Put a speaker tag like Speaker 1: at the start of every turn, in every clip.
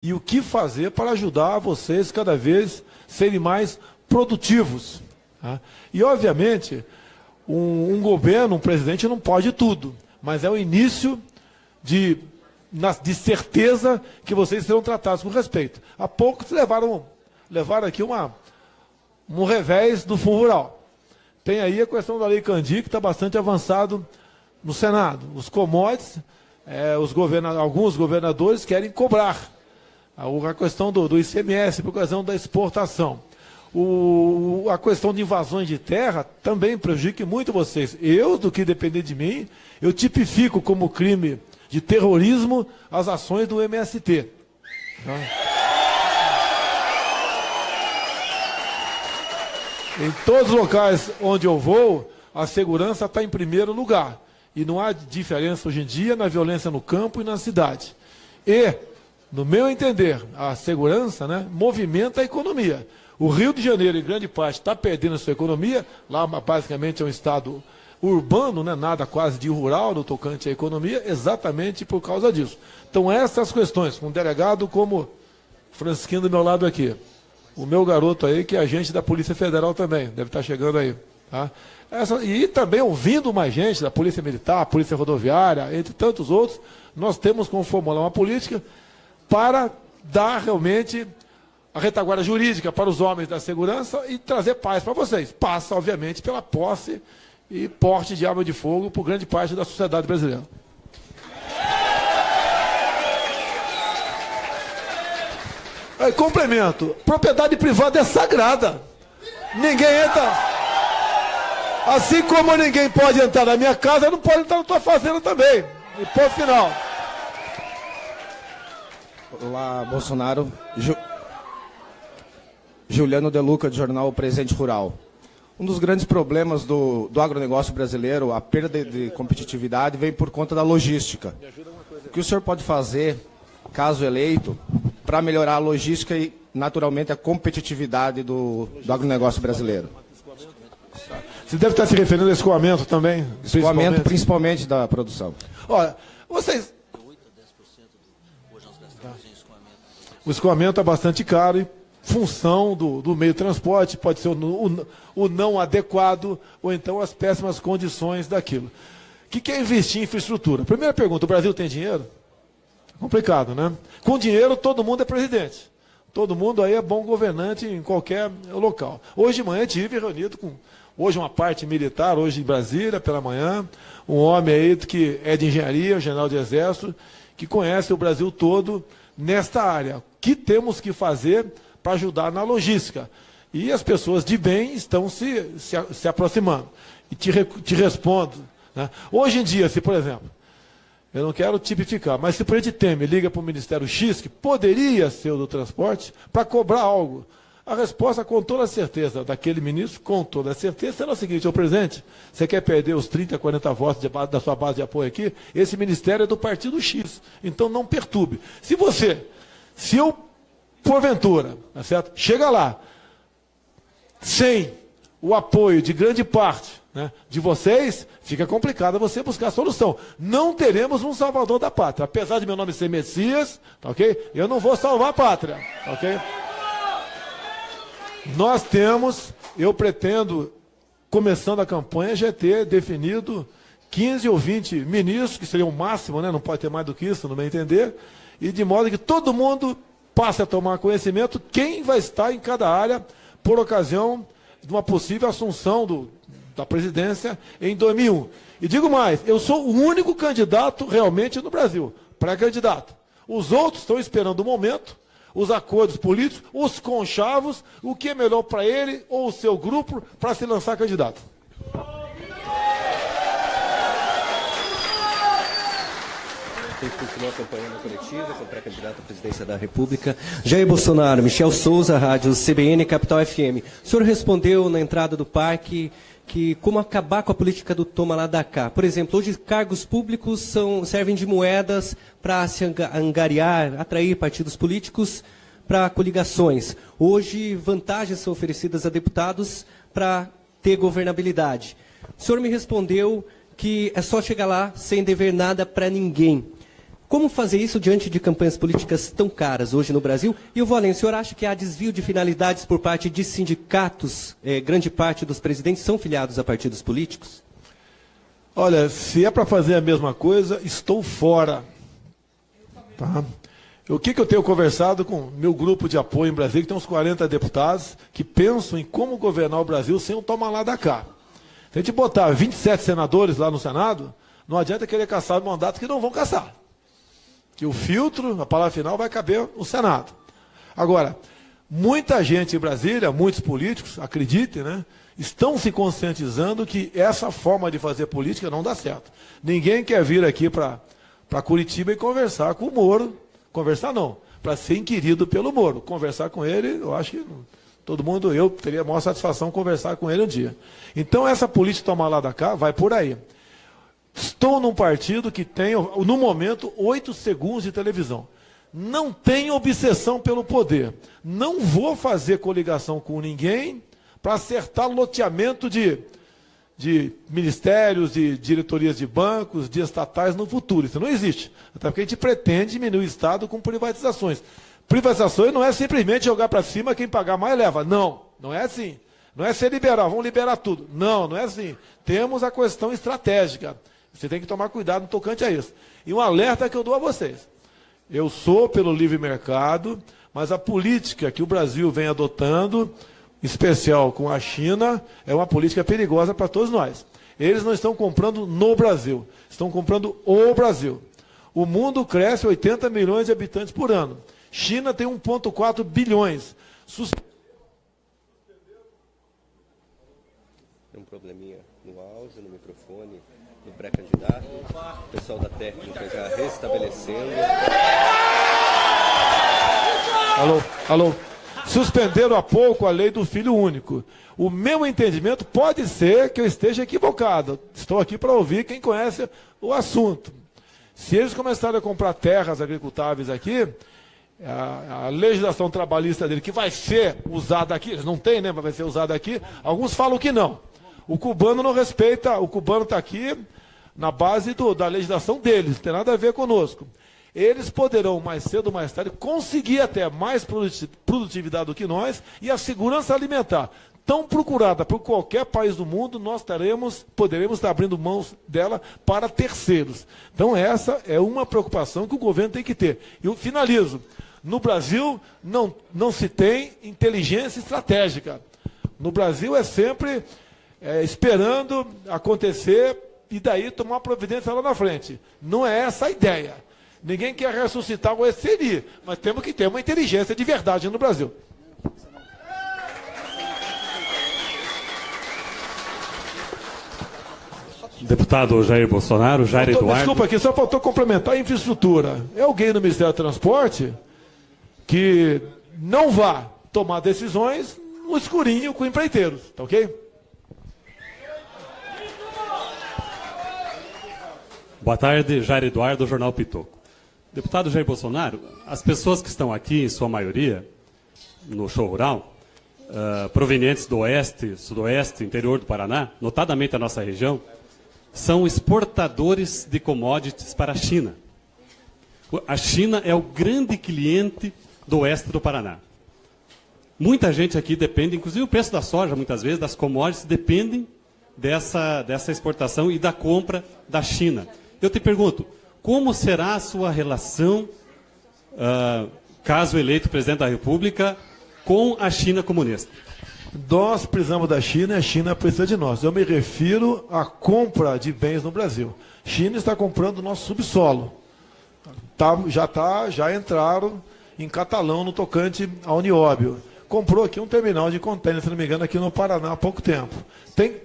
Speaker 1: e o que fazer para ajudar vocês cada vez serem mais produtivos. Tá? E, obviamente, um governo, um presidente não pode tudo, mas é o início de certeza que vocês serão tratados com respeito. Há pouco levaram aqui um revés do fundo rural. Tem aí a questão da Lei Candir, que está bastante avançado no Senado. Os commodities, alguns governadores querem cobrar. A questão do ICMS, por causa da exportação. A questão de invasões de terra também prejudica muito vocês. Eu, do que depender de mim, eu tipifico como crime de terrorismo as ações do MST. Tá? Em todos os locais onde eu vou, a segurança está em primeiro lugar. E não há diferença hoje em dia na violência no campo e na cidade. E, no meu entender, a segurança, né, movimenta a economia. O Rio de Janeiro, em grande parte, está perdendo a sua economia. Lá, basicamente, é um estado urbano, né, nada quase de rural no tocante à economia, exatamente por causa disso. Então, essas questões, com um delegado como Francisquinho do meu lado aqui, o meu garoto aí, que é agente da Polícia Federal também, deve estar chegando aí. Tá? E também ouvindo mais gente da Polícia Militar, Polícia Rodoviária, entre tantos outros, nós temos como formular uma política para dar realmente a retaguarda jurídica para os homens da segurança e trazer paz para vocês. Passa, obviamente, pela posse e porte de arma de fogo por grande parte da sociedade brasileira. Aí, complemento. Propriedade privada é sagrada. Ninguém entra. Assim como ninguém pode entrar na minha casa, não pode entrar na tua fazenda também. E ponto final.
Speaker 2: Olá, Bolsonaro. Juliano De Luca, do jornal Presente Rural. Um dos grandes problemas do agronegócio brasileiro, a perda de competitividade, vem por conta da logística. O que o senhor pode fazer, caso eleito, para melhorar a logística e, naturalmente, a competitividade do agronegócio brasileiro?
Speaker 1: Você deve estar se referindo ao escoamento também?
Speaker 2: Escoamento, principalmente da produção.
Speaker 1: Olha, vocês... O escoamento é bastante caro e função do meio de transporte, pode ser o não adequado ou então as péssimas condições daquilo. O que é investir em infraestrutura? Primeira pergunta, o Brasil tem dinheiro? É complicado, né? Com dinheiro todo mundo é presidente. Todo mundo aí é bom governante em qualquer local. Hoje de manhã estive reunido com uma parte militar, hoje em Brasília, pela manhã, um homem aí que é de engenharia, um general de exército, que conhece o Brasil todo nesta área. O que temos que fazer para ajudar na logística? E as pessoas de bem estão se aproximando. E te respondo. Né? Hoje em dia, se, por exemplo, eu não quero tipificar, mas se o presidente Temer liga para o Ministério X, que poderia ser o do transporte, para cobrar algo, a resposta, com toda a certeza, daquele ministro, com toda a certeza, será o seguinte: ô presidente, você quer perder os 30, 40 votos da sua base de apoio aqui? Esse ministério é do partido X, então não perturbe. Se eu, porventura, tá certo? Chega lá, sem o apoio de grande parte, né, de vocês, fica complicado você buscar a solução. Não teremos um salvador da pátria. Apesar de meu nome ser Messias, tá ok? Eu não vou salvar a pátria, tá ok? Nós temos, eu pretendo, começando a campanha, já ter definido 15 ou 20 ministros, que seria o máximo, né? Não pode ter mais do que isso, no meu entender, e de modo que todo mundo passe a tomar conhecimento quem vai estar em cada área por ocasião de uma possível assunção da presidência em 2001. E digo mais, eu sou o único candidato realmente no Brasil, pré-candidato. Os outros estão esperando o momento, os acordos políticos, os conchavos, o que é melhor para ele ou o seu grupo para se lançar candidato.
Speaker 3: Tem que continuar acompanhando a coletiva com o pré-candidato à presidência da República. Jair Bolsonaro, Michel Souza, Rádio CBN, Capital FM. O senhor respondeu na entrada do parque que como acabar com a política do toma lá da cá. Por exemplo, hoje cargos públicos servem de moedas para se angariar, atrair partidos políticos para coligações. Hoje, vantagens são oferecidas a deputados para ter governabilidade. O senhor me respondeu que é só chegar lá sem dever nada para ninguém. Como fazer isso diante de campanhas políticas tão caras hoje no Brasil? E o Vollen, o senhor acha que há desvio de finalidades por parte de sindicatos? Grande parte dos presidentes são filiados a partidos políticos?
Speaker 1: Olha, se é para fazer a mesma coisa, estou fora. Tá? O que eu tenho conversado com meu grupo de apoio em Brasília, que tem uns 40 deputados, que pensam em como governar o Brasil sem um toma lá da cá. Se a gente botar 27 senadores lá no Senado, não adianta querer caçar mandatos que não vão caçar. Que o filtro, a palavra final, vai caber no Senado. Agora, muita gente em Brasília, muitos políticos, acreditem, né, estão se conscientizando que essa forma de fazer política não dá certo. Ninguém quer vir aqui para Curitiba e conversar com o Moro. Conversar não, para ser inquirido pelo Moro. Conversar com ele, eu acho que todo mundo, eu teria a maior satisfação conversar com ele um dia. Então essa política tomar lá da cá vai por aí. Estou num partido que tem, no momento, 8 segundos de televisão. Não tenho obsessão pelo poder. Não vou fazer coligação com ninguém para acertar loteamento de ministérios, de diretorias de bancos, de estatais no futuro. Isso não existe. Até porque a gente pretende diminuir o Estado com privatizações. Privatizações não é simplesmente jogar para cima, quem pagar mais leva. Não, não é assim. Não é ser liberal, vamos liberar tudo. Não, não é assim. Temos a questão estratégica. Você tem que tomar cuidado no tocante a isso. E um alerta que eu dou a vocês. Eu sou pelo livre mercado, mas a política que o Brasil vem adotando, em especial com a China, é uma política perigosa para todos nós. Eles não estão comprando no Brasil, estão comprando o Brasil. O mundo cresce 80 milhões de habitantes por ano. China tem 1,4 bilhões.
Speaker 3: Tem um probleminha no áudio, no microfone do pré-candidato. O pessoal da técnica já restabelecendo.
Speaker 1: Alô. Suspenderam há pouco a lei do filho único. O meu entendimento pode ser que eu esteja equivocado. Estou aqui para ouvir quem conhece o assunto. Se eles começarem a comprar terras agricultáveis aqui, a legislação trabalhista dele, que vai ser usada aqui, eles não têm, né, mas vai ser usada aqui, alguns falam que não. O cubano não respeita, o cubano está aqui na base da legislação deles, não tem nada a ver conosco. Eles poderão, mais cedo ou mais tarde, conseguir até mais produtividade do que nós, e a segurança alimentar, tão procurada por qualquer país do mundo, nós poderemos estar abrindo mãos dela para terceiros. Então essa é uma preocupação que o governo tem que ter. E eu finalizo. No Brasil não se tem inteligência estratégica. No Brasil é sempre esperando acontecer e daí tomar providência lá na frente. Não é essa a ideia. Ninguém quer ressuscitar o SNI, mas temos que ter uma inteligência de verdade no Brasil.
Speaker 4: Deputado Jair Bolsonaro, Jair Eduardo...
Speaker 1: Desculpa aqui, só faltou complementar a infraestrutura. É alguém no Ministério do Transporte que não vá tomar decisões no escurinho com empreiteiros, tá ok?
Speaker 4: Boa tarde, Jair Eduardo, Jornal Pitoco. Deputado Jair Bolsonaro, as pessoas que estão aqui, em sua maioria, no show rural, provenientes do oeste, sudoeste, interior do Paraná, notadamente a nossa região, são exportadores de commodities para a China. A China é o grande cliente do oeste do Paraná. Muita gente aqui depende, inclusive o preço da soja, muitas vezes, das commodities, dependem dessa exportação e da compra da China. Eu te pergunto, como será a sua relação, caso eleito presidente da República, com a China comunista?
Speaker 1: Nós precisamos da China e a China precisa de nós. Eu me refiro à compra de bens no Brasil. A China está comprando o nosso subsolo. Já entraram em Catalão no tocante à Unióbio. Comprou aqui um terminal de contêiner, se não me engano, aqui no Paraná há pouco tempo. Tem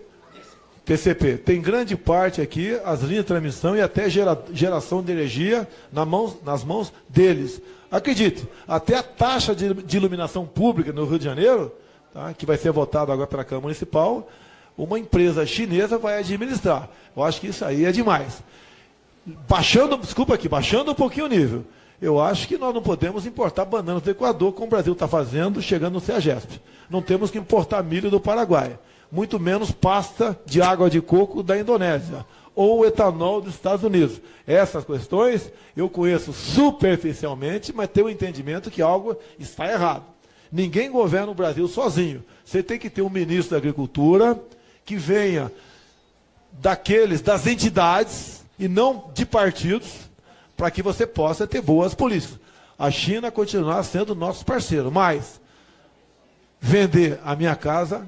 Speaker 1: TCP. Tem grande parte aqui, as linhas de transmissão e até geração de energia nas mãos deles. Acredite, até a taxa de iluminação pública no Rio de Janeiro, tá, que vai ser votada agora pela Câmara Municipal, uma empresa chinesa vai administrar. Eu acho que isso aí é demais. Baixando um pouquinho o nível. Eu acho que nós não podemos importar bananas do Equador, como o Brasil está fazendo, chegando no CEAGESP. Não temos que importar milho do Paraguai. Muito menos pasta de água de coco da Indonésia. ou o etanol dos Estados Unidos. Essas questões eu conheço superficialmente, mas tenho o entendimento que algo está errado. Ninguém governa o Brasil sozinho. Você tem que ter um ministro da Agricultura que venha das entidades e não de partidos, para que você possa ter boas políticas. A China continuará sendo nosso parceiro, mas vender a minha casa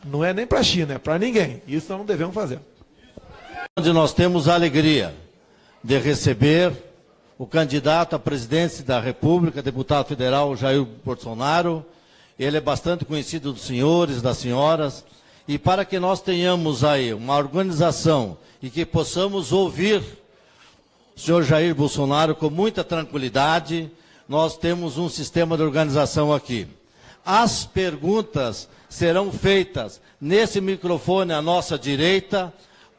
Speaker 1: não é nem para a China, é para ninguém. Isso nós não devemos fazer.
Speaker 5: Onde nós temos a alegria de receber o candidato à presidência da República, deputado federal Jair Bolsonaro. Ele é bastante conhecido dos senhores, das senhoras, e para que nós tenhamos aí uma organização e que possamos ouvir o senhor Jair Bolsonaro com muita tranquilidade, nós temos um sistema de organização aqui. As perguntas serão feitas nesse microfone à nossa direita,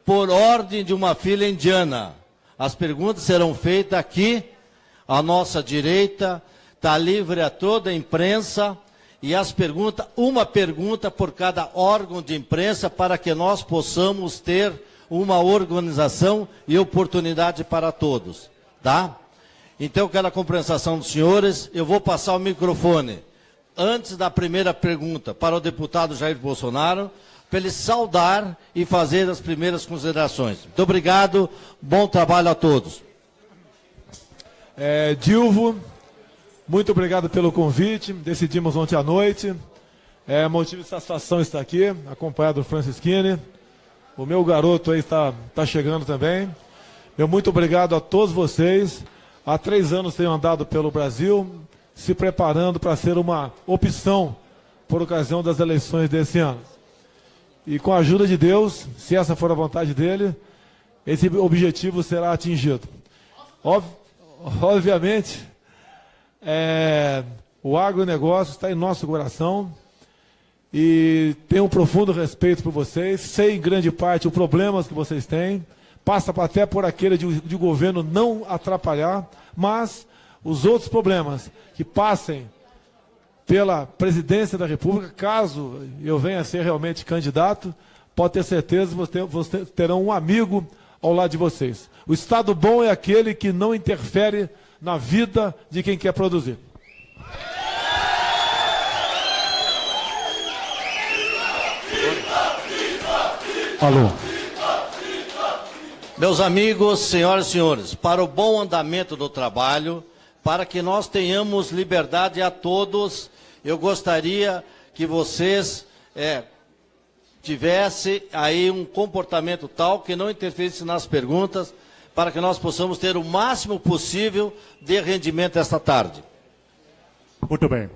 Speaker 5: por ordem de uma fila indiana. As perguntas serão feitas aqui, à nossa direita, está livre a toda a imprensa, e as perguntas, uma pergunta por cada órgão de imprensa, para que nós possamos ter uma organização e oportunidade para todos, tá? Então, eu quero a compreensão dos senhores, eu vou passar o microfone, antes da primeira pergunta, para o deputado Jair Bolsonaro, para ele saudar e fazer as primeiras considerações. Muito obrigado, bom trabalho a todos.
Speaker 1: Dilvo, muito obrigado pelo convite, decidimos ontem à noite, motivo de satisfação estar aqui, acompanhado do Francisquini, o meu garoto aí está chegando também. Meu muito obrigado a todos vocês, há 3 anos tenho andado pelo Brasil, se preparando para ser uma opção por ocasião das eleições desse ano. E com a ajuda de Deus, se essa for a vontade dele, esse objetivo será atingido. Obviamente, o agronegócio está em nosso coração e tenho um profundo respeito por vocês, sei em grande parte os problemas que vocês têm, passa até por aquele de governo não atrapalhar, mas os outros problemas que passem pela presidência da República, caso eu venha a ser realmente candidato, pode ter certeza que vocês terão um amigo ao lado de vocês. O Estado bom é aquele que não interfere na vida de quem quer produzir.
Speaker 6: Alô.
Speaker 5: Meus amigos, senhoras e senhores, para o bom andamento do trabalho, para que nós tenhamos liberdade a todos, eu gostaria que vocês tivessem aí um comportamento tal que não interferisse nas perguntas, para que nós possamos ter o máximo possível de rendimento esta tarde.
Speaker 6: Muito bem.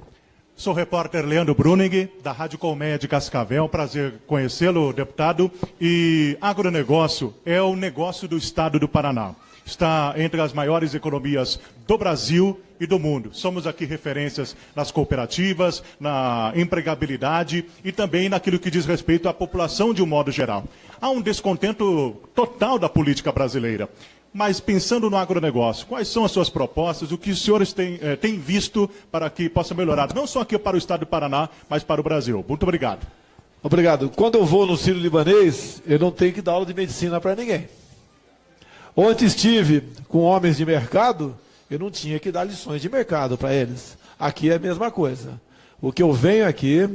Speaker 6: Sou o repórter Leandro Bruning, da Rádio Colmeia de Cascavel. É um prazer conhecê-lo, deputado. E agronegócio é o negócio do estado do Paraná. Está entre as maiores economias do Brasil e do mundo. Somos aqui referências nas cooperativas, na empregabilidade e também naquilo que diz respeito à população de um modo geral. Há um descontento total da política brasileira. Mas pensando no agronegócio, quais são as suas propostas, o que os senhores têm visto para que possa melhorar, não só aqui para o estado do Paraná, mas para o Brasil? Muito obrigado.
Speaker 1: Obrigado. Quando eu vou no Sírio-Libanês, eu não tenho que dar aula de medicina para ninguém. Ontem estive com homens de mercado, eu não tinha que dar lições de mercado para eles. Aqui é a mesma coisa. O que eu venho aqui,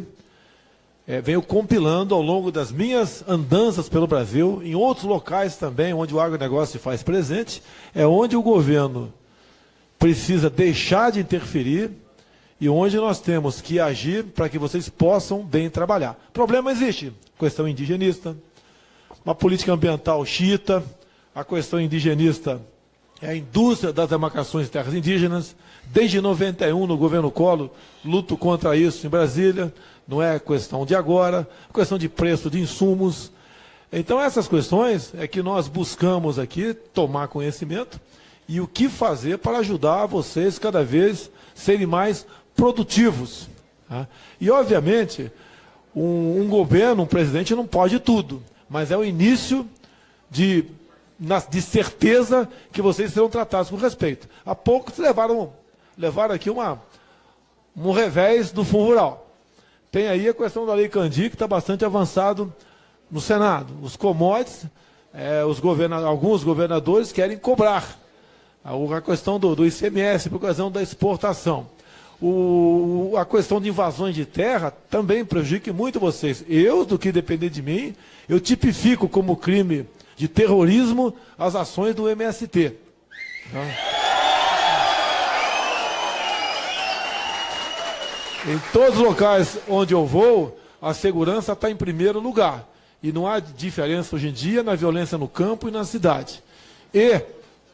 Speaker 1: venho compilando ao longo das minhas andanças pelo Brasil, em outros locais também, onde o agronegócio se faz presente, é onde o governo precisa deixar de interferir e onde nós temos que agir para que vocês possam bem trabalhar. Problema existe, questão indigenista, uma política ambiental xiita, a questão indigenista é a indústria das demarcações de terras indígenas. Desde 91, no governo Collor, luto contra isso em Brasília. Não é questão de agora, questão de preço de insumos. Então, essas questões é que nós buscamos aqui tomar conhecimento e o que fazer para ajudar vocês cada vez serem mais produtivos. Tá? E, obviamente, um governo, um presidente não pode tudo, mas é o início de certeza que vocês serão tratados com respeito. Há pouco levaram aqui um revés do Fundo Rural. Tem aí a questão da Lei Candir, que está bastante avançado no Senado. Os commodities alguns governadores querem cobrar a questão do ICMS por causa da exportação. A questão de invasões de terra também prejudica muito vocês. Eu, do que depender de mim, eu tipifico como crime de terrorismo as ações do MST. Em todos os locais onde eu vou, a segurança está em primeiro lugar. E não há diferença hoje em dia na violência no campo e na cidade. E,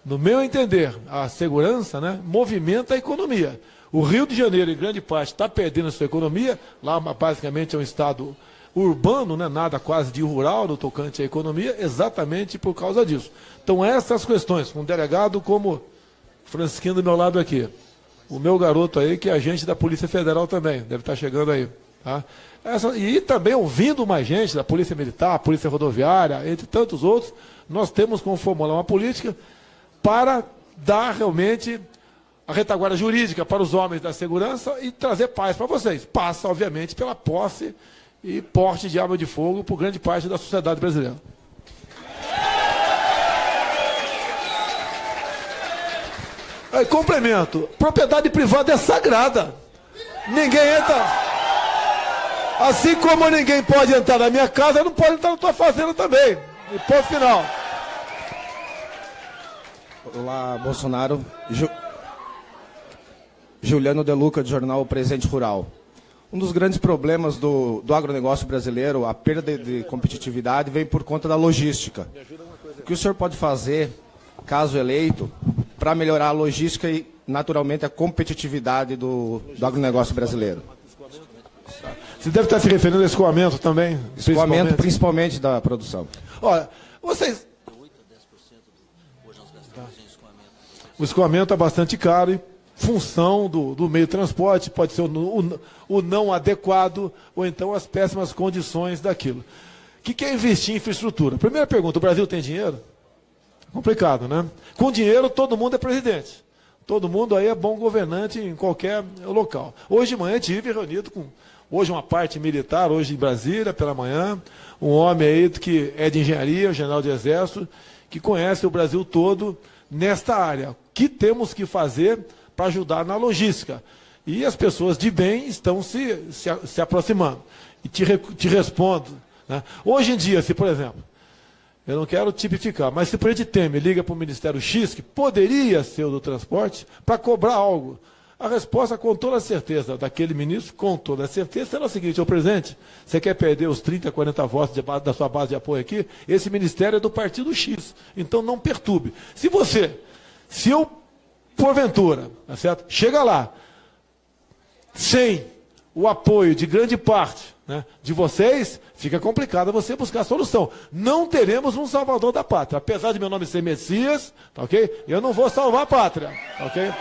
Speaker 1: no meu entender, a segurança, né, movimenta a economia. O Rio de Janeiro, em grande parte, está perdendo a sua economia. Lá, basicamente, é um estado urbano, né, nada quase de rural no tocante à economia, exatamente por causa disso. Então, essas questões, com um delegado como Francisquinho do meu lado aqui, o meu garoto aí, que é agente da Polícia Federal também, deve estar chegando aí. Tá? E também ouvindo mais gente da Polícia Militar, Polícia Rodoviária, entre tantos outros, nós temos como formular uma política para dar realmente a retaguarda jurídica para os homens da segurança e trazer paz para vocês. Passa, obviamente, pela posse e porte de arma de fogo por grande parte da sociedade brasileira. Aí, complemento, propriedade privada é sagrada. Ninguém entra. Assim como ninguém pode entrar na minha casa, não pode entrar na tua fazenda também. E ponto final.
Speaker 2: Olá, Bolsonaro. Juliano De Luca, do jornal Presente Rural. Um dos grandes problemas do agronegócio brasileiro, a perda de competitividade, vem por conta da logística. O que o senhor pode fazer, caso eleito, para melhorar a logística e, naturalmente, a competitividade do agronegócio brasileiro?
Speaker 1: Você deve estar se referindo ao escoamento também?
Speaker 2: Escoamento, principalmente da produção.
Speaker 1: Olha, vocês... O escoamento é bastante caro e função do meio de transporte, pode ser o não adequado ou então as péssimas condições daquilo. O que é investir em infraestrutura? Primeira pergunta, o Brasil tem dinheiro? Complicado, né? Com dinheiro todo mundo é presidente. Todo mundo aí é bom governante em qualquer local. Hoje de manhã estive reunido com, hoje uma parte militar, hoje em Brasília, pela manhã, um homem aí que é de engenharia, um general de exército, que conhece o Brasil todo nesta área. O que temos que fazer para ajudar na logística? E as pessoas de bem estão se aproximando. E te respondo. Né? Hoje em dia, se por exemplo, eu não quero tipificar, mas se o presidente Temer liga para o Ministério X, que poderia ser o do transporte, para cobrar algo, a resposta com toda certeza daquele ministro, com toda certeza, será o seguinte: ô presidente, você quer perder os 30, 40 votos da sua base de apoio aqui? Esse ministério é do partido X, então não perturbe. Se eu, porventura, tá certo? Chega lá, sem o apoio de grande parte, né, de vocês, fica complicado você buscar a solução. Não teremos um salvador da pátria. Apesar de meu nome ser Messias, tá ok? Eu não vou salvar a pátria, tá ok?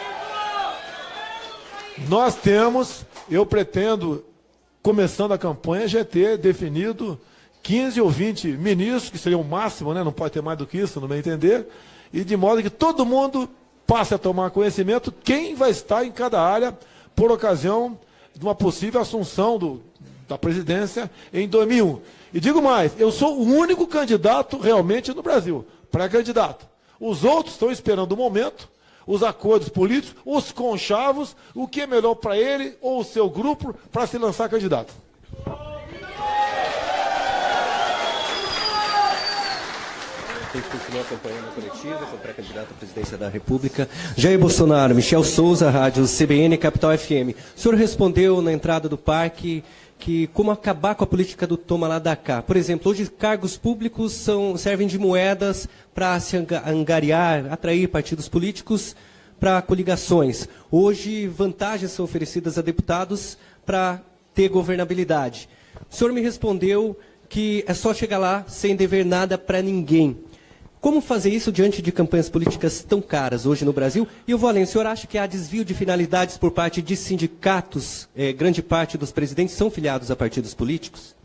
Speaker 1: Nós temos, eu pretendo, começando a campanha, já ter definido 15 ou 20 ministros, que seria o máximo, né? Não pode ter mais do que isso, no meu entender, e de modo que todo mundo passe a tomar conhecimento quem vai estar em cada área por ocasião de uma possível assunção da presidência em 2001. E digo mais, eu sou o único candidato realmente no Brasil, pré-candidato. Os outros estão esperando o momento, os acordos políticos, os conchavos, o que é melhor para ele ou o seu grupo para se lançar candidato.
Speaker 3: Quem continua acompanhando a coletiva com o pré-candidato à presidência da República, Jair Bolsonaro, Michel Souza, Rádio CBN, Capital FM. O senhor respondeu na entrada do parque que como acabar com a política do toma lá da cá. Por exemplo, hoje cargos públicos servem de moedas para se angariar, atrair partidos políticos para coligações. Hoje vantagens são oferecidas a deputados para ter governabilidade. O senhor me respondeu que é só chegar lá sem dever nada para ninguém. Como fazer isso diante de campanhas políticas tão caras hoje no Brasil? E eu vou além, o senhor acha que há desvio de finalidades por parte de sindicatos? Grande parte dos presidentes são filiados a partidos políticos?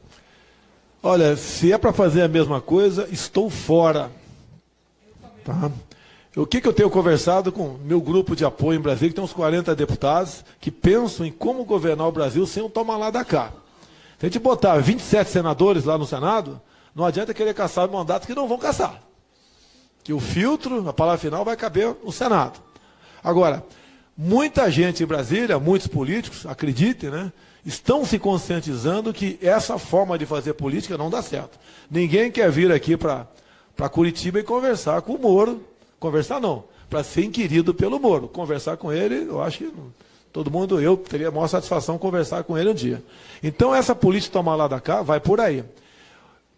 Speaker 1: Olha, se é para fazer a mesma coisa, estou fora. Tá? O que eu tenho conversado com meu grupo de apoio em Brasília, que tem uns 40 deputados, que pensam em como governar o Brasil sem um toma lá da cá. Se a gente botar 27 senadores lá no Senado, não adianta querer caçar mandatos que não vão caçar. que o filtro, a palavra final, vai caber no Senado. Agora, muita gente em Brasília, muitos políticos, acreditem, né, estão se conscientizando que essa forma de fazer política não dá certo. Ninguém quer vir aqui para Curitiba e conversar com o Moro. Conversar não, para ser inquirido pelo Moro. Conversar com ele, eu acho que todo mundo, eu teria a maior satisfação conversar com ele um dia. Então essa política toma lá da cá vai por aí.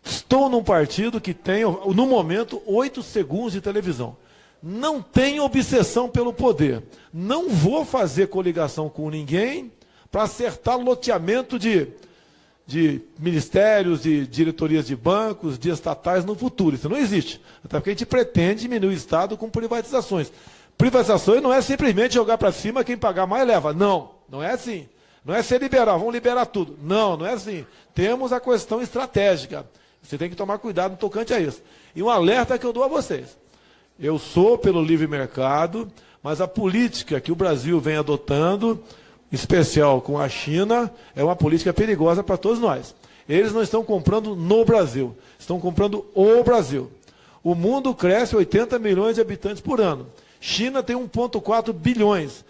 Speaker 1: Estou num partido que tem, no momento, 8 segundos de televisão. Não tenho obsessão pelo poder. Não vou fazer coligação com ninguém para acertar loteamento de ministérios, de diretorias de bancos, de estatais no futuro. Isso não existe. Até porque a gente pretende diminuir o Estado com privatizações. Privatizações não é simplesmente jogar para cima, quem pagar mais leva. Não, não é assim. Não é ser liberal, vamos liberar tudo. Não, não é assim. Temos a questão estratégica. Você tem que tomar cuidado no tocante a isso. E um alerta que eu dou a vocês. Eu sou pelo livre mercado, mas a política que o Brasil vem adotando, em especial com a China, é uma política perigosa para todos nós. Eles não estão comprando no Brasil, estão comprando o Brasil. O mundo cresce 80 milhões de habitantes por ano. China tem 1,4 bilhões.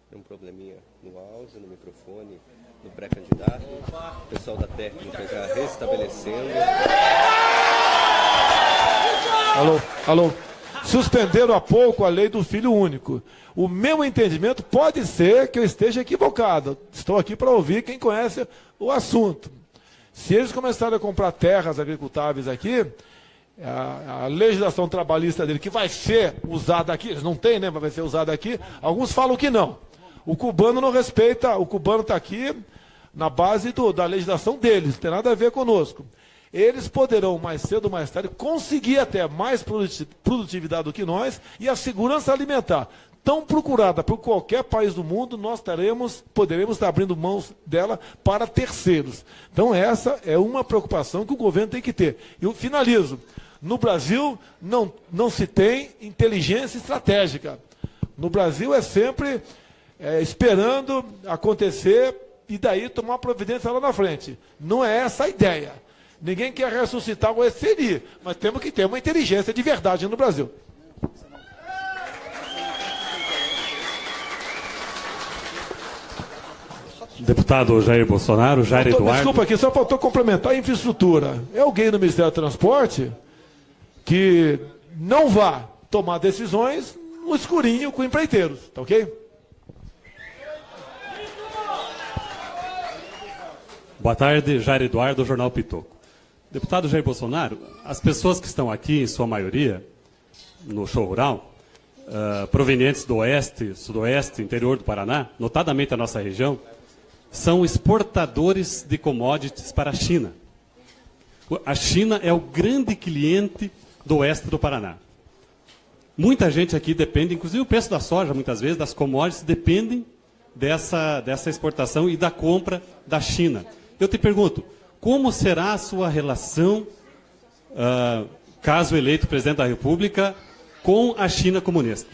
Speaker 3: Tem um probleminha no áudio, no microfone, no pré-candidato. O pessoal da técnica já restabelecendo.
Speaker 1: Alô, alô. Suspenderam há pouco a lei do filho único. O meu entendimento pode ser que eu esteja equivocado. Estou aqui para ouvir quem conhece o assunto. Se eles começarem a comprar terras agricultáveis aqui, a legislação trabalhista dele, que vai ser usada aqui, eles não têm, né, mas vai ser usada aqui, alguns falam que não. O cubano não respeita, o cubano está aqui na base da legislação deles, não tem nada a ver conosco. Eles poderão, mais cedo ou mais tarde, conseguir até mais produtividade do que nós e a segurança alimentar, tão procurada por qualquer país do mundo, nós poderemos estar abrindo mãos dela para terceiros. Então essa é uma preocupação que o governo tem que ter. E eu finalizo. No Brasil não se tem inteligência estratégica. No Brasil é sempre esperando acontecer e daí tomar providência lá na frente. Não é essa a ideia. Ninguém quer ressuscitar o SNI, mas temos que ter uma inteligência de verdade no Brasil.
Speaker 4: Deputado Jair Bolsonaro, Jair Eduardo.
Speaker 1: Desculpa aqui, só faltou complementar a infraestrutura. É alguém no Ministério do Transporte que não vá tomar decisões no escurinho com empreiteiros, tá ok?
Speaker 4: Boa tarde, Jair Eduardo, do Jornal Pitoco. Deputado Jair Bolsonaro, as pessoas que estão aqui, em sua maioria, no show rural, provenientes do oeste, sudoeste, interior do Paraná, notadamente a nossa região, são exportadores de commodities para a China. A China é o grande cliente do oeste do Paraná. Muita gente aqui depende, inclusive o preço da soja, muitas vezes, das commodities, dependem dessa exportação e da compra da China. Eu te pergunto, como será a sua relação, caso eleito presidente da República, com a China comunista?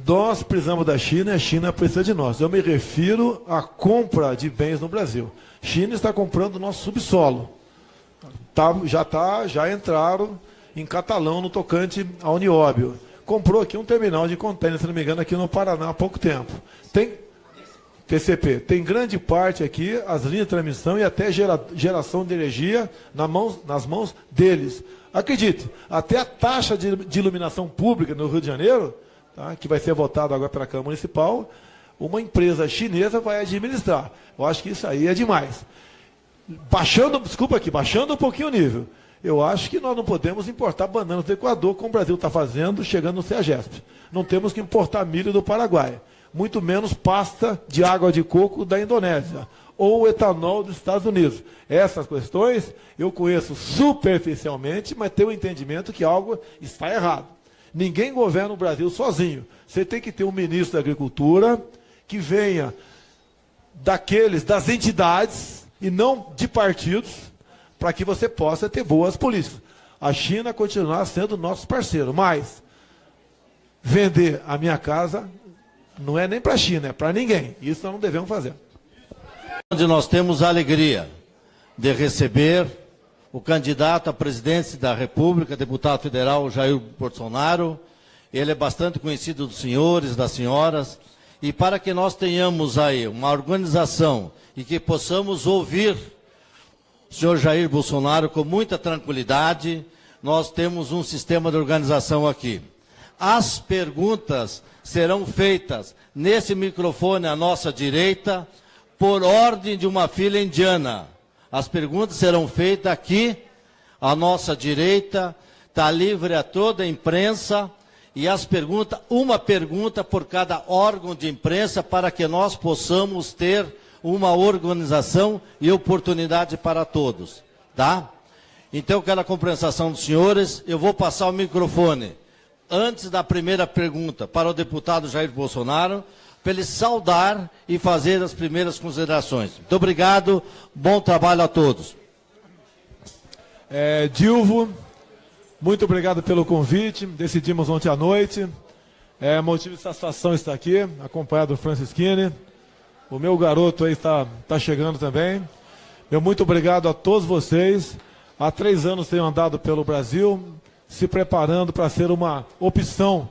Speaker 1: Nós precisamos da China e a China precisa de nós. Eu me refiro à compra de bens no Brasil. A China está comprando o nosso subsolo. Já entraram em Catalão no tocante à Unióbio. Comprou aqui um terminal de contêiner, se não me engano, aqui no Paraná há pouco tempo. Tem TCP, tem grande parte aqui, as linhas de transmissão e até geração de energia nas mãos deles. Acredite, até a taxa de iluminação pública no Rio de Janeiro, tá, que vai ser votado agora pela Câmara Municipal, uma empresa chinesa vai administrar. Eu acho que isso aí é demais. Baixando um pouquinho o nível. Eu acho que nós não podemos importar bananas do Equador, como o Brasil está fazendo, chegando no CEAGESP. Não temos que importar milho do Paraguai. Muito menos pasta de água de coco da Indonésia. Ou etanol dos Estados Unidos. Essas questões eu conheço superficialmente, mas tenho o entendimento que algo está errado. Ninguém governa o Brasil sozinho. Você tem que ter um ministro da Agricultura que venha das entidades e não de partidos, para que você possa ter boas políticas. A China continuar sendo nosso parceiro, mas vender a minha casa não é nem para a China, é para ninguém. Isso nós não devemos fazer.
Speaker 5: Onde nós temos a alegria de receber o candidato à presidência da República, deputado federal Jair Bolsonaro. Ele é bastante conhecido dos senhores, das senhoras. E para que nós tenhamos aí uma organização e que possamos ouvir o senhor Jair Bolsonaro com muita tranquilidade, nós temos um sistema de organização aqui. As perguntas serão feitas nesse microfone à nossa direita, por ordem de uma fila indiana. As perguntas serão feitas aqui à nossa direita, está livre a toda a imprensa, e as perguntas, uma pergunta por cada órgão de imprensa, para que nós possamos ter uma organização e oportunidade para todos, tá? Então, eu quero a compreensão dos senhores. Eu vou passar o microfone, antes da primeira pergunta, para o deputado Jair Bolsonaro, para ele saudar e fazer as primeiras considerações. Muito obrigado, bom trabalho a todos.
Speaker 1: Dilvo, muito obrigado pelo convite. Decidimos ontem à noite. É motivo de satisfação estar aqui, acompanhado do Francisquini. O meu garoto aí está chegando também. Meu muito obrigado a todos vocês. Há 3 anos tenho andado pelo Brasil, se preparando para ser uma opção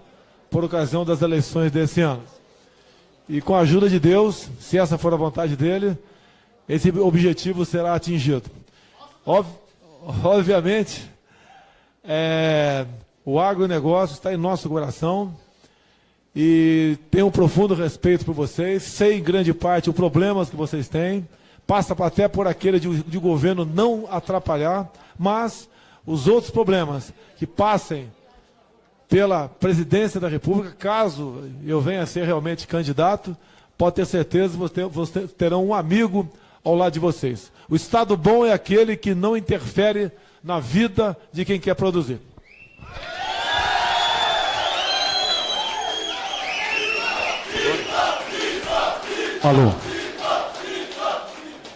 Speaker 1: por ocasião das eleições desse ano. E com a ajuda de Deus, se essa for a vontade dele, esse objetivo será atingido. Obviamente, o agronegócio está em nosso coração e tenho um profundo respeito por vocês. Sei em grande parte os problemas que vocês têm, passa até por aquele de governo não atrapalhar, mas os outros problemas que passem pela presidência da República, caso eu venha a ser realmente candidato, pode ter certeza que vocês terão um amigo ao lado de vocês. O Estado bom é aquele que não interfere na vida de quem quer produzir.
Speaker 6: Alô.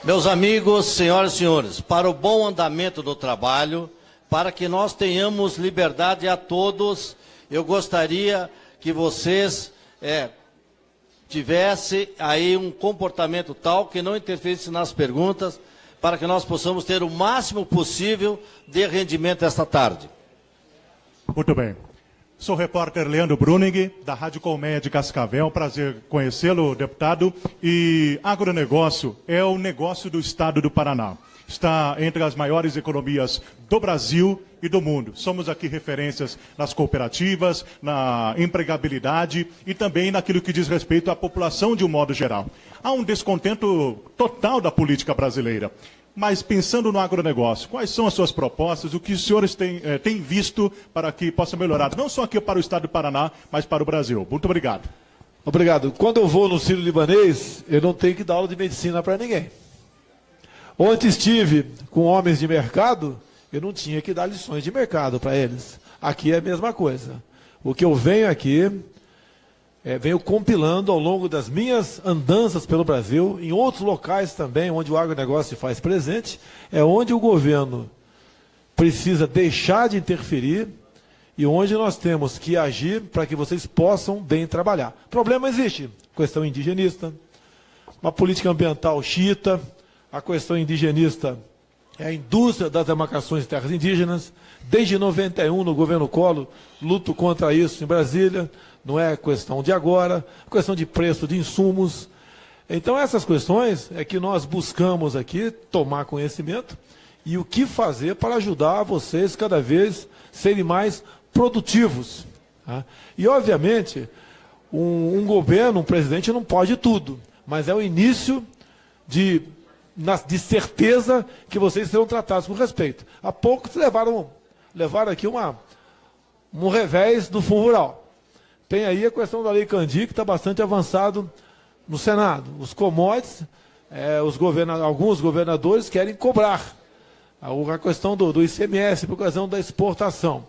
Speaker 5: Meus amigos, senhoras e senhores, para o bom andamento do trabalho, para que nós tenhamos liberdade a todos, eu gostaria que vocês tivessem aí um comportamento tal que não interferisse nas perguntas, para que nós possamos ter o máximo possível de rendimento esta tarde.
Speaker 6: Muito bem. Sou o repórter Leandro Bruning, da Rádio Colmeia de Cascavel. Prazer conhecê-lo, deputado. E agronegócio é o negócio do estado do Paraná. Está entre as maiores economias do Brasil e do mundo. Somos aqui referências nas cooperativas, na empregabilidade e também naquilo que diz respeito à população de um modo geral. Há um descontento total da política brasileira. Mas pensando no agronegócio, quais são as suas propostas, o que os senhores têm visto para que possa melhorar, não só aqui para o estado do Paraná, mas para o Brasil? Muito obrigado.
Speaker 1: Obrigado. Quando eu vou no Sírio-Libanês, eu não tenho que dar aula de medicina para ninguém. Onde estive com homens de mercado, eu não tinha que dar lições de mercado para eles. Aqui é a mesma coisa. O que eu venho aqui, venho compilando ao longo das minhas andanças pelo Brasil, em outros locais também, onde o agronegócio se faz presente, é onde o governo precisa deixar de interferir e onde nós temos que agir para que vocês possam bem trabalhar. Problema existe, questão indigenista, uma política ambiental xiita, a questão indigenista é a indústria das demarcações de terras indígenas. Desde 91, no governo Collor, luto contra isso em Brasília. Não é questão de agora, questão de preço de insumos. Então, essas questões é que nós buscamos aqui tomar conhecimento e o que fazer para ajudar vocês cada vez serem mais produtivos. Tá? E, obviamente, um governo, um presidente não pode tudo, mas é o início de certeza que vocês serão tratados com respeito. Há pouco levaram aqui um revés do Fundo Rural. Tem aí a questão da Lei Candir, que está bastante avançado no Senado. Os commodities, alguns governadores querem cobrar. A questão do ICMS, por ocasião da exportação.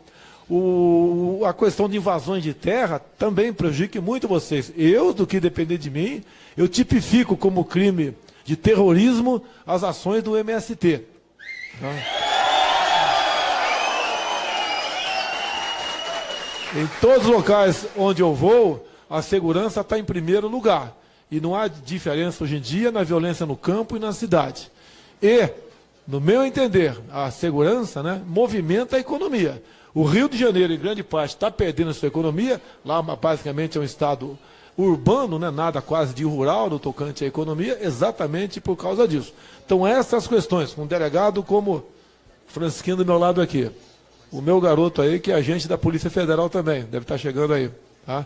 Speaker 1: A questão de invasões de terra também prejudica muito vocês. Do que depender de mim, eu tipifico como crime de terrorismo as ações do MST. Tá? Em todos os locais onde eu vou, a segurança está em primeiro lugar. E não há diferença hoje em dia na violência no campo e na cidade. E No meu entender, a segurança, né, movimenta a economia. O Rio de Janeiro, em grande parte, está perdendo a sua economia. Lá, basicamente, é um estado urbano, né, nada quase de rural no tocante à economia, exatamente por causa disso. Então, essas questões, com um delegado como Francisquinho do meu lado aqui, o meu garoto aí, que é agente da Polícia Federal também, deve estar chegando aí. Tá?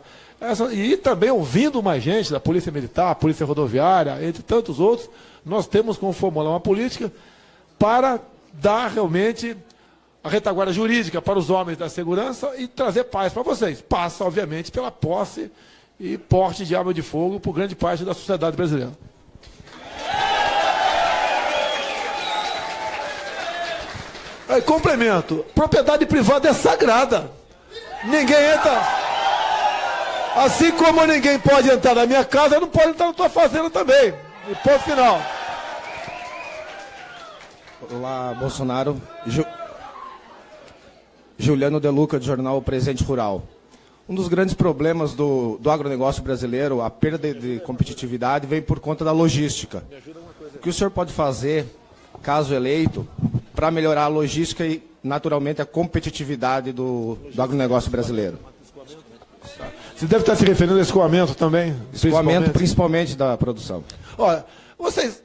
Speaker 1: E também ouvindo mais gente da Polícia Militar, Polícia Rodoviária, entre tantos outros, nós temos como formular uma política para dar realmente a retaguarda jurídica para os homens da segurança e trazer paz para vocês. Passa, obviamente, pela posse e porte de arma de fogo por grande parte da sociedade brasileira. Aí, complemento, propriedade privada é sagrada. Ninguém entra. Assim como ninguém pode entrar na minha casa, não pode entrar na tua fazenda também. E ponto final.
Speaker 2: Olá, Bolsonaro. Juliano De Luca, do jornal Presente Rural. Um dos grandes problemas do agronegócio brasileiro, a perda de competitividade, vem por conta da logística. O que o senhor pode fazer, caso eleito, para melhorar a logística e, naturalmente, a competitividade do agronegócio brasileiro?
Speaker 1: Você deve estar se referindo ao escoamento também?
Speaker 2: Escoamento, principalmente da produção.
Speaker 1: Olha, vocês...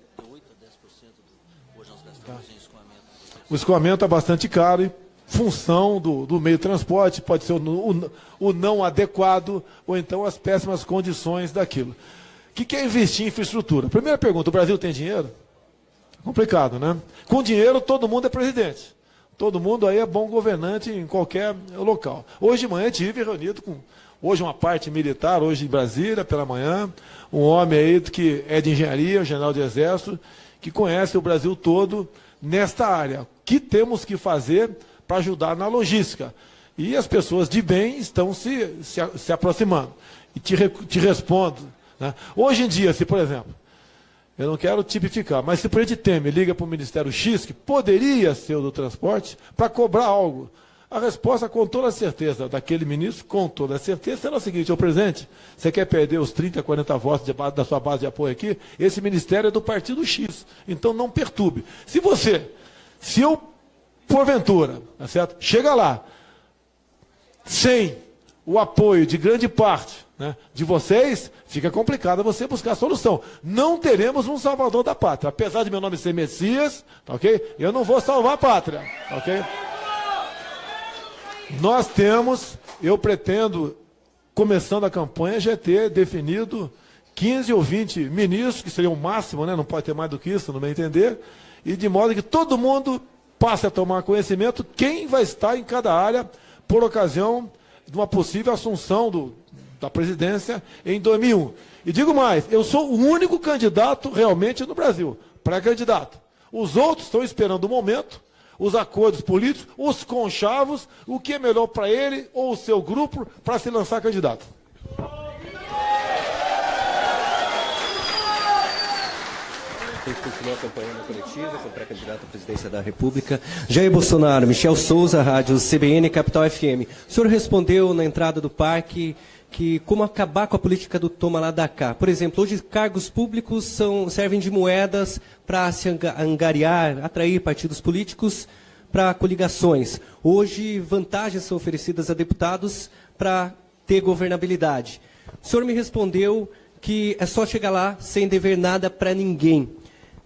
Speaker 1: O escoamento é bastante caro e função do meio de transporte, pode ser o não adequado ou então as péssimas condições daquilo. O que é investir em infraestrutura? Primeira pergunta, o Brasil tem dinheiro? Complicado, né? Com dinheiro todo mundo é presidente. Todo mundo aí é bom governante em qualquer local. Hoje de manhã estive reunido com, hoje uma parte militar, hoje em Brasília, pela manhã, um homem aí que é de engenharia, um general de exército, que conhece o Brasil todo nesta área. O que temos que fazer para ajudar na logística? E as pessoas de bem estão se aproximando. E te respondo. Né? Hoje em dia, se por exemplo, eu não quero tipificar, mas se o presidente Temer liga para o Ministério X, que poderia ser o do transporte, para cobrar algo, a resposta, com toda a certeza, daquele ministro, com toda a certeza, será o seguinte: ô presidente, você quer perder os 30, 40 votos da sua base de apoio aqui? Esse ministério é do partido X, então não perturbe. Se eu, porventura, tá certo? Chega lá, sem o apoio de grande parte, né, de vocês, fica complicado você buscar a solução. Não teremos um salvador da pátria. Apesar de meu nome ser Messias, tá ok? Eu não vou salvar a pátria, tá ok? Nós temos, eu pretendo, começando a campanha, já ter definido 15 ou 20 ministros, que seria o máximo, né? Não pode ter mais do que isso, no meu entender, e de modo que todo mundo passe a tomar conhecimento quem vai estar em cada área por ocasião de uma possível assunção da presidência em 2001. E digo mais, eu sou o único candidato realmente no Brasil, pré-candidato. Os outros estão esperando o momento, os acordos políticos, os conchavos, o que é melhor para ele ou o seu grupo para se lançar candidato.
Speaker 3: A gente continua acompanhando a coletiva com o pré-candidato à presidência da República. Jair Bolsonaro, Michel Souza, Rádio CBN, Capital FM. O senhor respondeu na entrada do parque que como acabar com a política do toma lá da cá. Por exemplo, hoje cargos públicos servem de moedas para se angariar, atrair partidos políticos para coligações. Hoje, vantagens são oferecidas a deputados para ter governabilidade. O senhor me respondeu que é só chegar lá sem dever nada para ninguém.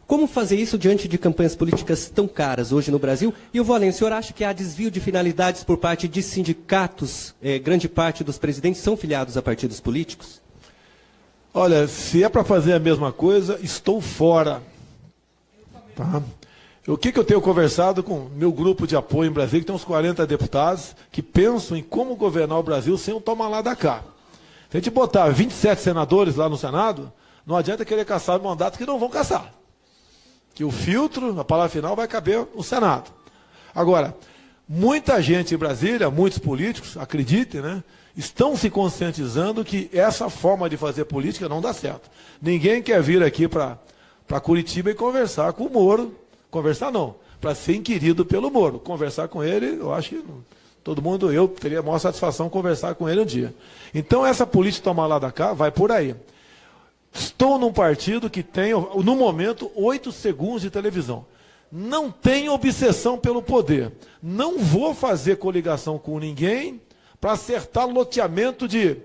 Speaker 3: Como fazer isso diante de campanhas políticas tão caras hoje no Brasil? E eu vou além, o senhor acha que há desvio de finalidades por parte de sindicatos? Grande parte dos presidentes são filiados a partidos políticos?
Speaker 1: Olha, se é para fazer a mesma coisa, estou fora. Tá? O que eu tenho conversado com meu grupo de apoio em Brasília, que tem uns 40 deputados, que pensam em como governar o Brasil sem o toma lá da cá. Se a gente botar 27 senadores lá no Senado, não adianta querer caçar mandatos que não vão caçar. Que o filtro, a palavra final, vai caber no Senado. Agora, muita gente em Brasília, muitos políticos, acreditem, né, estão se conscientizando que essa forma de fazer política não dá certo. Ninguém quer vir aqui para Curitiba e conversar com o Moro. Conversar não, para ser inquirido pelo Moro. Conversar com ele, eu acho que todo mundo, eu teria a maior satisfação conversar com ele um dia. Então essa política tomar lá da cá vai por aí. Estou num partido que tem, no momento, 8 segundos de televisão. não tenho obsessão pelo poder. Não vou fazer coligação com ninguém para acertar loteamento de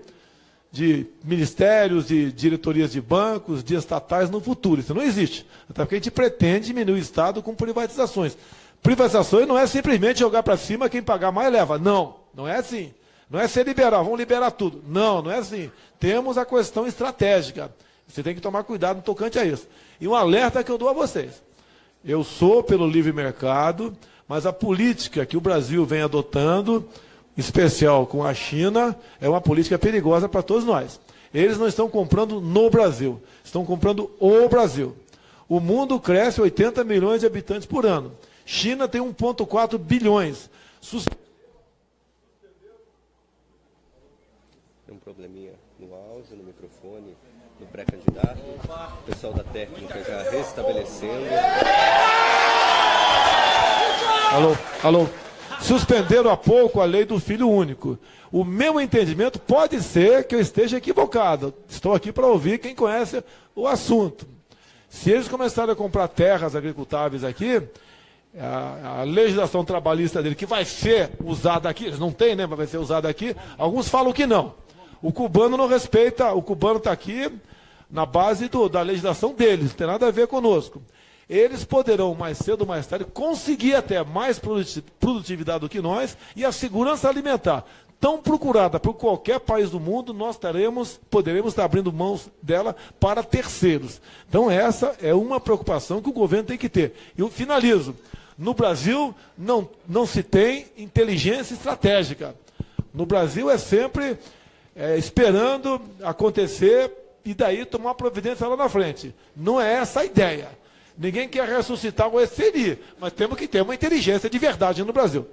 Speaker 1: ministérios, de diretorias de bancos, de estatais no futuro. Isso não existe. Até porque a gente pretende diminuir o Estado com privatizações. Privatizações não é simplesmente jogar para cima, quem pagar mais leva. Não, não é assim. Não é ser liberal, vamos liberar tudo. Não, não é assim. Temos a questão estratégica. Você tem que tomar cuidado no tocante a isso. E um alerta que eu dou a vocês. Eu sou pelo livre mercado, mas a política que o Brasil vem adotando, em especial com a China, é uma política perigosa para todos nós. Eles não estão comprando no Brasil, estão comprando o Brasil. O mundo cresce 80 milhões de habitantes por ano. China tem 1,4 bilhões.
Speaker 3: Tem um probleminha no áudio, no microfone, no pré-candidato. O pessoal da técnica já restabelecendo.
Speaker 1: Alô. Suspenderam há pouco a lei do filho único. O meu entendimento pode ser que eu esteja equivocado. Estou aqui para ouvir quem conhece o assunto. Se eles começarem a comprar terras agricultáveis aqui, a legislação trabalhista dele, que vai ser usada aqui, eles não têm, né, mas vai ser usada aqui, alguns falam que não. O cubano não respeita, o cubano está aqui na base da legislação deles, não tem nada a ver conosco. Eles poderão, mais cedo ou mais tarde, conseguir até mais produtividade do que nós e a segurança alimentar, tão procurada por qualquer país do mundo, nós poderemos estar abrindo mãos dela para terceiros. Então essa é uma preocupação que o governo tem que ter. E eu finalizo. No Brasil não se tem inteligência estratégica. No Brasil é sempre esperando acontecer e daí tomar providência lá na frente. Não é essa a ideia. Ninguém quer ressuscitar o SNI, mas temos que ter uma inteligência de verdade no Brasil.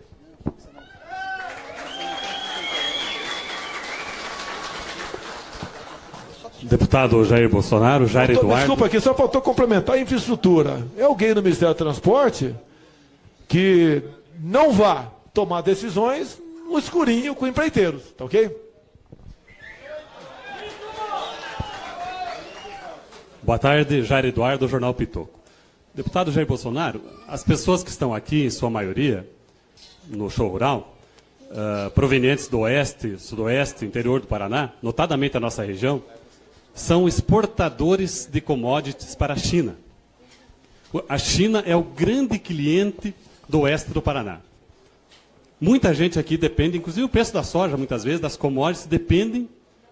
Speaker 4: Deputado Jair Bolsonaro, Jair Eduardo.
Speaker 1: Desculpa aqui, só faltou complementar a infraestrutura. É alguém no Ministério do Transporte que não vá tomar decisões no escurinho com empreiteiros, tá ok?
Speaker 4: Boa tarde, Jair Eduardo, Jornal Pitoco. Deputado Jair Bolsonaro, as pessoas que estão aqui, em sua maioria, no show rural, provenientes do oeste, sudoeste, interior do Paraná, notadamente a nossa região, são exportadores de commodities para a China. A China é o grande cliente do oeste do Paraná. Muita gente aqui depende, inclusive o preço da soja, muitas vezes, das commodities, dependem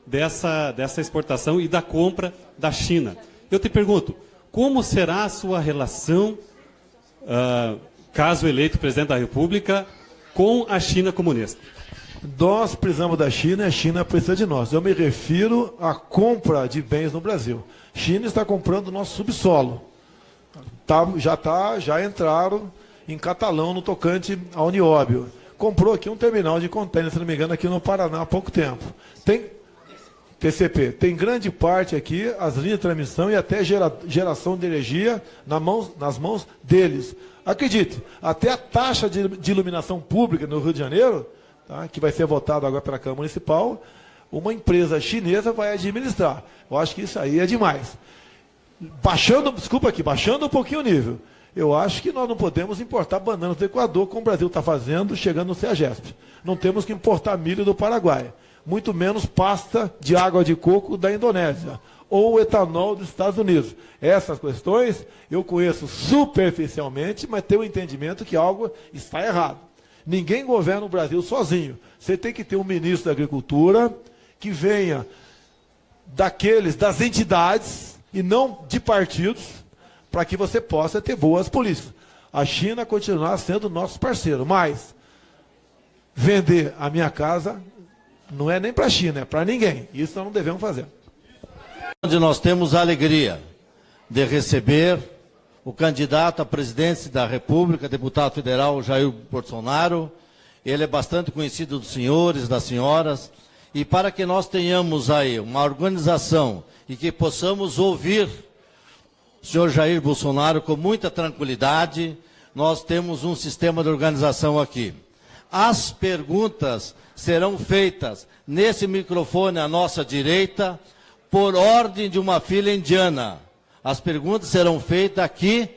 Speaker 4: dessa exportação e da compra da China. Eu te pergunto, como será a sua relação, caso eleito presidente da República, com a China comunista?
Speaker 1: Nós precisamos da China e a China precisa de nós. Eu me refiro à compra de bens no Brasil. A China está comprando o nosso subsolo. Já entraram em Catalão no tocante à Unióbio. Comprou aqui um terminal de contêiner, se não me engano, aqui no Paraná há pouco tempo. Tem TCP, tem grande parte aqui, as linhas de transmissão e até geração de energia nas mãos deles. Acredite, até a taxa de iluminação pública no Rio de Janeiro, tá, que vai ser votada agora pela Câmara Municipal, uma empresa chinesa vai administrar. Eu acho que isso aí é demais. Baixando um pouquinho o nível. Eu acho que nós não podemos importar bananas do Equador, como o Brasil está fazendo, chegando no CEAGESP. Não temos que importar milho do Paraguai. Muito menos pasta de água de coco da Indonésia, ou etanol dos Estados Unidos. Essas questões eu conheço superficialmente, mas tenho o entendimento que algo está errado. Ninguém governa o Brasil sozinho. Você tem que ter um ministro da Agricultura que venha das entidades e não de partidos, para que você possa ter boas políticas. A China continuará sendo nosso parceiro, mas vender a minha casa não é nem para a China, é para ninguém. Isso nós não devemos fazer.
Speaker 5: Onde nós temos a alegria de receber o candidato à presidência da República, deputado federal Jair Bolsonaro. Ele é bastante conhecido dos senhores, das senhoras. E para que nós tenhamos aí uma organização e que possamos ouvir o senhor Jair Bolsonaro com muita tranquilidade, nós temos um sistema de organização aqui. As perguntas serão feitas nesse microfone à nossa direita, por ordem de uma fila indiana. As perguntas serão feitas aqui,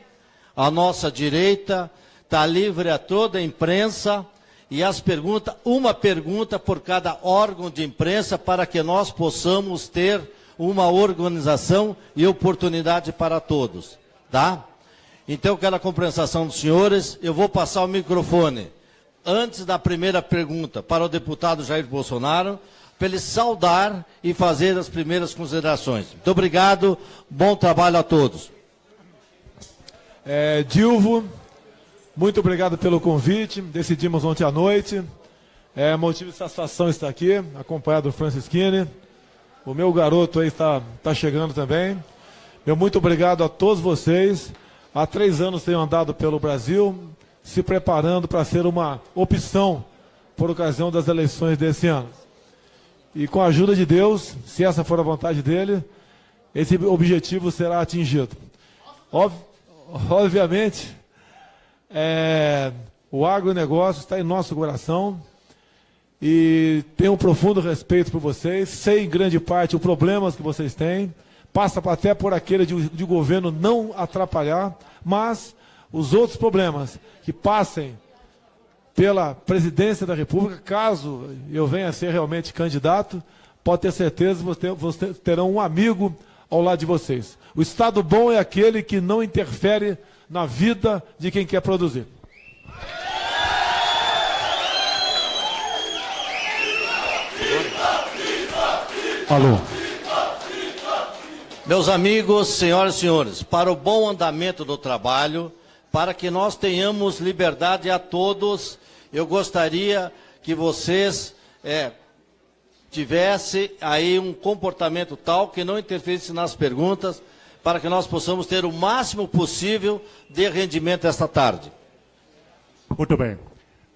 Speaker 5: à nossa direita, está livre a toda a imprensa, e as perguntas, uma pergunta por cada órgão de imprensa, para que nós possamos ter uma organização e oportunidade para todos, tá? Então, eu quero a compreensão dos senhores, eu vou passar o microfone, antes da primeira pergunta, para o deputado Jair Bolsonaro, para ele saudar e fazer as primeiras considerações. Muito obrigado, bom trabalho a todos.
Speaker 1: Dilvo, muito obrigado pelo convite, decidimos ontem à noite, motivo de satisfação estar aqui, acompanhado do Francisquini, o meu garoto aí está chegando também. Meu muito obrigado a todos vocês, há 3 anos tenho andado pelo Brasil, se preparando para ser uma opção por ocasião das eleições desse ano. E com a ajuda de Deus, se essa for a vontade dele, esse objetivo será atingido. Obviamente, o agronegócio está em nosso coração e tenho um profundo respeito por vocês, sei em grande parte os problemas que vocês têm, passa até por aquele de governo não atrapalhar, mas os outros problemas que passem pela presidência da República, caso eu venha a ser realmente candidato, pode ter certeza que vocês terão um amigo ao lado de vocês. O Estado bom é aquele que não interfere na vida de quem quer produzir.
Speaker 6: Alô.
Speaker 5: Meus amigos, senhoras e senhores, para o bom andamento do trabalho, para que nós tenhamos liberdade a todos, eu gostaria que vocês tivessem aí um comportamento tal que não interferisse nas perguntas, para que nós possamos ter o máximo possível de rendimento esta tarde.
Speaker 6: Muito bem.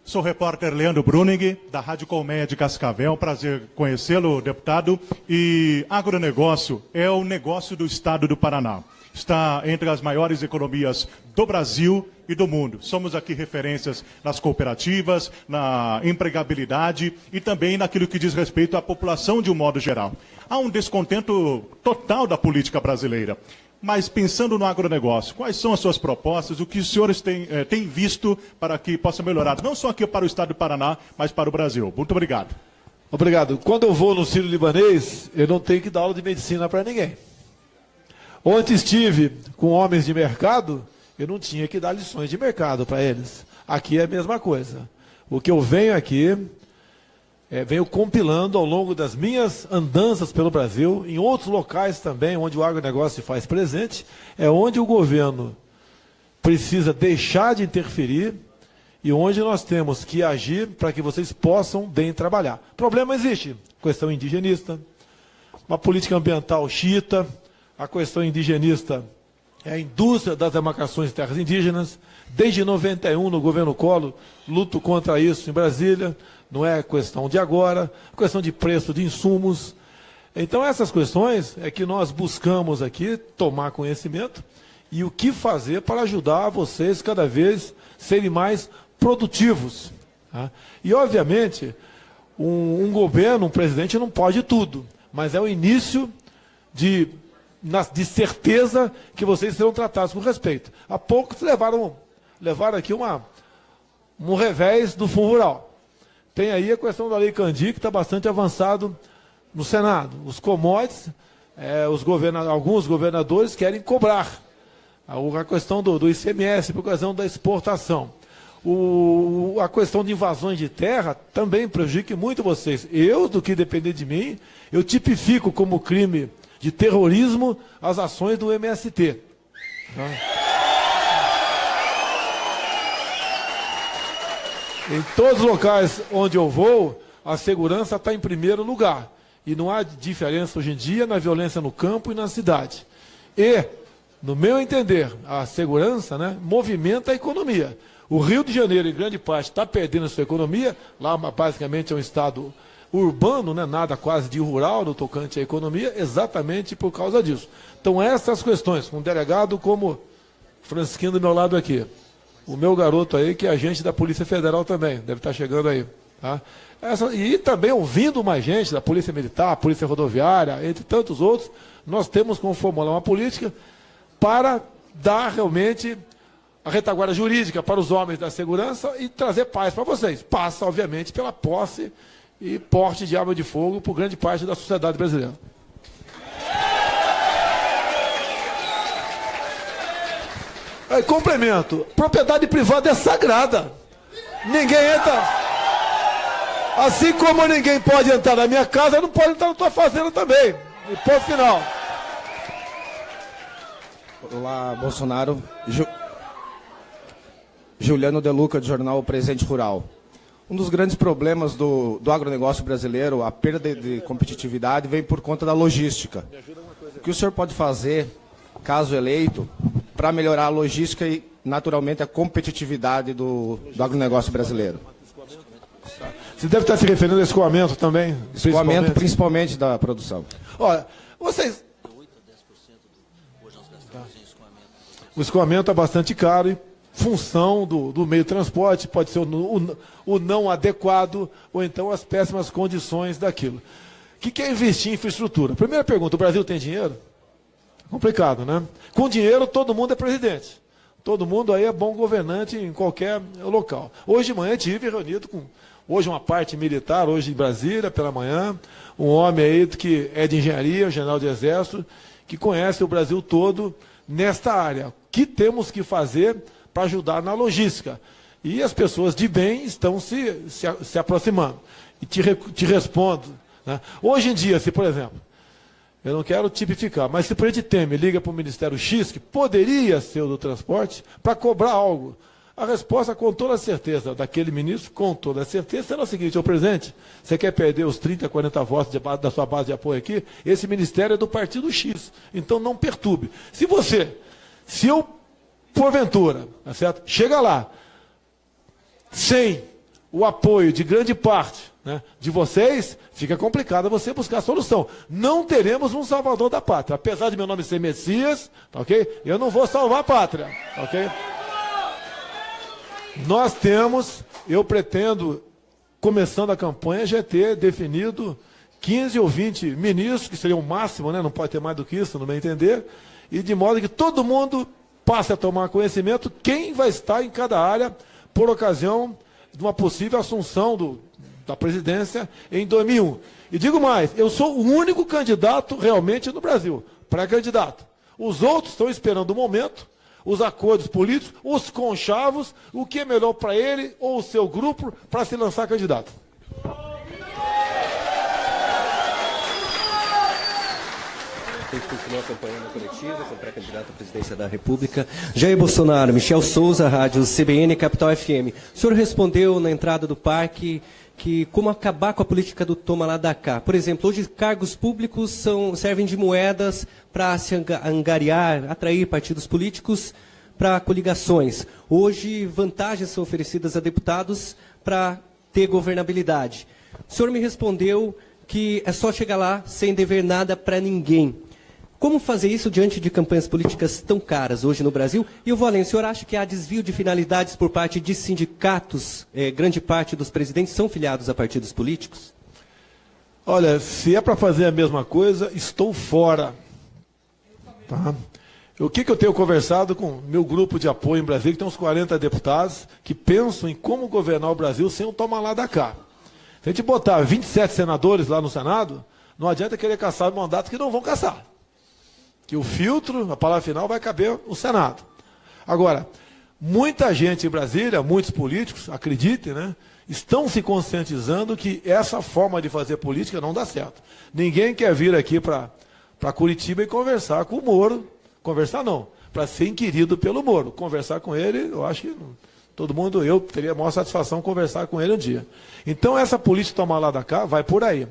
Speaker 6: Sou o repórter Leandro Bruning, da Rádio Colmeia de Cascavel. Prazer conhecê-lo, deputado. E agronegócio é o negócio do estado do Paraná. Está entre as maiores economias do Brasil e do mundo. Somos aqui referências nas cooperativas, na empregabilidade e também naquilo que diz respeito à população de um modo geral. Há um descontento total da política brasileira. Mas pensando no agronegócio, quais são as suas propostas, o que os senhores têm visto para que possa melhorar, não só aqui para o estado do Paraná, mas para o Brasil? Muito obrigado.
Speaker 1: Obrigado. Quando eu vou no Sírio-Libanês, eu não tenho que dar aula de medicina para ninguém. Ontem estive com homens de mercado, eu não tinha que dar lições de mercado para eles. Aqui é a mesma coisa. O que eu venho aqui, venho compilando ao longo das minhas andanças pelo Brasil, em outros locais também, onde o agronegócio se faz presente, é onde o governo precisa deixar de interferir e onde nós temos que agir para que vocês possam bem trabalhar. Problema existe, questão indigenista, uma política ambiental xiita, a questão indigenista é a indústria das demarcações de terras indígenas. Desde 91, no governo Collor, luto contra isso em Brasília. Não é questão de agora, questão de preço de insumos. Então, essas questões é que nós buscamos aqui tomar conhecimento e o que fazer para ajudar vocês cada vez serem mais produtivos. Tá? E, obviamente, um governo, um presidente não pode tudo, mas é o início de certeza que vocês serão tratados com respeito. Há pouco levaram aqui um revés do Fundo Rural. Tem aí a questão da Lei Candir, que está bastante avançado no Senado. Os commodities, alguns governadores querem cobrar. A questão do ICMS, por questão da exportação. A questão de invasões de terra também prejudica muito vocês. Do que depender de mim, eu tipifico como crime de terrorismo as ações do MST. Em todos os locais onde eu vou, a segurança está em primeiro lugar. E não há diferença hoje em dia na violência no campo e na cidade. E, no meu entender, a segurança movimenta a economia. O Rio de Janeiro, em grande parte, está perdendo a sua economia. Lá, basicamente, é um estado urbano, nada quase de rural no tocante à economia, exatamente por causa disso. Então, essas questões, com um delegado como Francisquinho do meu lado aqui, o meu garoto aí, que é agente da Polícia Federal também, deve estar chegando aí. Tá? E também ouvindo mais gente da Polícia Militar, Polícia Rodoviária, entre tantos outros, nós temos como formular uma política para dar realmente a retaguarda jurídica para os homens da segurança e trazer paz para vocês. Passa, obviamente, pela posse e porte de arma de fogo por grande parte da sociedade brasileira. Aí, complemento, propriedade privada é sagrada. Ninguém entra. Assim como ninguém pode entrar na minha casa, não pode entrar na tua fazenda também. E ponto final.
Speaker 2: Olá, Bolsonaro. Juliano De Luca, do jornal Presente Rural. Um dos grandes problemas do agronegócio brasileiro, a perda de competitividade, vem por conta da logística. O que o senhor pode fazer, caso eleito, para melhorar a logística e, naturalmente, a competitividade do agronegócio brasileiro?
Speaker 1: Você deve estar se referindo ao escoamento também?
Speaker 2: Escoamento, principalmente da produção.
Speaker 1: Olha, vocês... O escoamento é bastante caro e função do meio de transporte, pode ser o não adequado ou então as péssimas condições daquilo. O que é investir em infraestrutura? Primeira pergunta, o Brasil tem dinheiro? Complicado, né? Com dinheiro todo mundo é presidente. Todo mundo aí é bom governante em qualquer local. Hoje de manhã estive reunido com... Hoje uma parte militar, hoje em Brasília, pela manhã, um homem aí que é de engenharia, um general de exército, que conhece o Brasil todo nesta área. O que temos que fazer para ajudar na logística? E as pessoas de bem estão se aproximando. E te respondo. Né? Hoje em dia, se por exemplo, eu não quero tipificar, mas se o presidente Temer liga para o Ministério X, que poderia ser o do transporte, para cobrar algo, a resposta, com toda a certeza, daquele ministro, com toda a certeza, será o seguinte: ô presidente, você quer perder os 30, 40 votos da sua base de apoio aqui? Esse ministério é do partido X, então não perturbe. Se eu, porventura, tá certo? Chega lá, sem o apoio de grande parte, né, de vocês, fica complicado você buscar a solução. Não teremos um salvador da pátria. Apesar de meu nome ser Messias, tá ok? Eu não vou salvar a pátria, tá ok? Nós temos, eu pretendo, começando a campanha, já ter definido 15 ou 20 ministros, que seria o máximo, né? Não pode ter mais do que isso, no meu entender, e de modo que todo mundo passe a tomar conhecimento quem vai estar em cada área por ocasião de uma possível assunção da presidência em 2001. E digo mais, eu sou o único candidato realmente no Brasil, pré-candidato. Os outros estão esperando o momento, os acordos políticos, os conchavos, o que é melhor para ele ou o seu grupo para se lançar candidato.
Speaker 3: Tem que continuar acompanhando a coletiva com o pré-candidato à presidência da República. Jair Bolsonaro, Michel Souza, Rádio CBN, Capital FM. O senhor respondeu na entrada do parque que como acabar com a política do toma lá da cá. Por exemplo, hoje cargos públicos servem de moedas para se angariar, atrair partidos políticos para coligações. Hoje, vantagens são oferecidas a deputados para ter governabilidade. O senhor me respondeu que é só chegar lá sem dever nada para ninguém. Como fazer isso diante de campanhas políticas tão caras hoje no Brasil? E eu vou além, o senhor acha que há desvio de finalidades por parte de sindicatos? Grande parte dos presidentes são filiados a partidos políticos?
Speaker 1: Olha, se é para fazer a mesma coisa, estou fora. Tá? O que eu tenho conversado com meu grupo de apoio em Brasília, que tem uns 40 deputados, que pensam em como governar o Brasil sem o toma lá da cá. Se a gente botar 27 senadores lá no Senado, não adianta querer caçar mandatos que não vão caçar. Que o filtro, a palavra final, vai caber no Senado. Agora, muita gente em Brasília, muitos políticos, acreditem, né, estão se conscientizando que essa forma de fazer política não dá certo. Ninguém quer vir aqui para Curitiba e conversar com o Moro. Conversar não, para ser inquirido pelo Moro. Conversar com ele, eu acho que todo mundo, eu teria a maior satisfação conversar com ele um dia. Então essa política tomar lá da cá vai por aí.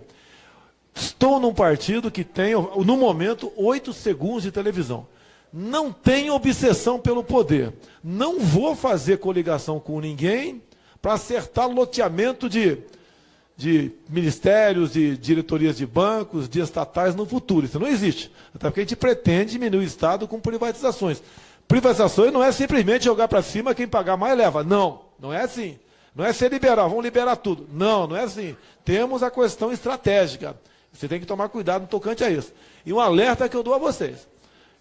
Speaker 1: Estou num partido que tem, no momento, 8 segundos de televisão. Não tenho obsessão pelo poder. Não vou fazer coligação com ninguém para acertar loteamento de ministérios, de diretorias de bancos, de estatais no futuro. Isso não existe. Até porque a gente pretende diminuir o Estado com privatizações. Privatizações não é simplesmente jogar para cima, quem pagar mais leva. Não, não é assim. Não é ser liberal, vamos liberar tudo. Não, não é assim. Temos a questão estratégica. Você tem que tomar cuidado no tocante a isso. E um alerta que eu dou a vocês.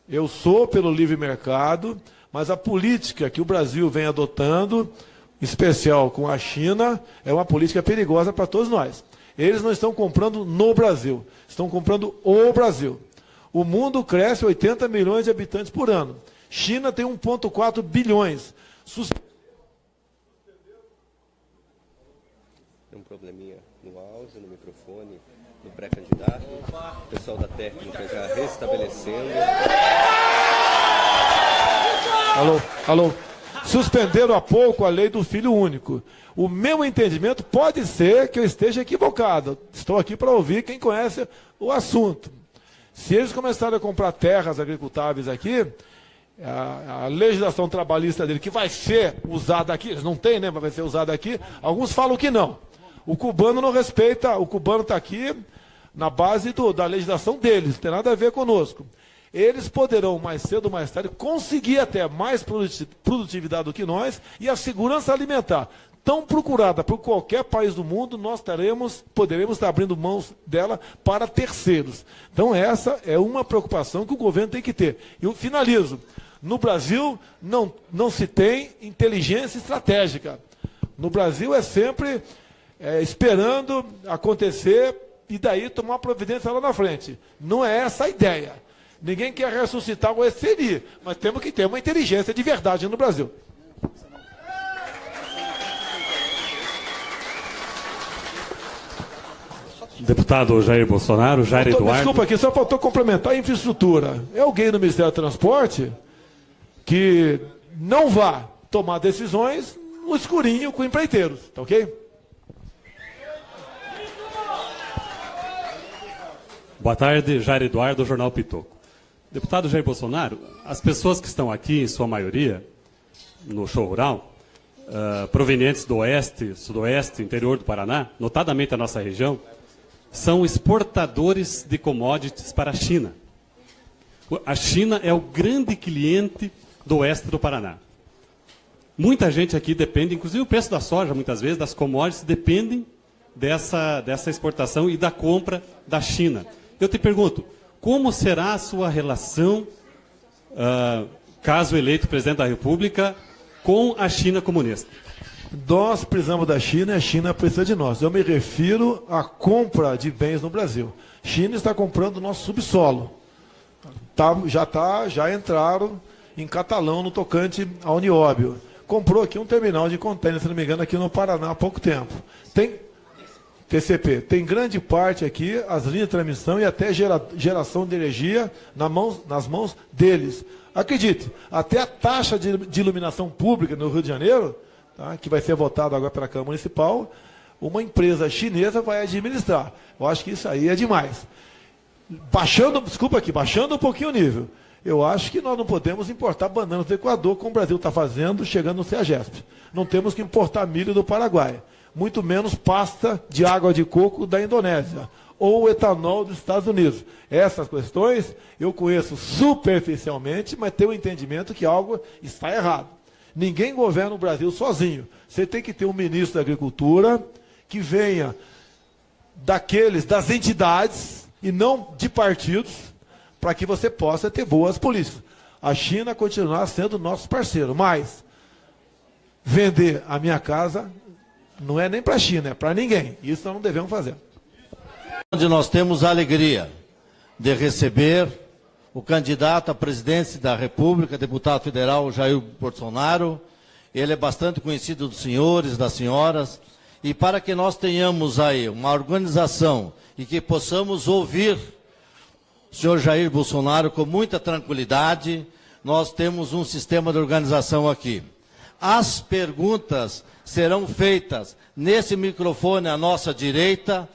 Speaker 1: Eu sou pelo livre mercado, Mas a política que o Brasil vem adotando, em especial com a China, é uma política perigosa para todos nós. Eles não estão comprando no Brasil, estão comprando o Brasil. O mundo cresce 80 milhões de habitantes por ano. China tem 1,4 bilhões.
Speaker 3: Tem um probleminha no áudio, no microfone, no pré-candidato. O pessoal da técnica já restabelecendo.
Speaker 1: Alô, alô. Suspenderam há pouco a lei do filho único. O meu entendimento pode ser que eu esteja equivocado. Estou aqui para ouvir quem conhece o assunto. Se eles começarem a comprar terras agricultáveis aqui, a legislação trabalhista dele, que vai ser usada aqui, eles não têm, né, mas vai ser usada aqui, alguns falam que não. O cubano não respeita, o cubano está aqui na base da legislação deles, não tem nada a ver conosco. Eles poderão, mais cedo ou mais tarde, conseguir até mais produtividade do que nós e a segurança alimentar, tão procurada por qualquer país do mundo, nós poderemos estar abrindo mãos dela para terceiros. Então essa é uma preocupação que o governo tem que ter. E eu finalizo. No Brasil não se tem inteligência estratégica. No Brasil é sempre esperando acontecer e daí tomar providência lá na frente. Não é essa a ideia. Ninguém quer ressuscitar o SNI, mas temos que ter uma inteligência de verdade no Brasil.
Speaker 4: Deputado Jair Bolsonaro, Jair Eduardo.
Speaker 1: Desculpa aqui, só faltou complementar a infraestrutura. É alguém no Ministério do Transporte que não vá tomar decisões no escurinho com empreiteiros, tá ok?
Speaker 4: Boa tarde, Jair Eduardo, Jornal Pitoco. Deputado Jair Bolsonaro, as pessoas que estão aqui, em sua maioria, no show rural, provenientes do oeste, sudoeste, interior do Paraná, notadamente a nossa região, são exportadores de commodities para a China. A China é o grande cliente do oeste do Paraná. Muita gente aqui depende, inclusive o preço da soja, muitas vezes, das commodities, dependem dessa exportação e da compra da China. Eu te pergunto, como será a sua relação, caso eleito presidente da República, com a China comunista?
Speaker 1: Nós precisamos da China e a China precisa de nós. Eu me refiro à compra de bens no Brasil. A China está comprando o nosso subsolo. Já entraram em Catalão no tocante à Unióbio. Comprou aqui um terminal de contêiner, se não me engano, aqui no Paraná há pouco tempo. Tem TCP, tem grande parte aqui, as linhas de transmissão e até geração de energia nas mãos deles. Acredite, até a taxa de iluminação pública no Rio de Janeiro, tá, que vai ser votada agora pela Câmara Municipal, uma empresa vai administrar. Eu acho que isso aí é demais. Baixando um pouquinho o nível. Eu acho que nós não podemos importar bananas do Equador, como o Brasil está fazendo, chegando no CEAGESP. Não temos que importar milho do Paraguai. Muito menos pasta de água de coco da Indonésia. Ou etanol dos Estados Unidos. Essas questões eu conheço superficialmente, mas tenho o entendimento que algo está errado. Ninguém governa o Brasil sozinho. Você tem que ter um ministro da Agricultura que venha das entidades e não de partidos, para que você possa ter boas políticas. A China continuará sendo nosso parceiro, mas vender a minha casa não é nem para a China, é para ninguém. Isso nós não devemos fazer.
Speaker 5: Onde nós temos a alegria de receber o candidato à presidência da República, deputado federal Jair Bolsonaro. Ele é bastante conhecido dos senhores, das senhoras. E para que nós tenhamos aí uma organização e que possamos ouvir o senhor Jair Bolsonaro com muita tranquilidade, nós temos um sistema de organização aqui. As perguntas serão feitas nesse microfone à nossa direita,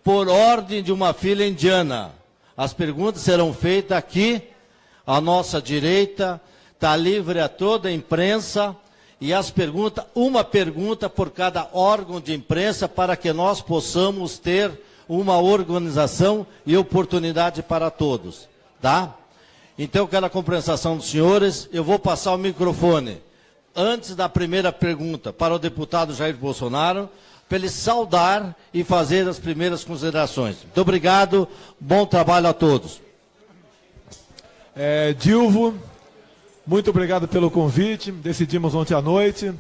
Speaker 5: por ordem de uma fila indiana. As perguntas serão feitas aqui, à nossa direita, está livre a toda a imprensa, e as perguntas, uma pergunta por cada órgão de imprensa, para que nós possamos ter uma organização e oportunidade para todos, tá? Então, eu quero a compreensão dos senhores, eu vou passar o microfone, antes da primeira pergunta, para o deputado Jair Bolsonaro, para ele saudar e fazer as primeiras considerações. Muito obrigado, bom trabalho a todos.
Speaker 1: Dilvo, Muito obrigado pelo convite. Decidimos ontem à noite.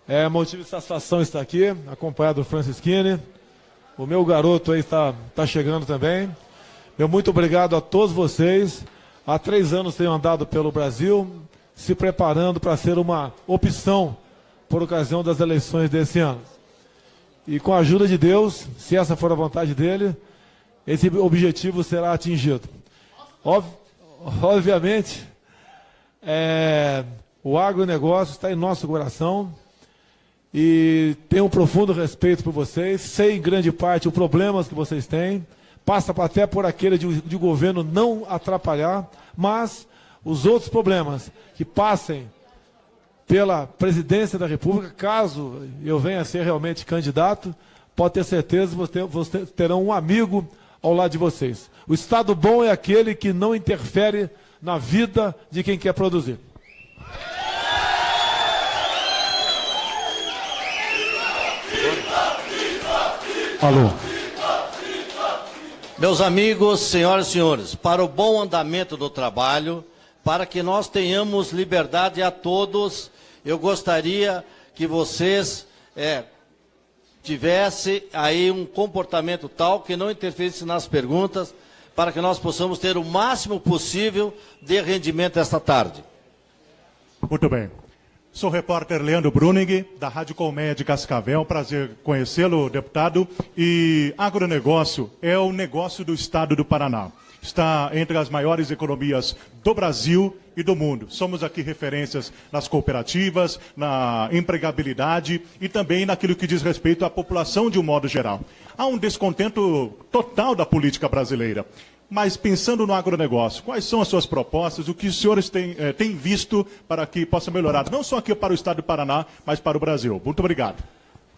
Speaker 1: É motivo de satisfação estar aqui, acompanhado do Francisquini. O meu garoto aí está chegando também. Meu muito obrigado a todos vocês. Há 3 anos tenho andado pelo Brasil, se preparando para ser uma opção por ocasião das eleições desse ano. E com a ajuda de Deus, se essa for a vontade dele, esse objetivo será atingido. Obviamente, o agronegócio está em nosso coração e tenho um profundo respeito por vocês. Sei em grande parte os problemas que vocês têm, passa até por aquele de governo não atrapalhar, mas os outros problemas que passem pela presidência da República, caso eu venha a ser realmente candidato, pode ter certeza que vocês terão um amigo ao lado de vocês. O Estado bom é aquele que não interfere na vida de quem quer produzir.
Speaker 6: Alô.
Speaker 5: Meus amigos, senhoras e senhores, para o bom andamento do trabalho, para que nós tenhamos liberdade a todos, eu gostaria que vocês tivessem aí um comportamento tal que não interferisse nas perguntas, para que nós possamos ter o máximo possível de rendimento esta tarde.
Speaker 6: Muito bem. Sou o repórter Leandro Bruning, da Rádio Colmeia de Cascavel. Prazer conhecê-lo, deputado. E agronegócio é o negócio do estado do Paraná. Está entre as maiores economias do Brasil e do mundo. Somos aqui referências nas cooperativas, na empregabilidade e também naquilo que diz respeito à população de um modo geral. Há um descontento total da política brasileira. Mas pensando no agronegócio, quais são as suas propostas, o que os senhores têm visto para que possa melhorar, não só aqui para o estado do Paraná, mas para o Brasil? Muito obrigado.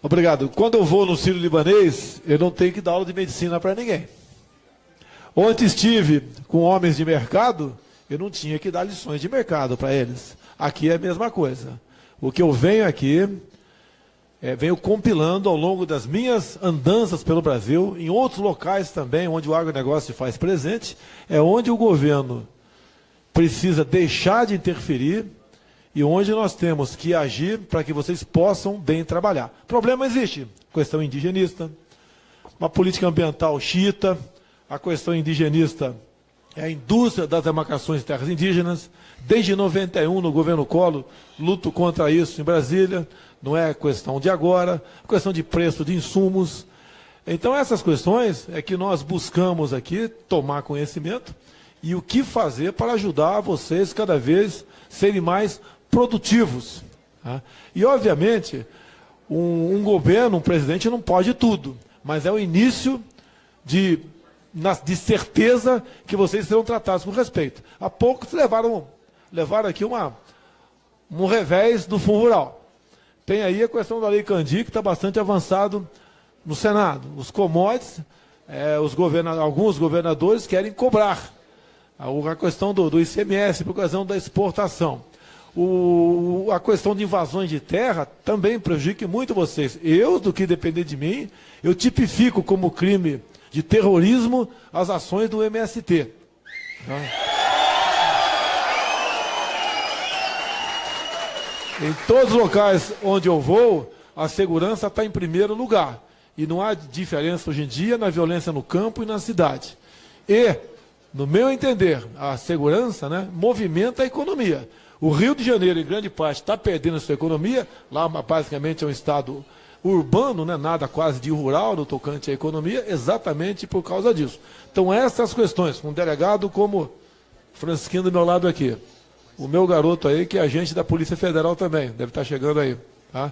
Speaker 1: Obrigado. Quando eu vou no Sírio-Libanês, eu não tenho que dar aula de medicina para ninguém. Ontem estive com homens de mercado, eu não tinha que dar lições de mercado para eles. Aqui é a mesma coisa. O que eu venho aqui, venho compilando ao longo das minhas andanças pelo Brasil, em outros locais também, onde o agronegócio se faz presente, é onde o governo precisa deixar de interferir e onde nós temos que agir para que vocês possam bem trabalhar. Problema existe, questão indigenista, uma política ambiental xiita, a questão indigenista é a indústria das demarcações de terras indígenas. Desde 91, no governo Collor, luto contra isso em Brasília. Não é questão de agora, questão de preço de insumos. Então, essas questões é que nós buscamos aqui tomar conhecimento e o que fazer para ajudar vocês cada vez serem mais produtivos. Tá? E, obviamente, um governo, um presidente não pode tudo, mas é o início de certeza que vocês serão tratados com respeito. Há pouco levaram aqui um revés do Fundo Rural. Tem aí a questão da Lei Candir, que está bastante avançado no Senado. Os commodities, alguns governadores querem cobrar. A questão do ICMS, por ocasião da exportação. A questão de invasões de terra também prejudica muito vocês. Do que depender de mim, eu tipifico como crime de terrorismo as ações do MST. Em todos os locais onde eu vou, a segurança está em primeiro lugar. E não há diferença hoje em dia na violência no campo e na cidade. E, no meu entender, a segurança, movimenta a economia. O Rio de Janeiro, em grande parte, está perdendo a sua economia. Lá, basicamente, é um estado urbano, nada quase de rural no tocante à economia, exatamente por causa disso. Então, essas questões, com um delegado como Francisquinho do meu lado aqui, o meu garoto aí, que é agente da Polícia Federal também, deve estar chegando aí. Tá?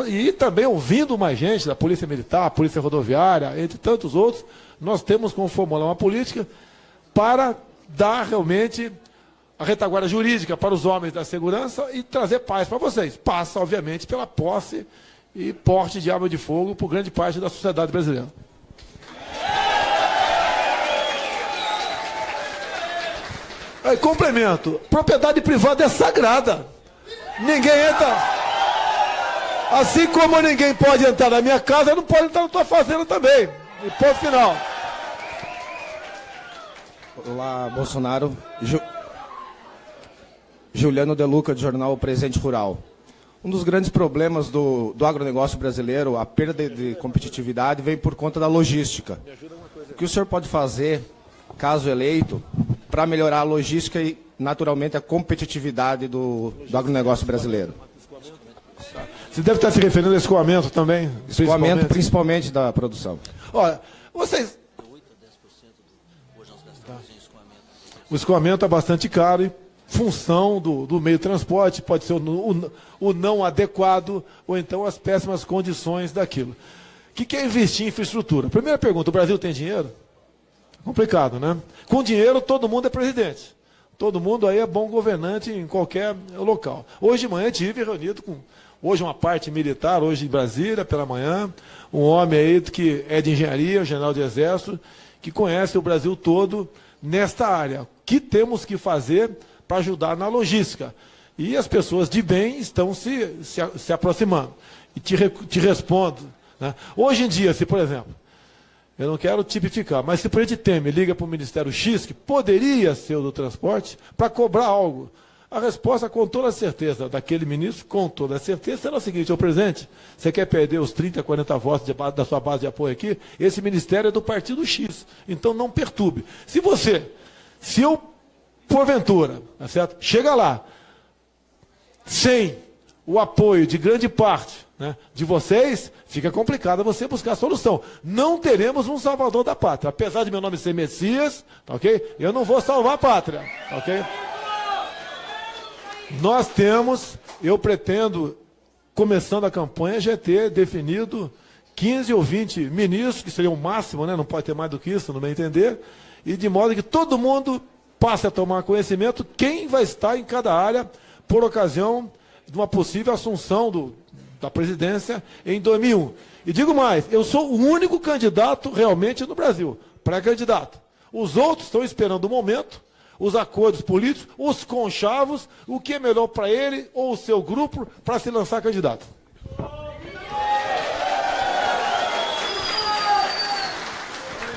Speaker 1: E também ouvindo mais gente da Polícia Militar, Polícia Rodoviária, entre tantos outros, nós temos como formular uma política para dar realmente a retaguarda jurídica para os homens da segurança e trazer paz para vocês. Passa, obviamente, pela posse e porte de arma de fogo por grande parte da sociedade brasileira. Aí, complemento, propriedade privada é sagrada. Ninguém entra. Assim como ninguém pode entrar na minha casa, não pode entrar na tua fazenda também. E ponto final.
Speaker 2: Olá, Bolsonaro. Juliano De Luca, do jornal Presente Rural. Um dos grandes problemas do agronegócio brasileiro, a perda de competitividade, vem por conta da logística. O que o senhor pode fazer, caso eleito, para melhorar a logística e, naturalmente, a competitividade do agronegócio brasileiro?
Speaker 1: Você deve estar se referindo ao escoamento também?
Speaker 2: Escoamento, principalmente da produção.
Speaker 1: Olha, vocês... O escoamento é bastante caro e função do meio de transporte, pode ser o não adequado ou então as péssimas condições daquilo. O que é investir em infraestrutura? Primeira pergunta, o Brasil tem dinheiro? Complicado, né? Com dinheiro todo mundo é presidente. Todo mundo aí é bom governante em qualquer local. Hoje de manhã estive reunido com, hoje uma parte militar, hoje em Brasília, pela manhã, um homem aí que é de engenharia, um general de exército, que conhece o Brasil todo nesta área. O que temos que fazer para ajudar na logística? E as pessoas de bem estão se aproximando. E te respondo. Né? Hoje em dia, se por exemplo, eu não quero tipificar, mas se o presidente Temer liga para o Ministério X, que poderia ser o do transporte, para cobrar algo, a resposta, com toda a certeza, daquele ministro, com toda a certeza, será o seguinte: ô presidente, você quer perder os 30, 40 votos da sua base de apoio aqui? Esse ministério é do partido X, então não perturbe. Se eu, porventura, tá certo? Chega lá, sem o apoio de grande parte, né, de vocês, fica complicado você buscar a solução. Não teremos um salvador da pátria. Apesar de meu nome ser Messias, tá ok? Eu não vou salvar a pátria, tá ok? Nós temos, eu pretendo, começando a campanha, já ter definido 15 ou 20 ministros, que seria o máximo, né? Não pode ter mais do que isso, no meu entender, e de modo que todo mundo passe a tomar conhecimento quem vai estar em cada área por ocasião de uma possível assunção da presidência em 2001. E digo mais, eu sou o único candidato realmente no Brasil, pré-candidato. Os outros estão esperando o momento, os acordos políticos, os conchavos, o que é melhor para ele ou o seu grupo para se lançar candidato.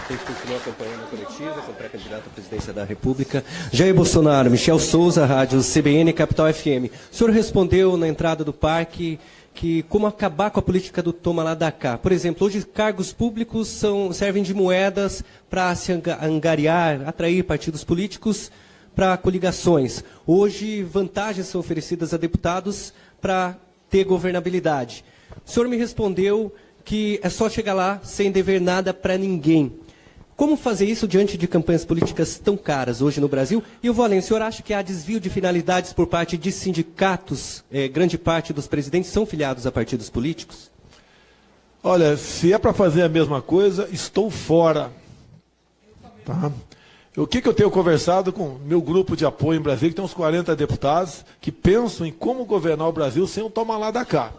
Speaker 3: A gente continua acompanhando a coletiva com o pré-candidato à presidência da República. Jair Bolsonaro, Michel Souza, Rádio CBN, Capital FM. O senhor respondeu na entrada do parque que como acabar com a política do toma lá da cá. Por exemplo, hoje cargos públicos servem de moedas para se angariar, atrair partidos políticos para coligações. Hoje, vantagens são oferecidas a deputados para ter governabilidade. O senhor me respondeu que é só chegar lá sem dever nada para ninguém. Como fazer isso diante de campanhas políticas tão caras hoje no Brasil? E eu vou além, o senhor acha que há desvio de finalidades por parte de sindicatos? Grande parte dos presidentes são filiados a partidos políticos?
Speaker 1: Olha, se é para fazer a mesma coisa, estou fora. Tá? O que eu tenho conversado com meu grupo de apoio em Brasília, que tem uns 40 deputados, que pensam em como governar o Brasil sem um toma lá da cá.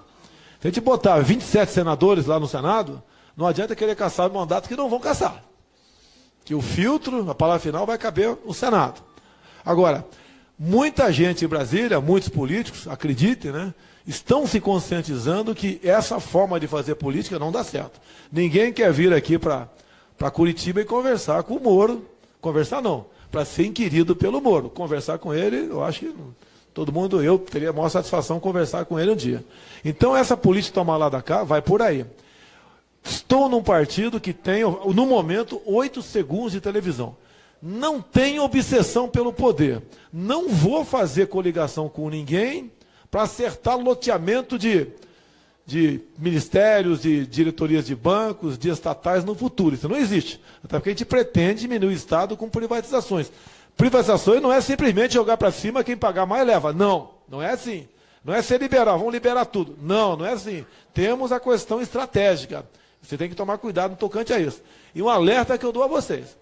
Speaker 1: Se a gente botar 27 senadores lá no Senado, não adianta querer caçar mandatos que não vão caçar. Que o filtro, a palavra final, vai caber no Senado. Agora, muita gente em Brasília, muitos políticos, acreditem, né, estão se conscientizando que essa forma de fazer política não dá certo. Ninguém quer vir aqui para Curitiba e conversar com o Moro. Conversar não, para ser inquirido pelo Moro. Conversar com ele, eu acho que todo mundo, eu teria a maior satisfação conversar com ele um dia. Então essa política tomar lá da cá vai por aí. Estou num partido que tem, no momento, 8 segundos de televisão. Não tenho obsessão pelo poder. Não vou fazer coligação com ninguém para acertar loteamento de ministérios, de diretorias de bancos, de estatais no futuro. Isso não existe. Até porque a gente pretende diminuir o Estado com privatizações. Privatizações não é simplesmente jogar para cima, quem pagar mais leva. Não, não é assim. Não é ser liberal, vamos liberar tudo. Não, não é assim. Temos a questão estratégica. Você tem que tomar cuidado no tocante a isso. E um alerta que eu dou a vocês.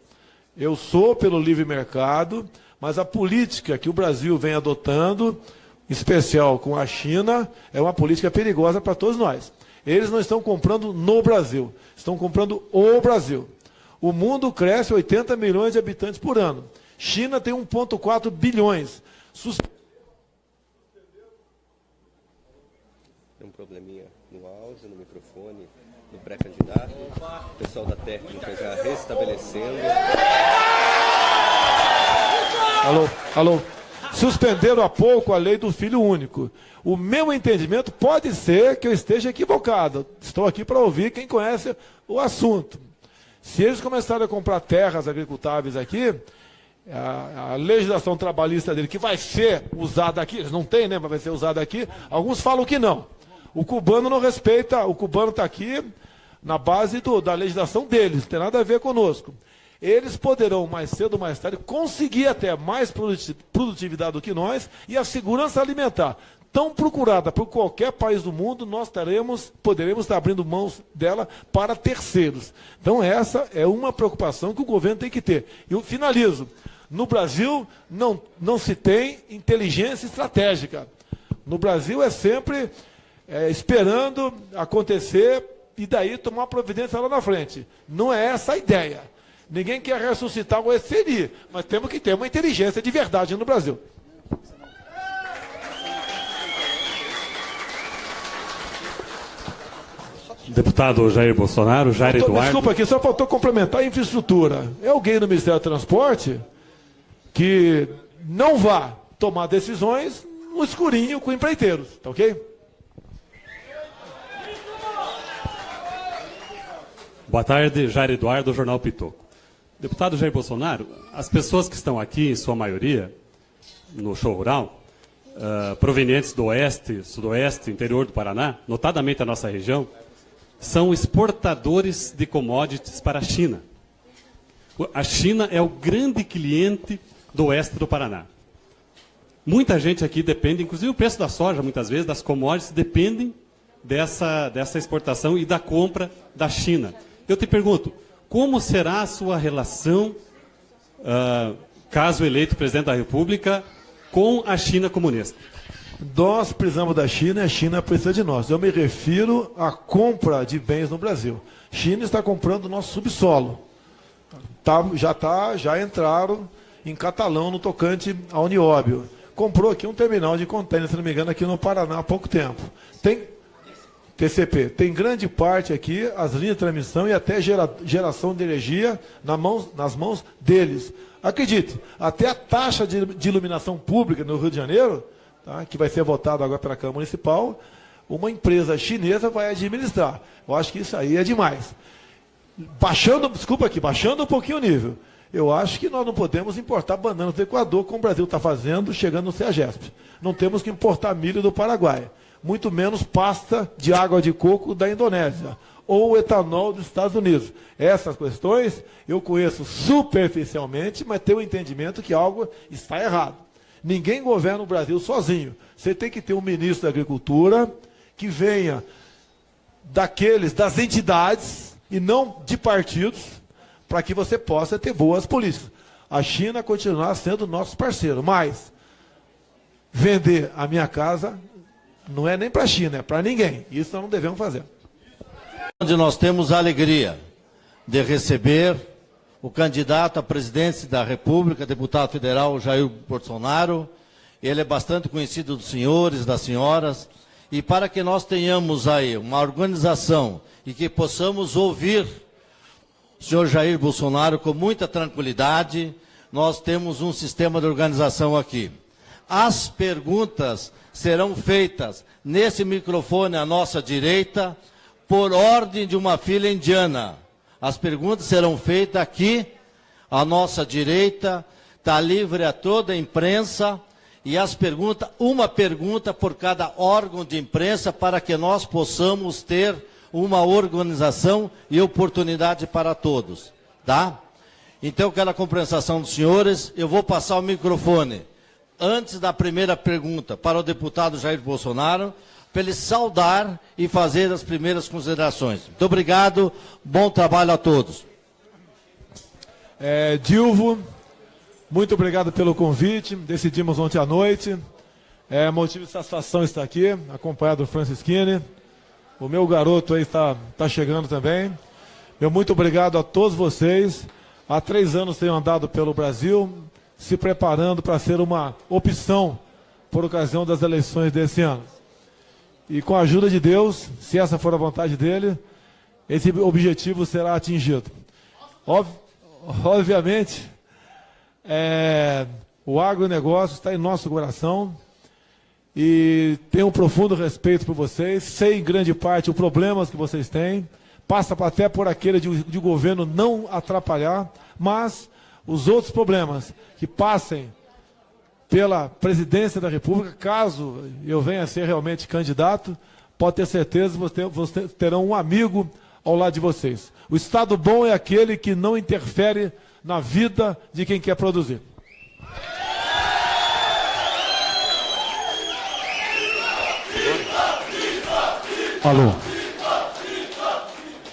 Speaker 1: Eu sou pelo livre mercado, mas a política que o Brasil vem adotando, em especial com a China, é uma política perigosa para todos nós. Eles não estão comprando no Brasil, estão comprando o Brasil. O mundo cresce 80 milhões de habitantes por ano. China tem 1,4 bilhões.
Speaker 3: Tem um probleminha no áudio, no microfone, no pré-candidato. O pessoal da técnica já restabelecendo.
Speaker 1: Alô, alô. suspenderam há pouco a lei do filho único. O meu entendimento pode ser que eu esteja equivocado. Estou aqui para ouvir quem conhece o assunto. Se eles começarem a comprar terras agricultáveis aqui, a legislação trabalhista dele, que vai ser usada aqui, eles não têm, né, mas vai ser usada aqui, alguns falam que não. O cubano não respeita, o cubano está aqui na base da legislação deles, não tem nada a ver conosco. Eles poderão, mais cedo ou mais tarde, conseguir até mais produtividade do que nós, e a segurança alimentar, tão procurada por qualquer país do mundo, nós poderemos estar abrindo mãos dela para terceiros. Então essa é uma preocupação que o governo tem que ter. E eu finalizo. No Brasil não se tem inteligência estratégica. No Brasil é sempre esperando acontecer e daí tomar providência lá na frente. Não é essa a ideia. Ninguém quer ressuscitar o SNI, mas temos que ter uma inteligência de verdade no Brasil.
Speaker 4: Deputado Jair Bolsonaro, Jair Eduardo.
Speaker 1: Desculpa aqui, só faltou complementar a infraestrutura. É alguém no Ministério do Transporte que não vá tomar decisões no escurinho com empreiteiros, tá ok?
Speaker 4: Boa tarde, Jair Eduardo, Jornal Pitoco. Deputado Jair Bolsonaro, as pessoas que estão aqui, em sua maioria, no show rural, provenientes do oeste, sudoeste, interior do Paraná, notadamente a nossa região, são exportadores de commodities para a China. A China é o grande cliente do oeste do Paraná. Muita gente aqui depende, inclusive o preço da soja, muitas vezes, das commodities, dependem dessa exportação e da compra da China. Eu te pergunto, como será a sua relação, caso eleito presidente da República, com a China comunista?
Speaker 1: Nós precisamos da China e a China precisa de nós. Eu me refiro à compra de bens no Brasil. A China está comprando o nosso subsolo. Já entraram em Catalão no tocante ao Nióbio. Comprou aqui um terminal de contêiner, se não me engano, aqui no Paraná há pouco tempo. Tem TCP. Tem grande parte aqui, as linhas de transmissão e até geração de energia nas mãos deles. Acredite, até a taxa de iluminação pública no Rio de Janeiro, tá, que vai ser votado agora pela Câmara Municipal, uma empresa chinesa vai administrar. Eu acho que isso aí é demais. Baixando um pouquinho o nível. Eu acho que nós não podemos importar bananas do Equador, como o Brasil está fazendo, chegando no CEAGESP. Não temos que importar milho do Paraguai. Muito menos pasta de água de coco da Indonésia. Ou etanol dos Estados Unidos. Essas questões eu conheço superficialmente, mas tenho o entendimento que algo está errado. Ninguém governa o Brasil sozinho. Você tem que ter um ministro da Agricultura que venha das entidades e não de partidos, para que você possa ter boas políticas. A China continuar sendo nosso parceiro, mas vender a minha casa não é nem para a China, é para ninguém. Isso nós não devemos fazer.
Speaker 5: Onde nós temos a alegria de receber o candidato à presidência da República, deputado federal Jair Bolsonaro. Ele é bastante conhecido dos senhores, das senhoras, e para que nós tenhamos aí uma organização e que possamos ouvir o senhor Jair Bolsonaro com muita tranquilidade, nós temos um sistema de organização aqui. As perguntas serão feitas nesse microfone à nossa direita, por ordem de uma fila indiana. As perguntas serão feitas aqui, à nossa direita, está livre a toda a imprensa, e as perguntas, uma pergunta por cada órgão de imprensa, para que nós possamos ter uma organização e oportunidade para todos, tá? Então, eu quero a compreensão dos senhores, eu vou passar o microfone, antes da primeira pergunta, para o deputado Jair Bolsonaro, para ele saudar e fazer as primeiras considerações. Muito obrigado, bom trabalho a todos.
Speaker 1: Dilvo, muito obrigado pelo convite, decidimos ontem à noite, motivo de satisfação estar aqui, acompanhado do Francisquini, o meu garoto aí está chegando também. Meu muito obrigado a todos vocês, há 3 anos tenho andado pelo Brasil, se preparando para ser uma opção por ocasião das eleições desse ano. E com a ajuda de Deus, se essa for a vontade dele, esse objetivo será atingido. Obviamente, O agronegócio está em nosso coração e tenho um profundo respeito por vocês. Sei em grande parte os problemas que vocês têm. Passa até por aquele de governo não atrapalhar, mas os outros problemas que passem pela presidência da República, caso eu venha a ser realmente candidato, pode ter certeza que vocês terão um amigo ao lado de vocês. O Estado bom é aquele que não interfere na vida de quem quer produzir.
Speaker 6: Alô.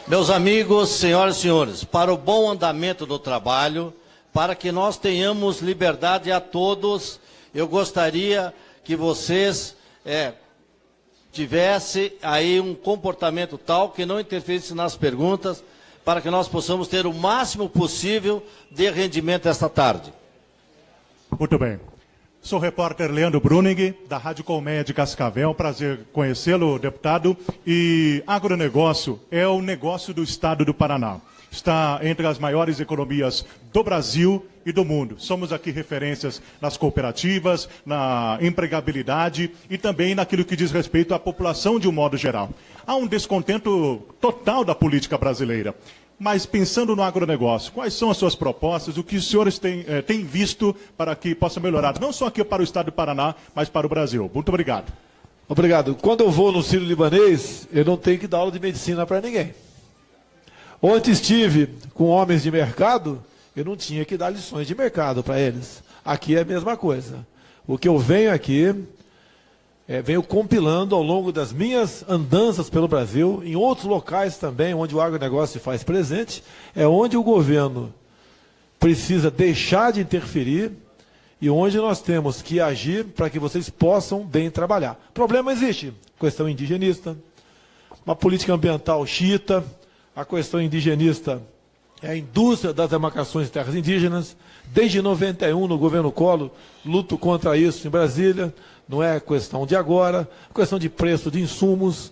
Speaker 5: Meus amigos, senhoras e senhores, para o bom andamento do trabalho, para que nós tenhamos liberdade a todos, eu gostaria que vocês tivessem aí um comportamento tal que não interferisse nas perguntas, para que nós possamos ter o máximo possível de rendimento esta tarde.
Speaker 6: Muito bem. Sou o repórter Leandro Bruning, da Rádio Colmeia de Cascavel. Prazer conhecê-lo, deputado. E agronegócio é o negócio do estado do Paraná. Está entre as maiores economias do Brasil e do mundo. Somos aqui referências nas cooperativas, na empregabilidade e também naquilo que diz respeito à população de um modo geral. Há um descontento total da política brasileira. Mas pensando no agronegócio, quais são as suas propostas, o que os senhores têm visto para que possa melhorar, não só aqui para o estado do Paraná, mas para o Brasil? Muito obrigado.
Speaker 1: Obrigado. Quando eu vou no Sírio-Libanês, eu não tenho que dar aula de medicina para ninguém. Ontem estive com homens de mercado, eu não tinha que dar lições de mercado para eles. Aqui é a mesma coisa. O que eu venho aqui, venho compilando ao longo das minhas andanças pelo Brasil, em outros locais também, onde o agronegócio se faz presente, é onde o governo precisa deixar de interferir e onde nós temos que agir para que vocês possam bem trabalhar. Problema existe, questão indigenista, uma política ambiental xiita, a questão indigenista é a indústria das demarcações de terras indígenas. Desde 91, no governo Collor, luto contra isso em Brasília. Não é questão de agora, questão de preço de insumos.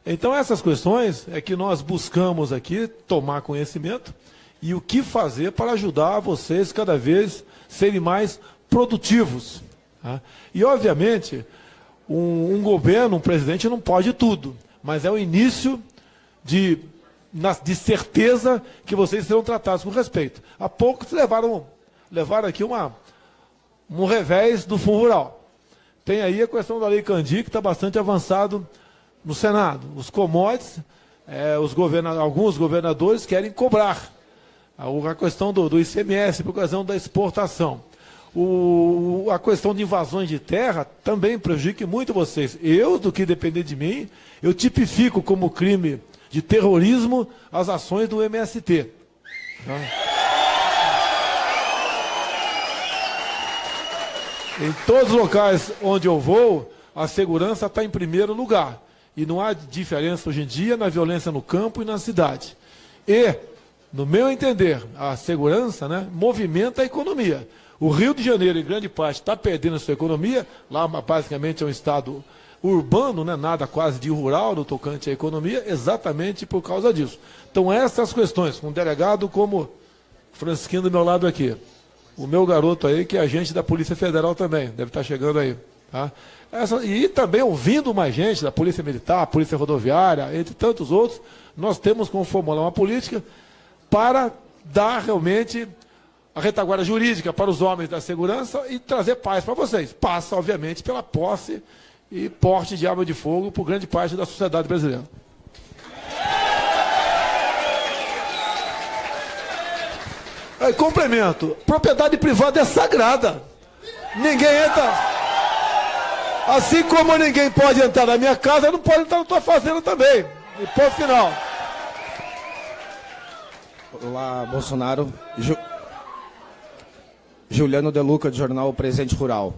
Speaker 1: Então, essas questões é que nós buscamos aqui tomar conhecimento e o que fazer para ajudar vocês cada vez serem mais produtivos. Tá? E, obviamente, um governo, um presidente não pode tudo, mas é o início de certeza que vocês serão tratados com respeito. Há pouco levaram aqui um revés do Fundo Rural. Tem aí a questão da Lei Candir, que está bastante avançado no Senado. Os commodities, alguns governadores querem cobrar. A questão do ICMS, por causa da exportação. A questão de invasões de terra também prejudica muito vocês. Do que depender de mim, eu tipifico como crime de terrorismo as ações do MST. Tá? Em todos os locais onde eu vou, a segurança está em primeiro lugar. E não há diferença hoje em dia na violência no campo e na cidade. E, no meu entender, a segurança, movimenta a economia. O Rio de Janeiro, em grande parte, está perdendo a sua economia. Lá, basicamente, é um estado urbano, nada quase de rural no tocante à economia, exatamente por causa disso. Então, essas questões, com um delegado como o Francisquinho do meu lado aqui, o meu garoto aí, que é agente da Polícia Federal também, deve estar chegando aí. Tá? E também ouvindo mais gente da Polícia Militar, Polícia Rodoviária, entre tantos outros, nós temos como formular uma política para dar realmente a retaguarda jurídica para os homens da segurança e trazer paz para vocês. Passa, obviamente, pela posse e porte de arma de fogo por grande parte da sociedade brasileira. Aí, complemento, propriedade privada é sagrada. Ninguém entra. Assim como ninguém pode entrar na minha casa, não pode entrar na tua fazenda também. E ponto final.
Speaker 2: Olá, Bolsonaro. Juliano De Luca, do jornal Presente Rural.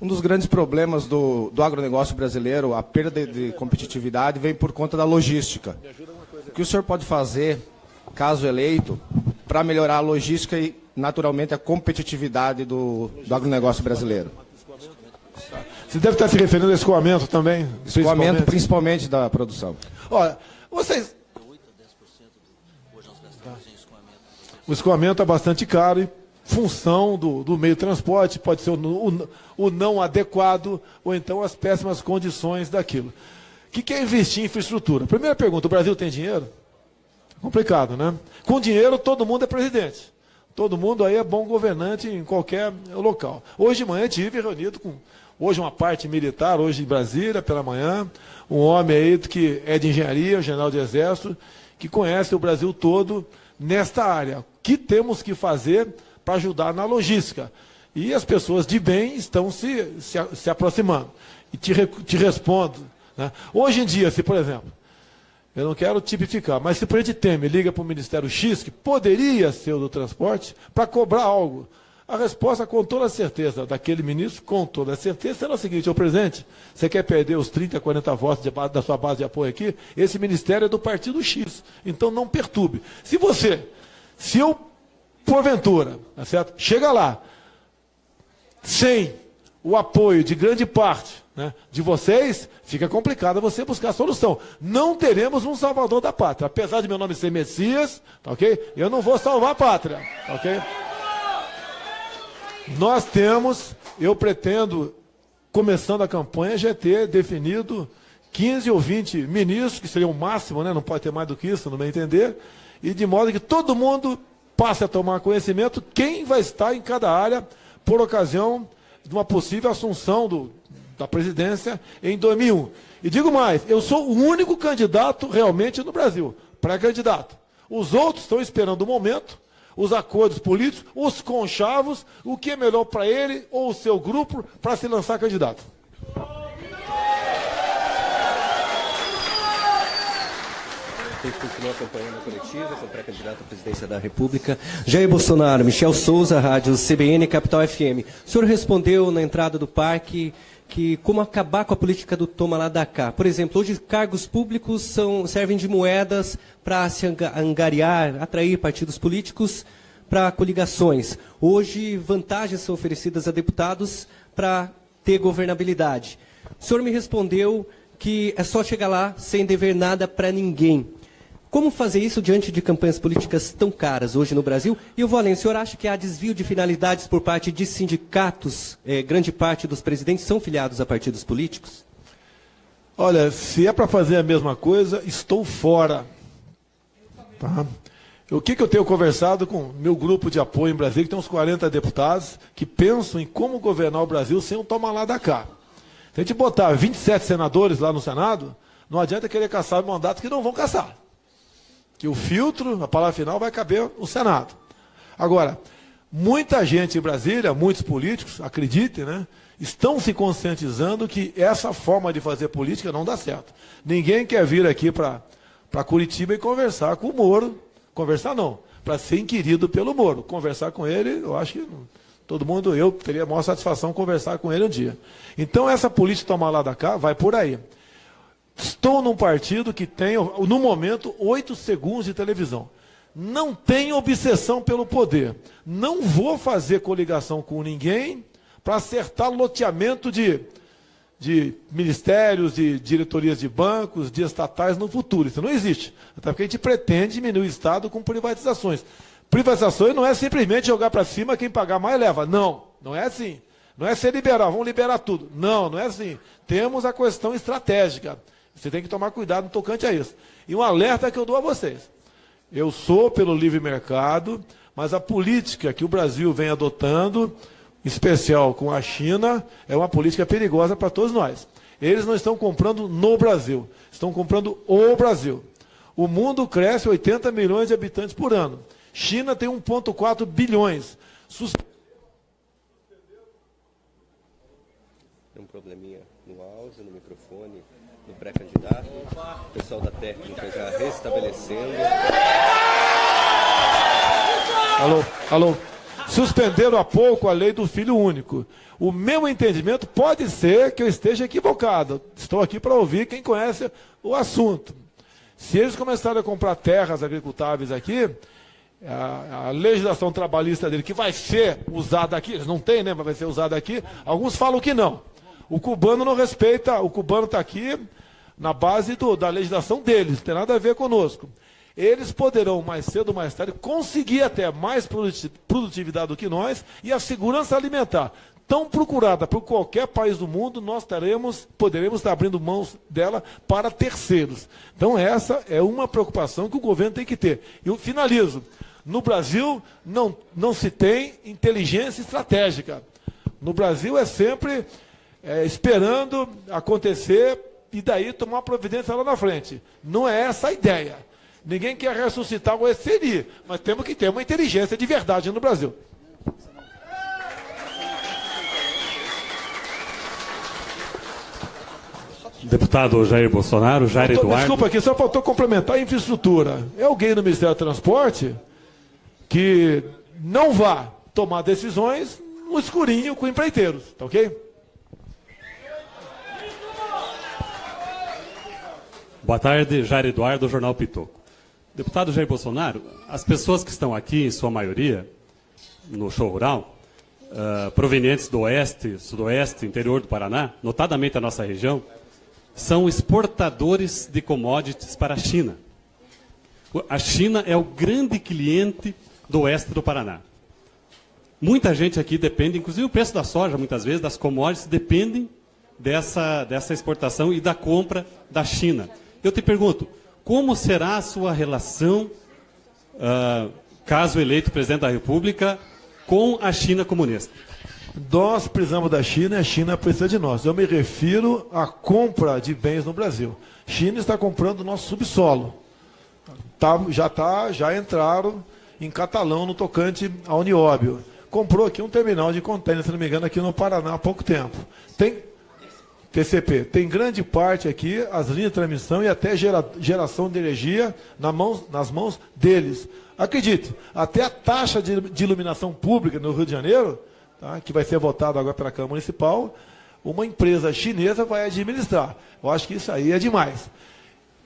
Speaker 2: Um dos grandes problemas do agronegócio brasileiro, a perda de competitividade, vem por conta da logística. O que o senhor pode fazer, caso eleito, para melhorar a logística e, naturalmente, a competitividade do agronegócio brasileiro?
Speaker 1: Você deve estar se referindo ao escoamento também.
Speaker 2: Escoamento, principalmente da produção.
Speaker 1: Olha, vocês... O escoamento é bastante caro e função do meio de transporte, pode ser o não adequado, ou então as péssimas condições daquilo. O que é investir em infraestrutura? Primeira pergunta, o Brasil tem dinheiro? Complicado, né? Com dinheiro todo mundo é presidente. Todo mundo aí é bom governante em qualquer local. Hoje de manhã estive reunido com, hoje uma parte militar, hoje em Brasília, pela manhã, um homem aí que é de engenharia, um general de exército, que conhece o Brasil todo nesta área. O que temos que fazer para ajudar na logística? E as pessoas de bem estão se aproximando. E te respondo, né? Hoje em dia, se por exemplo, eu não quero tipificar, mas se o presidente Temer liga para o Ministério X, que poderia ser o do transporte, para cobrar algo, a resposta, com toda a certeza, daquele ministro, com toda a certeza, será o seguinte: ô presidente, você quer perder os 30, 40 votos da sua base de apoio aqui? Esse ministério é do partido X, então não perturbe. Se eu, porventura, tá certo? Chega lá, sem o apoio de grande parte, né, de vocês, fica complicado você buscar solução. Não teremos um salvador da pátria. Apesar de meu nome ser Messias, tá ok? Eu não vou salvar a pátria, tá ok? Nós temos, eu pretendo, começando a campanha, já ter definido 15 ou 20 ministros, que seria o máximo, né? Não pode ter mais do que isso, no meu entender, e de modo que todo mundo passe a tomar conhecimento quem vai estar em cada área por ocasião de uma possível assunção da presidência em 2001. E digo mais, eu sou o único candidato realmente no Brasil, pré-candidato. Os outros estão esperando o momento, os acordos políticos, os conchavos, o que é melhor para ele ou o seu grupo para se lançar candidato.
Speaker 3: Tem que continuar acompanhando a coletiva com o pré-candidato à presidência da República. Jair Bolsonaro, Michel Souza, Rádio CBN, Capital FM. O senhor respondeu na entrada do parque que como acabar com a política do toma lá da cá. Por exemplo, hoje cargos públicos servem de moedas para se angariar, atrair partidos políticos para coligações. Hoje, vantagens são oferecidas a deputados para ter governabilidade. O senhor me respondeu que é só chegar lá sem dever nada para ninguém. Como fazer isso diante de campanhas políticas tão caras hoje no Brasil? E o Valente, o senhor acha que há desvio de finalidades por parte de sindicatos? Grande parte dos presidentes são filiados a partidos políticos?
Speaker 1: Olha, se é para fazer a mesma coisa, estou fora. Tá? O que eu tenho conversado com meu grupo de apoio em Brasília, que tem uns 40 deputados, que pensam em como governar o Brasil sem um toma lá da cá. Se a gente botar 27 senadores lá no Senado, não adianta querer caçar mandatos que não vão caçar. Que o filtro, a palavra final, vai caber no Senado. Agora, muita gente em Brasília, muitos políticos, acreditem, né, estão se conscientizando que essa forma de fazer política não dá certo. Ninguém quer vir aqui para Curitiba e conversar com o Moro. Conversar não, para ser inquirido pelo Moro. Conversar com ele, eu acho que todo mundo, eu teria a maior satisfação conversar com ele um dia. Então essa política tomar lá da cá vai por aí. Estou num partido que tem, no momento, 8 segundos de televisão. Não tenho obsessão pelo poder. Não vou fazer coligação com ninguém para acertar loteamento de ministérios, de diretorias de bancos, de estatais no futuro. Isso não existe. Até porque a gente pretende diminuir o Estado com privatizações. Privatizações não é simplesmente jogar para cima, quem pagar mais leva. Não, não é assim. Não é ser liberal, vamos liberar tudo. Não, não é assim. Temos a questão estratégica. Você tem que tomar cuidado no tocante a isso. E um alerta que eu dou a vocês. Eu sou pelo livre mercado, mas a política que o Brasil vem adotando, em especial com a China, é uma política perigosa para todos nós. Eles não estão comprando no Brasil, estão comprando o Brasil. O mundo cresce 80 milhões de habitantes por ano. China tem 1,4 bilhões.
Speaker 3: Tem um probleminha no áudio, no microfone, no pré-candidato. O pessoal da técnica já restabelecendo.
Speaker 1: Alô. Suspenderam há pouco a lei do filho único. O meu entendimento pode ser que eu esteja equivocado. Estou aqui para ouvir quem conhece o assunto. Se eles começarem a comprar terras agricultáveis aqui, a legislação trabalhista dele, que vai ser usada aqui, eles não têm, né, mas vai ser usada aqui, alguns falam que não. O cubano não respeita, o cubano está aqui na base da legislação deles, não tem nada a ver conosco. eles poderão, mais cedo ou mais tarde, conseguir até mais produtividade do que nós, e a segurança alimentar, tão procurada por qualquer país do mundo, nós poderemos estar abrindo mãos dela para terceiros. Então essa é uma preocupação que o governo tem que ter. E eu finalizo. No Brasil não se tem inteligência estratégica. No Brasil é sempre esperando acontecer e daí tomar providência lá na frente. Não é essa a ideia. Ninguém quer ressuscitar o SNI, mas temos que ter uma inteligência de verdade no Brasil.
Speaker 4: Deputado Jair Bolsonaro, Jair Eduardo.
Speaker 1: Desculpa aqui, só faltou complementar a infraestrutura. É alguém no Ministério do Transporte que não vá tomar decisões no escurinho com empreiteiros, tá ok?
Speaker 4: Boa tarde, Jair Eduardo, Jornal Pitoco. Deputado Jair Bolsonaro, as pessoas que estão aqui, em sua maioria, no show rural, provenientes do oeste, sudoeste, interior do Paraná, notadamente a nossa região, são exportadores de commodities para a China. A China é o grande cliente do oeste do Paraná. Muita gente aqui depende, inclusive o preço da soja, muitas vezes, das commodities, dependem dessa exportação e da compra da China. Eu te pergunto, como será a sua relação, caso eleito presidente da República, com a China comunista?
Speaker 1: Nós precisamos da China e a China precisa de nós. Eu me refiro à compra de bens no Brasil. A China está comprando o nosso subsolo. Já entraram em Catalão no tocante à Unióbio. Comprou aqui um terminal de contêiner, se não me engano, aqui no Paraná há pouco tempo. Tem TCP. Tem grande parte aqui, as linhas de transmissão e até geração de energia nas mãos deles. Acredite, até a taxa de iluminação pública no Rio de Janeiro, tá, que vai ser votada agora pela Câmara Municipal, uma empresa chinesa vai administrar. Eu acho que isso aí é demais.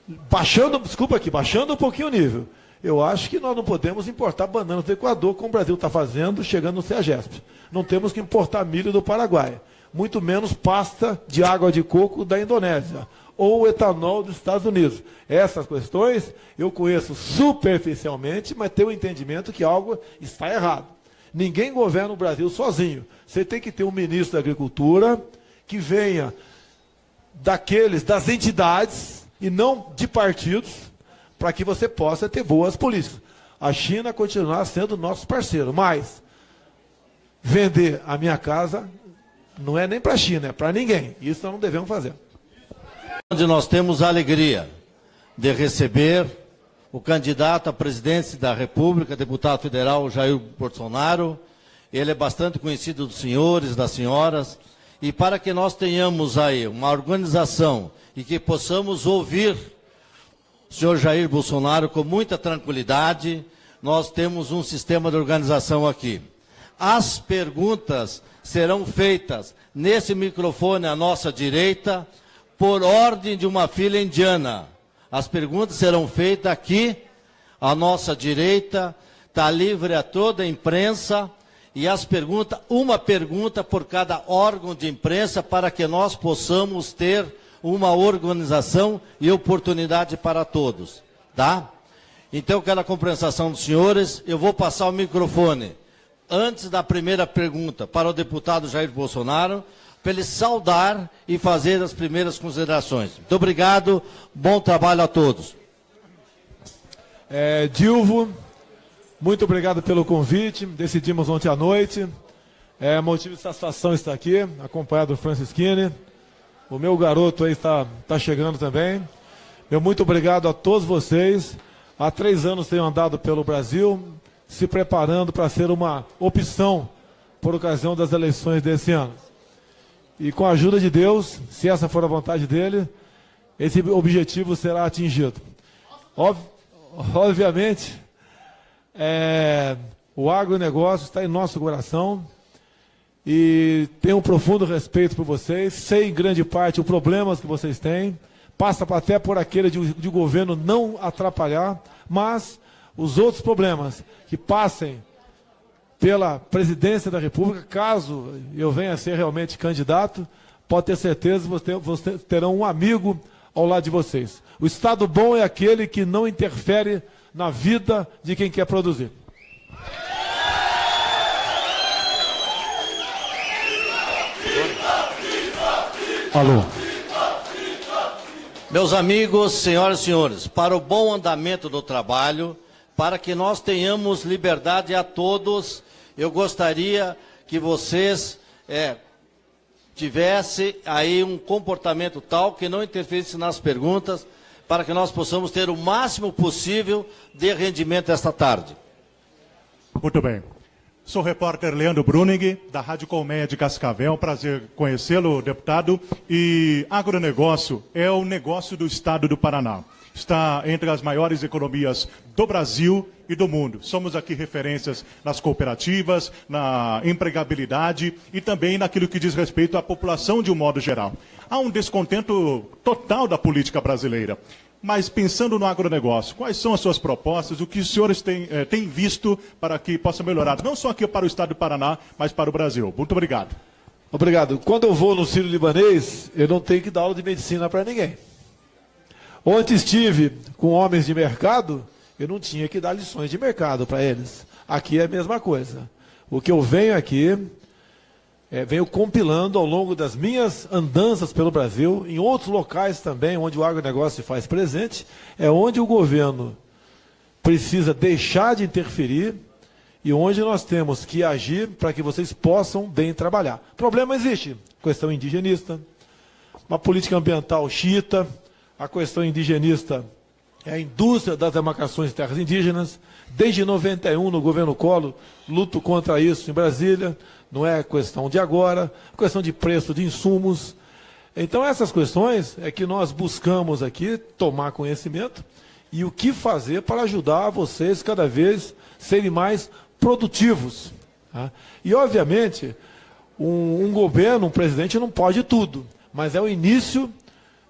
Speaker 1: Baixando um pouquinho o nível. Eu acho que nós não podemos importar bananas do Equador, como o Brasil está fazendo, chegando no CEAGESP. Não temos que importar milho do Paraguai. Muito menos pasta de água de coco da Indonésia. Ou etanol dos Estados Unidos. Essas questões eu conheço superficialmente, mas tenho o entendimento que algo está errado. Ninguém governa o Brasil sozinho. Você tem que ter um ministro da Agricultura que venha das entidades e não de partidos, para que você possa ter boas políticas. A China continuará sendo nosso parceiro, mas vender a minha casa não é nem para a China, é para ninguém. Isso nós não devemos fazer.
Speaker 5: Onde nós temos a alegria de receber o candidato à presidência da República, deputado federal Jair Bolsonaro. Ele é bastante conhecido dos senhores, das senhoras, e para que nós tenhamos aí uma organização e que possamos ouvir o senhor Jair Bolsonaro com muita tranquilidade, nós temos um sistema de organização aqui. As perguntas serão feitas nesse microfone à nossa direita, por ordem de uma fila indiana. As perguntas serão feitas aqui, à nossa direita, está livre a toda a imprensa, e as perguntas, uma pergunta por cada órgão de imprensa, para que nós possamos ter uma organização e oportunidade para todos, tá? Então, quero a compreensão dos senhores, eu vou passar o microfone, antes da primeira pergunta, para o deputado Jair Bolsonaro, para ele saudar e fazer as primeiras considerações. Muito obrigado, bom trabalho a todos.
Speaker 1: Dilvo, muito obrigado pelo convite, decidimos ontem à noite, motivo de satisfação estar aqui, acompanhado do Francisquini, o meu garoto aí está chegando também. Meu muito obrigado a todos vocês, há 3 anos tenho andado pelo Brasil, se preparando para ser uma opção por ocasião das eleições desse ano. E com a ajuda de Deus, se essa for a vontade dele, esse objetivo será atingido. Obviamente, o agronegócio está em nosso coração e tenho um profundo respeito por vocês, sei em grande parte os problemas que vocês têm, passa até por aquele de governo não atrapalhar, mas os outros problemas que passem pela presidência da República, caso eu venha a ser realmente candidato, pode ter certeza que vocês terão um amigo ao lado de vocês. O Estado bom é aquele que não interfere na vida de quem quer produzir.
Speaker 6: Alô.
Speaker 5: Meus amigos, senhoras e senhores, para o bom andamento do trabalho, para que nós tenhamos liberdade a todos, eu gostaria que vocês tivessem aí um comportamento tal que não interferisse nas perguntas, para que nós possamos ter o máximo possível de rendimento esta tarde.
Speaker 6: Muito bem. Sou o repórter Leandro Bruning, da Rádio Colmeia de Cascavel. É um prazer conhecê-lo, deputado. E agronegócio é o negócio do estado do Paraná. Está entre as maiores economias do Brasil e do mundo. Somos aqui referências nas cooperativas, na empregabilidade e também naquilo que diz respeito à população de um modo geral. Há um descontento total da política brasileira. Mas pensando no agronegócio, quais são as suas propostas, o que os senhores têm visto para que possa melhorar, não só aqui para o estado do Paraná, mas para o Brasil? Muito obrigado.
Speaker 1: Obrigado. Quando eu vou no Sírio-Libanês, eu não tenho que dar aula de medicina para ninguém. Onde estive com homens de mercado, eu não tinha que dar lições de mercado para eles. Aqui é a mesma coisa. O que eu venho aqui, venho compilando ao longo das minhas andanças pelo Brasil, em outros locais também, onde o agronegócio se faz presente, é onde o governo precisa deixar de interferir e onde nós temos que agir para que vocês possam bem trabalhar. Problema existe, questão indigenista, uma política ambiental xiita, a questão indigenista é a indústria das demarcações de terras indígenas. Desde 91, no governo Collor, luto contra isso em Brasília. Não é questão de agora, é questão de preço de insumos. Então, essas questões é que nós buscamos aqui tomar conhecimento e o que fazer para ajudar vocês cada vez serem mais produtivos. Tá? E, obviamente, um governo, um presidente não pode tudo, mas é o início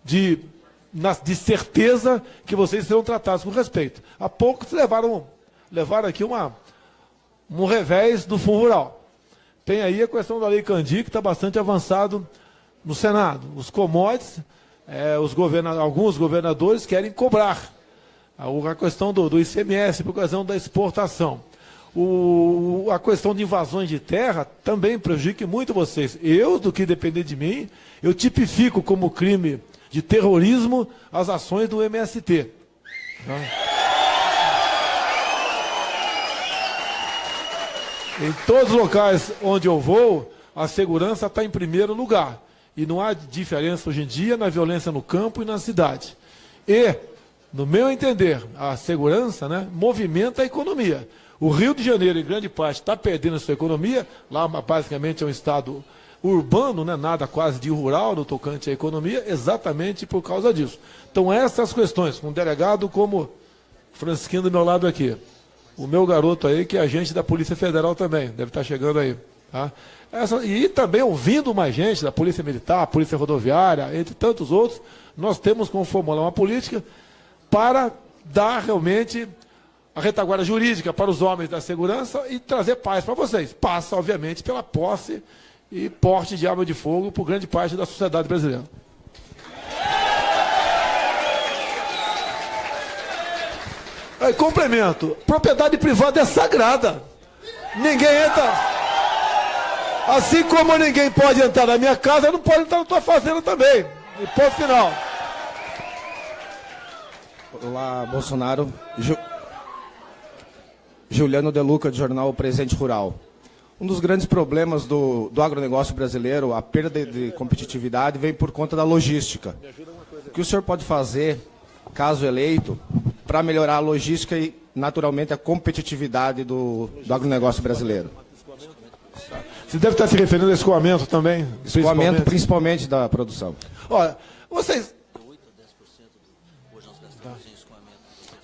Speaker 1: de certeza que vocês serão tratados com respeito. Há pouco levaram aqui um revés do Fundo Rural. Tem aí a questão da Lei Candir, que está bastante avançado no Senado. Os commodities, alguns governadores querem cobrar. A questão do ICMS, por causa da exportação. A questão de invasões de terra também prejudica muito vocês. Eu, do que depender de mim, eu tipifico como crime de terrorismo as ações do MST. Em todos os locais onde eu vou, a segurança está em primeiro lugar. E não há diferença hoje em dia na violência no campo e na cidade. E, no meu entender, a segurança, movimenta a economia. O Rio de Janeiro, em grande parte, está perdendo a sua economia. Lá, basicamente, é um estado urbano, nada quase de rural no tocante à economia, exatamente por causa disso. Então, essas questões, com um delegado como Francisquinho do meu lado aqui, o meu garoto aí, que é agente da Polícia Federal também, deve estar chegando aí. Tá? E também ouvindo mais gente da Polícia Militar, Polícia Rodoviária, entre tantos outros, nós temos como formular uma política para dar realmente a retaguarda jurídica para os homens da segurança e trazer paz para vocês. Passa, obviamente, pela posse e porte de arma de fogo por grande parte da sociedade brasileira. Aí, complemento, propriedade privada é sagrada. Ninguém entra. Assim como ninguém pode entrar na minha casa, não pode entrar na tua fazenda também. E ponto final.
Speaker 2: Olá, Bolsonaro. Juliano De Luca, do jornal Presente Rural. Um dos grandes problemas do agronegócio brasileiro, a perda de competitividade, vem por conta da logística. O que o senhor pode fazer, caso eleito, para melhorar a logística e, naturalmente, a competitividade do agronegócio brasileiro?
Speaker 1: Você deve estar se referindo ao escoamento também?
Speaker 2: Escoamento, principalmente da produção.
Speaker 1: Olha, vocês...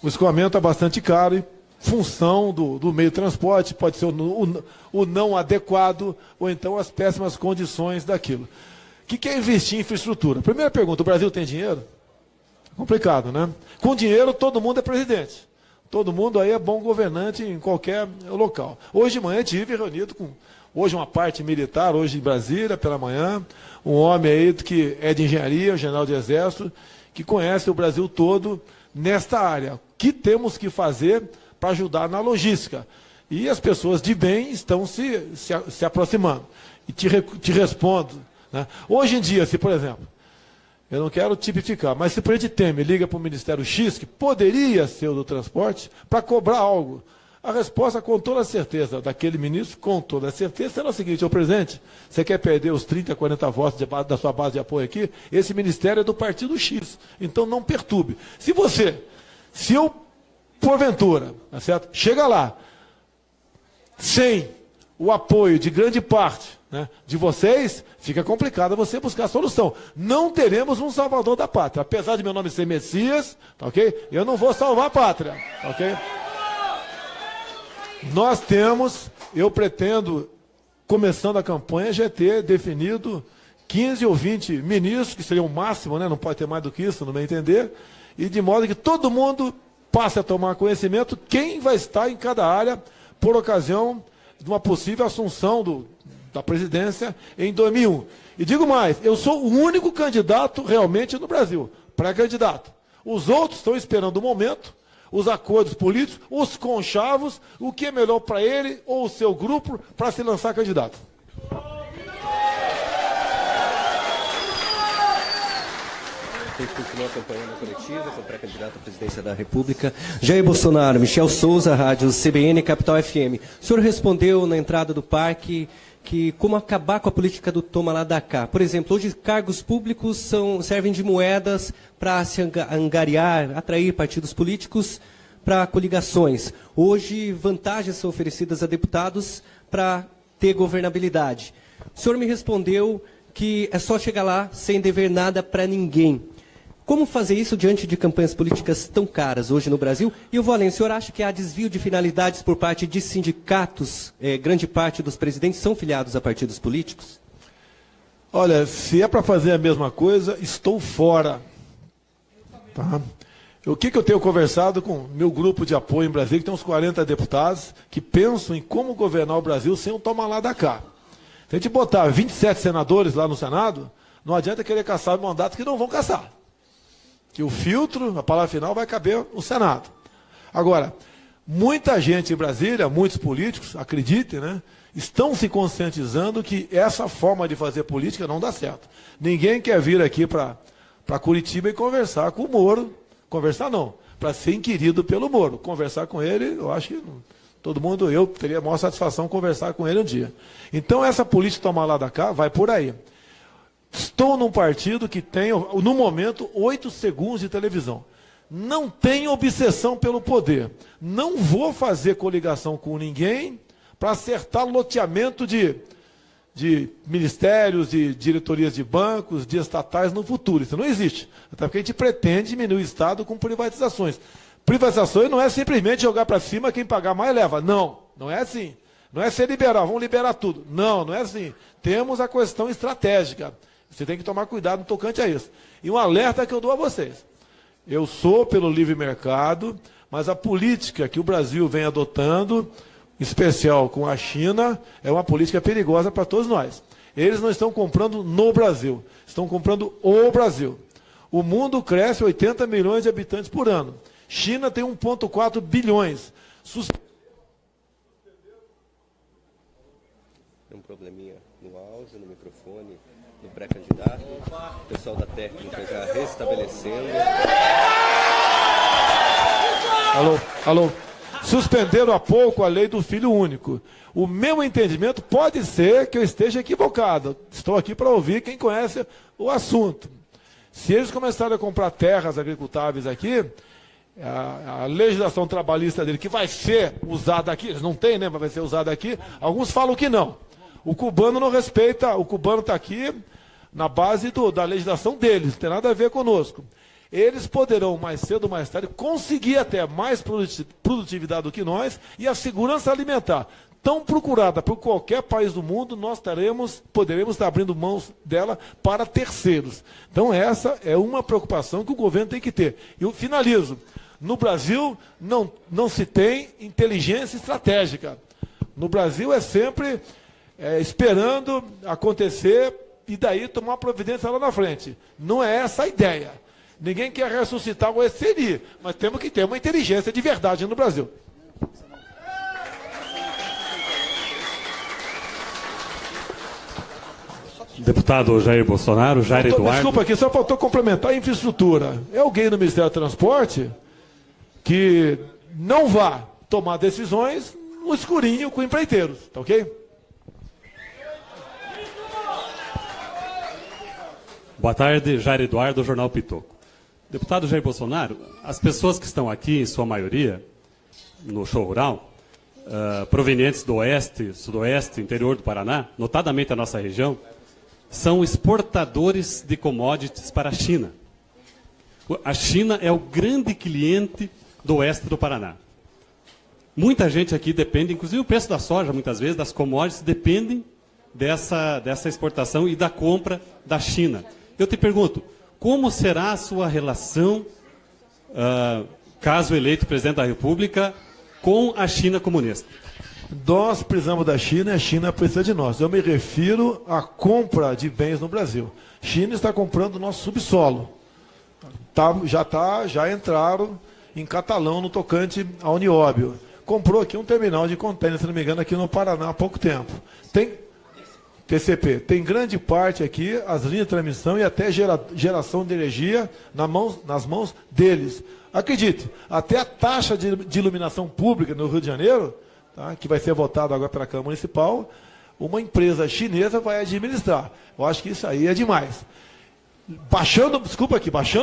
Speaker 1: O escoamento é bastante caro e função do meio de transporte, pode ser o não adequado ou então as péssimas condições daquilo. O que é investir em infraestrutura? Primeira pergunta, o Brasil tem dinheiro? Complicado, né? Com dinheiro todo mundo é presidente. Todo mundo aí é bom governante em qualquer local. Hoje de manhã estive reunido com uma parte militar, hoje em Brasília, pela manhã, um homem aí que é de engenharia, um general de exército, que conhece o Brasil todo nesta área. que temos que fazer para ajudar na logística. E as pessoas de bem estão se aproximando. E te respondo, né? Hoje em dia, se, por exemplo, eu não quero tipificar, mas se o presidente Temer liga para o Ministério X, que poderia ser o do transporte, para cobrar algo, a resposta, com toda a certeza, daquele ministro, com toda a certeza, será o seguinte: ô presidente, você quer perder os 30, 40 votos da sua base de apoio aqui? Esse ministério é do partido X, então não perturbe. Se eu, porventura, tá certo? Chega lá, sem o apoio de grande parte, né, de vocês, fica complicado você buscar a solução. Não teremos um salvador da pátria. Apesar de meu nome ser Messias, tá ok? Eu não vou salvar a pátria, tá ok? Nós temos, eu pretendo, começando a campanha, já ter definido 15 ou 20 ministros, que seria o máximo, né? Não pode ter mais do que isso, no meu entender, e de modo que todo mundo passe a tomar conhecimento quem vai estar em cada área por ocasião de uma possível assunção da presidência em 2001. E digo mais, eu sou o único candidato realmente no Brasil, pré-candidato. Os outros estão esperando o momento, os acordos políticos, os conchavos, o que é melhor para ele ou o seu grupo para se lançar candidato.
Speaker 3: A gente continua acompanhando a coletiva com o pré-candidato à presidência da República. Jair Bolsonaro, Michel Souza, Rádio CBN, Capital FM. O senhor respondeu na entrada do parque que como acabar com a política do toma lá da cá. Por exemplo, hoje cargos públicos servem de moedas para se angariar, atrair partidos políticos para coligações. Hoje, vantagens são oferecidas a deputados para ter governabilidade. O senhor me respondeu que é só chegar lá sem dever nada para ninguém. Como fazer isso diante de campanhas políticas tão caras hoje no Brasil? E eu vou além, o senhor acha que há desvio de finalidades por parte de sindicatos? Grande parte dos presidentes são filiados a partidos políticos?
Speaker 1: Olha, se é para fazer a mesma coisa, estou fora. Tá? O que eu tenho conversado com meu grupo de apoio em Brasília, que tem uns 40 deputados, que pensam em como governar o Brasil sem um toma lá da cá. Se a gente botar 27 senadores lá no Senado, não adianta querer caçar mandatos que não vão caçar. Que o filtro, a palavra final, vai caber no Senado. Agora, muita gente em Brasília, muitos políticos, acreditem, né, estão se conscientizando que essa forma de fazer política não dá certo. Ninguém quer vir aqui para Curitiba e conversar com o Moro. Conversar não, para ser inquirido pelo Moro. Conversar com ele, eu acho que todo mundo, eu teria a maior satisfação conversar com ele um dia. Então, essa política tomar lá da cá vai por aí. Estou num partido que tem, no momento, 8 segundos de televisão. Não tenho obsessão pelo poder. Não vou fazer coligação com ninguém para acertar loteamento de ministérios, de diretorias de bancos, de estatais no futuro. Isso não existe. Até porque a gente pretende diminuir o Estado com privatizações. Privatizações não é simplesmente jogar para cima, quem pagar mais leva. Não, não é assim. Não é ser liberal, vamos liberar tudo. Não, não é assim. Temos a questão estratégica. Você tem que tomar cuidado no tocante a isso. E um alerta que eu dou a vocês. Eu sou pelo livre mercado, mas a política que o Brasil vem adotando, em especial com a China, é uma política perigosa para todos nós. Eles não estão comprando no Brasil, estão comprando o Brasil. O mundo cresce 80 milhões de habitantes por ano. China tem 1,4 bilhões.
Speaker 3: Tem um probleminha no áudio, no microfone, no pré-candidato. O pessoal da técnica já restabelecendo.
Speaker 1: Alô. Suspenderam há pouco a lei do filho único. O meu entendimento pode ser que eu esteja equivocado. Estou aqui para ouvir quem conhece o assunto. Se eles começarem a comprar terras agricultáveis aqui, a legislação trabalhista dele, que vai ser usada aqui, eles não têm, né, mas vai ser usada aqui, alguns falam que não. O cubano não respeita, o cubano está aqui na base da legislação deles, não tem nada a ver conosco. Eles poderão, mais cedo ou mais tarde, conseguir até mais produtividade do que nós e a segurança alimentar, tão procurada por qualquer país do mundo, nós poderemos estar abrindo mãos dela para terceiros. Então essa é uma preocupação que o governo tem que ter. E eu finalizo. No Brasil não se tem inteligência estratégica. No Brasil é sempre esperando acontecer e daí tomar providência lá na frente. Não é essa a ideia. Ninguém quer ressuscitar o SNI, mas temos que ter uma inteligência de verdade no Brasil.
Speaker 4: Deputado Jair Bolsonaro, Jair Eduardo.
Speaker 1: Desculpa aqui, só faltou complementar a infraestrutura. É alguém no Ministério do Transporte que não vá tomar decisões no escurinho com empreiteiros, tá ok?
Speaker 4: Boa tarde, Jair Eduardo, Jornal Pitoco. Deputado Jair Bolsonaro, as pessoas que estão aqui, em sua maioria, no show rural, provenientes do oeste, sudoeste, interior do Paraná, notadamente a nossa região, são exportadores de commodities para a China. A China é o grande cliente do oeste do Paraná. Muita gente aqui depende, inclusive o preço da soja, muitas vezes, das commodities, dependem dessa exportação e da compra da China. Eu te pergunto, como será a sua relação, caso eleito presidente da República, com a China comunista?
Speaker 1: Nós precisamos da China e a China precisa de nós. Eu me refiro à compra de bens no Brasil. A China está comprando o nosso subsolo. Já entraram em Catalão no tocante à Unióbio. Comprou aqui um terminal de contêiner, se não me engano, aqui no Paraná há pouco tempo. Tem TCP, tem grande parte aqui, as linhas de transmissão e até geração de energia nas mãos deles. Acredite, até a taxa de iluminação pública no Rio de Janeiro, tá, que vai ser votado agora pela Câmara Municipal, uma empresa chinesa vai administrar. Eu acho que isso aí é demais. Baixando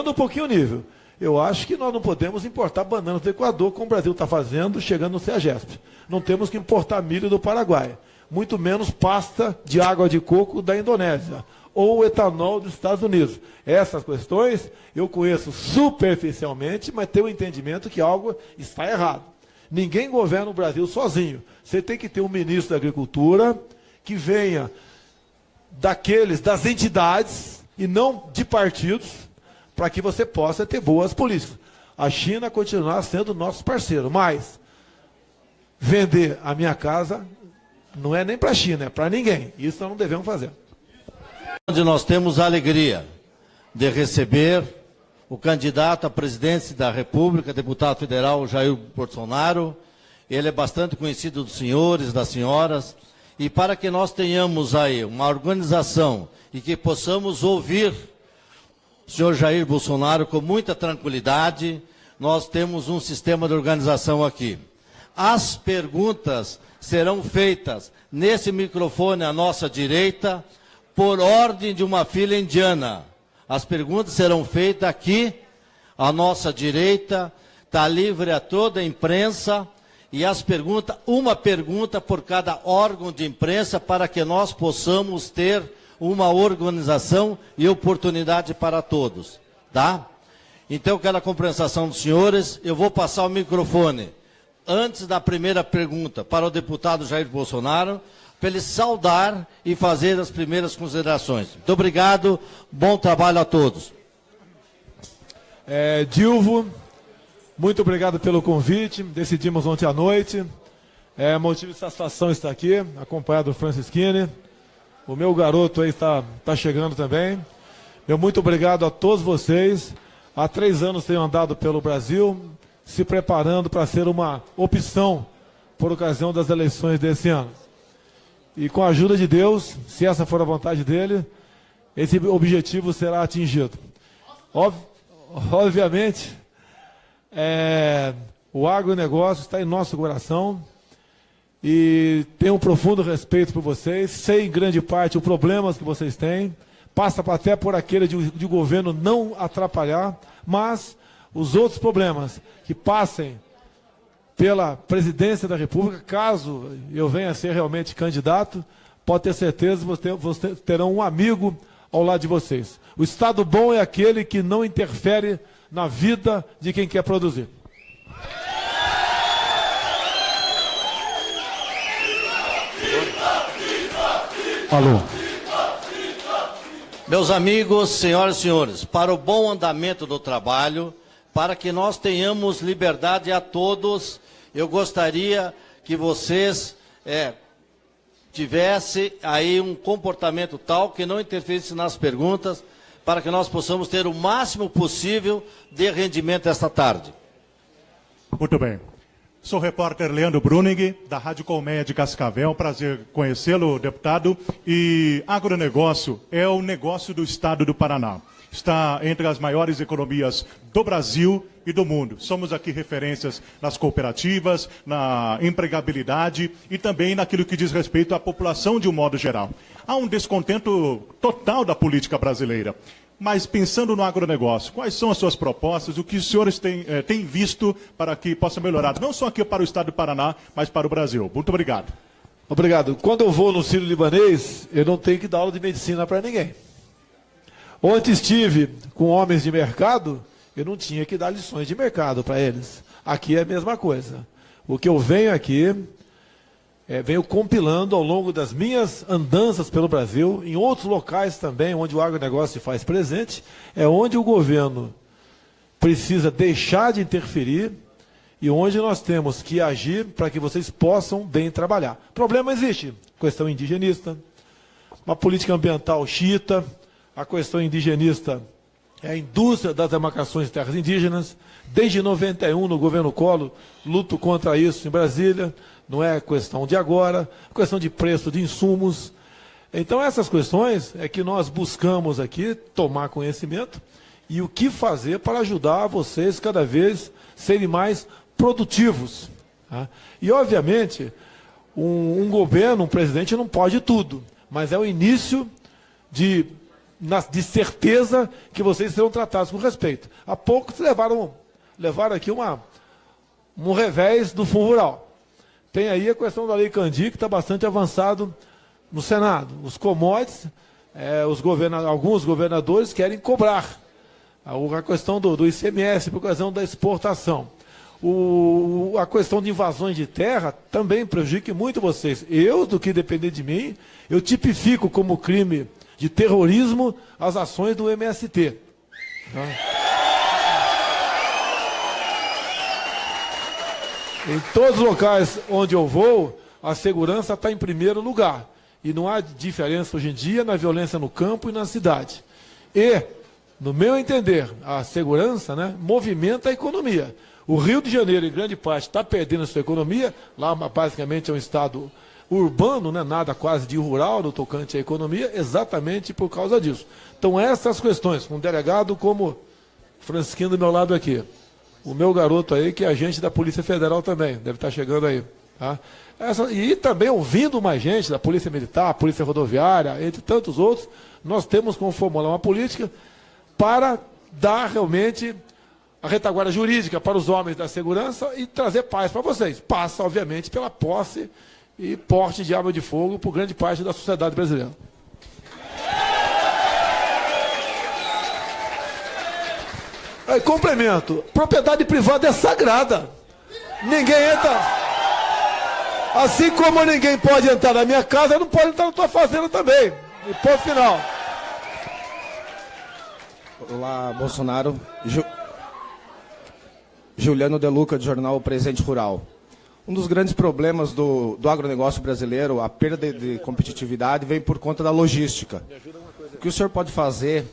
Speaker 1: um pouquinho o nível. Eu acho que nós não podemos importar bananas do Equador, como o Brasil está fazendo, chegando no CEAGESP. Não temos que importar milho do Paraguai. Muito menos pasta de água de coco da Indonésia. Ou etanol dos Estados Unidos. Essas questões eu conheço superficialmente, mas tenho o entendimento que algo está errado. Ninguém governa o Brasil sozinho. Você tem que ter um ministro da Agricultura que venha das entidades e não de partidos, para que você possa ter boas políticas. A China continuar sendo nosso parceiro, mas vender a minha casa não é nem para a China, é para ninguém. Isso nós não devemos fazer.
Speaker 5: Onde nós temos a alegria de receber o candidato à presidência da República, deputado federal Jair Bolsonaro. Ele é bastante conhecido dos senhores, das senhoras. E para que nós tenhamos aí uma organização e que possamos ouvir o senhor Jair Bolsonaro com muita tranquilidade, nós temos um sistema de organização aqui. As perguntas serão feitas nesse microfone à nossa direita, por ordem de uma fila indiana. As perguntas serão feitas aqui, à nossa direita, está livre a toda a imprensa, e as perguntas, uma pergunta por cada órgão de imprensa, para que nós possamos ter uma organização e oportunidade para todos, tá? Então, eu quero a compreensão dos senhores, eu vou passar o microfone, antes da primeira pergunta, para o deputado Jair Bolsonaro, para ele saudar e fazer as primeiras considerações. Muito obrigado, bom trabalho a todos.
Speaker 1: Dilvo, muito obrigado pelo convite, decidimos ontem à noite, motivo de satisfação estar aqui, acompanhado do Francisquini. O meu garoto aí está chegando também. Muito obrigado a todos vocês. Há 3 anos tenho andado pelo Brasil, se preparando para ser uma opção por ocasião das eleições desse ano. E com a ajuda de Deus, se essa for a vontade dele, esse objetivo será atingido. Obviamente, o agronegócio está em nosso coração. E tenho um profundo respeito por vocês, sei em grande parte os problemas que vocês têm, passa até por aquele de governo não atrapalhar, mas os outros problemas que passem pela presidência da República, caso eu venha a ser realmente candidato, pode ter certeza que vocês terão um amigo ao lado de vocês. O Estado bom é aquele que não interfere na vida de quem quer produzir.
Speaker 6: Alô.
Speaker 5: Meus amigos, senhoras e senhores, para o bom andamento do trabalho, para que nós tenhamos liberdade a todos, eu gostaria que vocês tivessem aí um comportamento tal que não interferisse nas perguntas, para que nós possamos ter o máximo possível de rendimento esta tarde.
Speaker 6: Muito bem. Sou o repórter Leandro Bruning, da Rádio Colmeia de Cascavel. Prazer conhecê-lo, deputado. E agronegócio é o negócio do estado do Paraná. Está entre as maiores economias do Brasil e do mundo. Somos aqui referências nas cooperativas, na empregabilidade e também naquilo que diz respeito à população de um modo geral. Há um descontento total da política brasileira. Mas pensando no agronegócio, quais são as suas propostas, o que os senhores têm visto para que possa melhorar, não só aqui para o estado do Paraná, mas para o Brasil? Muito obrigado.
Speaker 1: Obrigado. Quando eu vou no Sírio-Libanês, eu não tenho que dar aula de medicina para ninguém. Onde estive com homens de mercado, eu não tinha que dar lições de mercado para eles. Aqui é a mesma coisa. O que eu venho aqui, venho compilando ao longo das minhas andanças pelo Brasil, em outros locais também, onde o agronegócio se faz presente, é onde o governo precisa deixar de interferir e onde nós temos que agir para que vocês possam bem trabalhar. Problema existe, questão indigenista, uma política ambiental xiita, a questão indigenista é a indústria das demarcações de terras indígenas. Desde 91, no governo Collor, luto contra isso em Brasília. Não é questão de agora, é questão de preço de insumos. Então, essas questões é que nós buscamos aqui tomar conhecimento e o que fazer para ajudar vocês cada vez serem mais produtivos. Tá? E, obviamente, um governo, um presidente não pode tudo, mas é o início de certeza que vocês serão tratados com respeito. Há pouco levaram aqui um revés do Fundo Rural. Tem aí a questão da Lei Candir, que está bastante avançado no Senado. Os commodities, alguns governadores querem cobrar. A questão do ICMS, por causa da exportação. A questão de invasões de terra também prejudica muito vocês. Do que depender de mim, eu tipifico como crime de terrorismo as ações do MST. Tá? Em todos os locais onde eu vou, a segurança está em primeiro lugar. E não há diferença hoje em dia na violência no campo e na cidade. E, no meu entender, a segurança, movimenta a economia. O Rio de Janeiro, em grande parte, está perdendo a sua economia. Lá, basicamente, é um estado urbano, nada quase de rural no tocante à economia, exatamente por causa disso. Então, essas questões, com um delegado como Francisquinho do meu lado aqui, o meu garoto aí, que é agente da Polícia Federal também, deve estar chegando aí. Tá? E também ouvindo mais gente da Polícia Militar, Polícia Rodoviária, entre tantos outros, nós temos como formular uma política para dar realmente a retaguarda jurídica para os homens da segurança e trazer paz para vocês. Passa, obviamente, pela posse e porte de arma de fogo por grande parte da sociedade brasileira. Aí, complemento, propriedade privada é sagrada. Ninguém entra. Assim como ninguém pode entrar na minha casa, não pode entrar na tua fazenda também. E ponto final.
Speaker 2: Olá, Bolsonaro. Juliano De Luca, do jornal Presente Rural. Um dos grandes problemas do agronegócio brasileiro, a perda de competitividade, vem por conta da logística. O que o senhor pode fazer,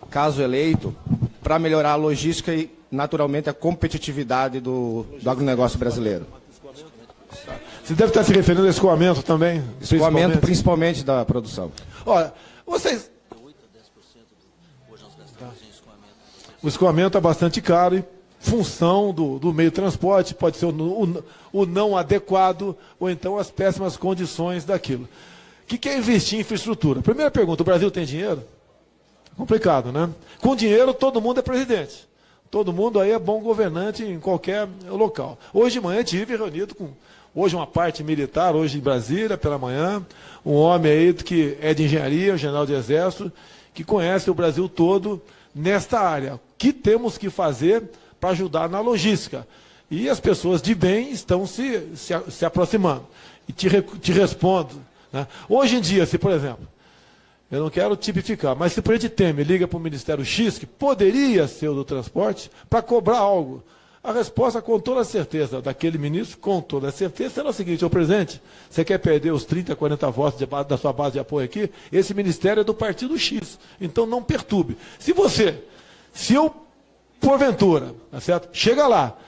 Speaker 2: caso eleito, para melhorar a logística e, naturalmente, a competitividade do agronegócio brasileiro?
Speaker 1: Você deve estar se referindo ao escoamento também.
Speaker 2: Escoamento, principalmente da produção.
Speaker 1: Olha, vocês... O escoamento é bastante caro e função do meio de transporte, pode ser o não adequado ou então as péssimas condições daquilo. O que é investir em infraestrutura? Primeira pergunta, o Brasil tem dinheiro? Complicado, né? Com dinheiro todo mundo é presidente. Todo mundo aí é bom governante em qualquer local. Hoje de manhã estive reunido com uma parte militar, hoje em Brasília, pela manhã, um homem aí que é de engenharia, um general de exército, que conhece o Brasil todo nesta área. O que temos que fazer para ajudar na logística? E as pessoas de bem estão se aproximando. E te respondo. Né? Hoje em dia, se por exemplo, eu não quero tipificar, mas se o presidente Temer liga para o Ministério X, que poderia ser o do transporte, para cobrar algo A resposta, com toda a certeza, daquele ministro, com toda a certeza, será o seguinte: ô presidente, você quer perder os 30, 40 votos da sua base de apoio aqui? Esse ministério é do partido X, então não perturbe. Se eu, porventura, tá certo? Chega lá,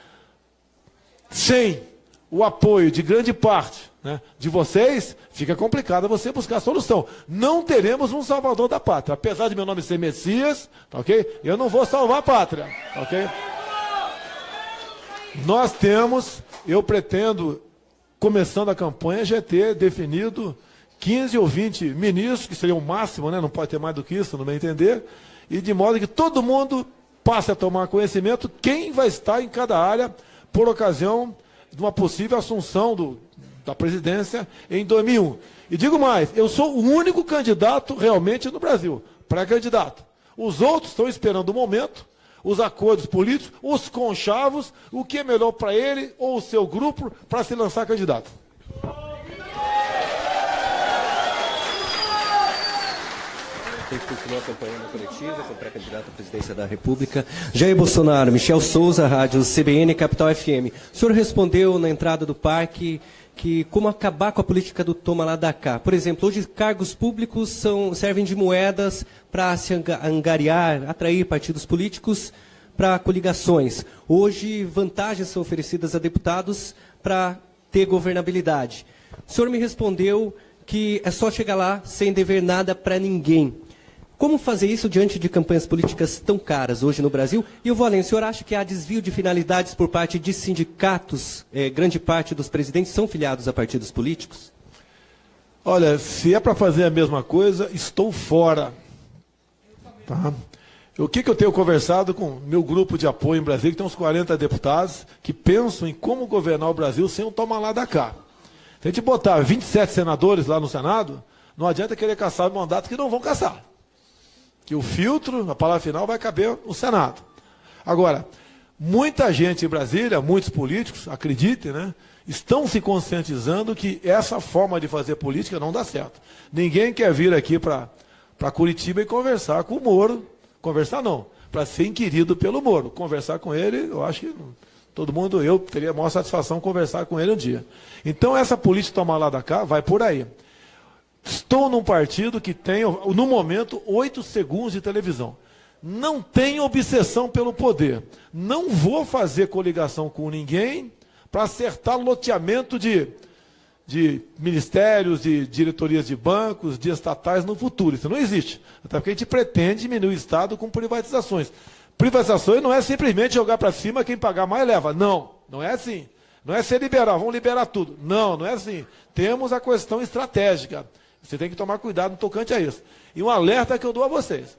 Speaker 1: sem o apoio de grande parte, né, de vocês, fica complicado você buscar a solução. Não teremos um salvador da pátria. Apesar de meu nome ser Messias, tá ok? Eu não vou salvar a pátria, tá ok? Nós temos, eu pretendo, começando a campanha, já ter definido 15 ou 20 ministros, que seria o máximo, né? Não pode ter mais do que isso, no meu entender, e de modo que todo mundo passe a tomar conhecimento quem vai estar em cada área por ocasião de uma possível assunção da presidência em 2001. E digo mais, eu sou o único candidato realmente no Brasil, pré-candidato. Os outros estão esperando o momento, os acordos políticos, os conchavos, o que é melhor para ele ou o seu grupo para se lançar candidato.
Speaker 3: A gente continua acompanhando a coletiva com o pré-candidato à presidência da República. Jair Bolsonaro, Michel Souza, Rádio CBN, Capital FM. O senhor respondeu na entrada do parque que como acabar com a política do toma lá da cá. Por exemplo, hoje cargos públicos servem de moedas para se angariar, atrair partidos políticos para coligações. Hoje, vantagens são oferecidas a deputados para ter governabilidade. O senhor me respondeu que é só chegar lá sem dever nada para ninguém. Como fazer isso diante de campanhas políticas tão caras hoje no Brasil? E eu vou além, o senhor acha que há desvio de finalidades por parte de sindicatos? Grande parte dos presidentes são filiados a partidos políticos?
Speaker 1: Olha, se é para fazer a mesma coisa, estou fora. Tá? O que eu tenho conversado com meu grupo de apoio em Brasília, que tem uns 40 deputados, que pensam em como governar o Brasil sem um toma lá da cá. Se a gente botar 27 senadores lá no Senado, não adianta querer caçar mandatos que não vão caçar. Que o filtro, a palavra final, vai caber no Senado. Agora, muita gente em Brasília, muitos políticos, acreditem, né, estão se conscientizando que essa forma de fazer política não dá certo. Ninguém quer vir aqui para Curitiba e conversar com o Moro. Conversar não, para ser inquirido pelo Moro. Conversar com ele, eu acho que todo mundo, eu teria a maior satisfação conversar com ele um dia. Então essa política tomar lá da cá vai por aí. Estou num partido que tem, no momento, 8 segundos de televisão. Não tenho obsessão pelo poder. Não vou fazer coligação com ninguém para acertar loteamento de ministérios, de diretorias de bancos, de estatais no futuro. Isso não existe. Até porque a gente pretende diminuir o Estado com privatizações. Privatizações não é simplesmente jogar para cima, quem pagar mais leva. Não, não é assim. Não é ser liberal, vamos liberar tudo. Não, não é assim. Temos a questão estratégica. Você tem que tomar cuidado no tocante a isso. E um alerta que eu dou a vocês.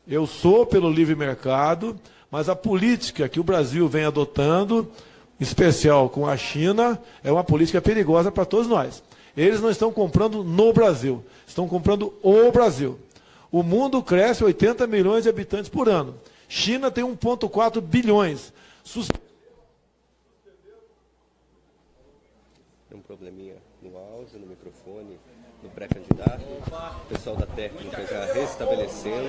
Speaker 1: Eu sou pelo livre mercado, mas a política que o Brasil vem adotando, em especial com a China, é uma política perigosa para todos nós. Eles não estão comprando no Brasil, estão comprando o Brasil. O mundo cresce 80 milhões de habitantes por ano. China tem 1,4 bilhões.
Speaker 3: Tem um probleminha no áudio, no microfone, no pré-candidato. O pessoal da técnica já restabelecendo.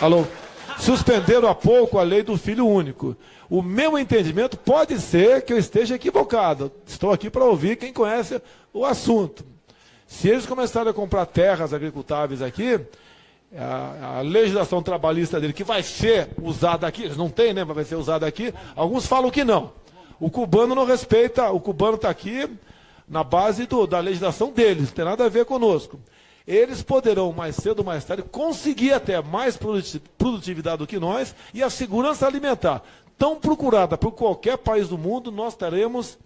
Speaker 1: Alô. Suspenderam há pouco a lei do filho único. O meu entendimento pode ser que eu esteja equivocado. Estou aqui para ouvir quem conhece o assunto. Se eles começarem a comprar terras agricultáveis aqui, a legislação trabalhista dele, que vai ser usada aqui, eles não têm, né, mas vai ser usada aqui, alguns falam que não. O cubano não respeita, o cubano está aqui na base da legislação deles, não tem nada a ver conosco. Eles poderão, mais cedo ou mais tarde, conseguir até mais produtividade do que nós e a segurança alimentar, tão procurada por qualquer país do mundo, nós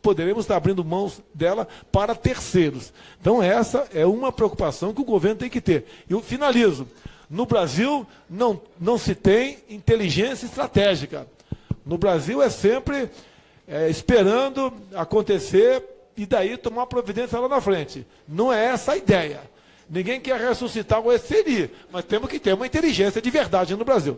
Speaker 1: poderemos estar abrindo mãos dela para terceiros. Então essa é uma preocupação que o governo tem que ter. E eu finalizo. No Brasil não se tem inteligência estratégica. No Brasil é sempre esperando acontecer e daí tomar providência lá na frente. Não é essa a ideia. Ninguém quer ressuscitar o SNI, mas temos que ter uma inteligência de verdade no Brasil.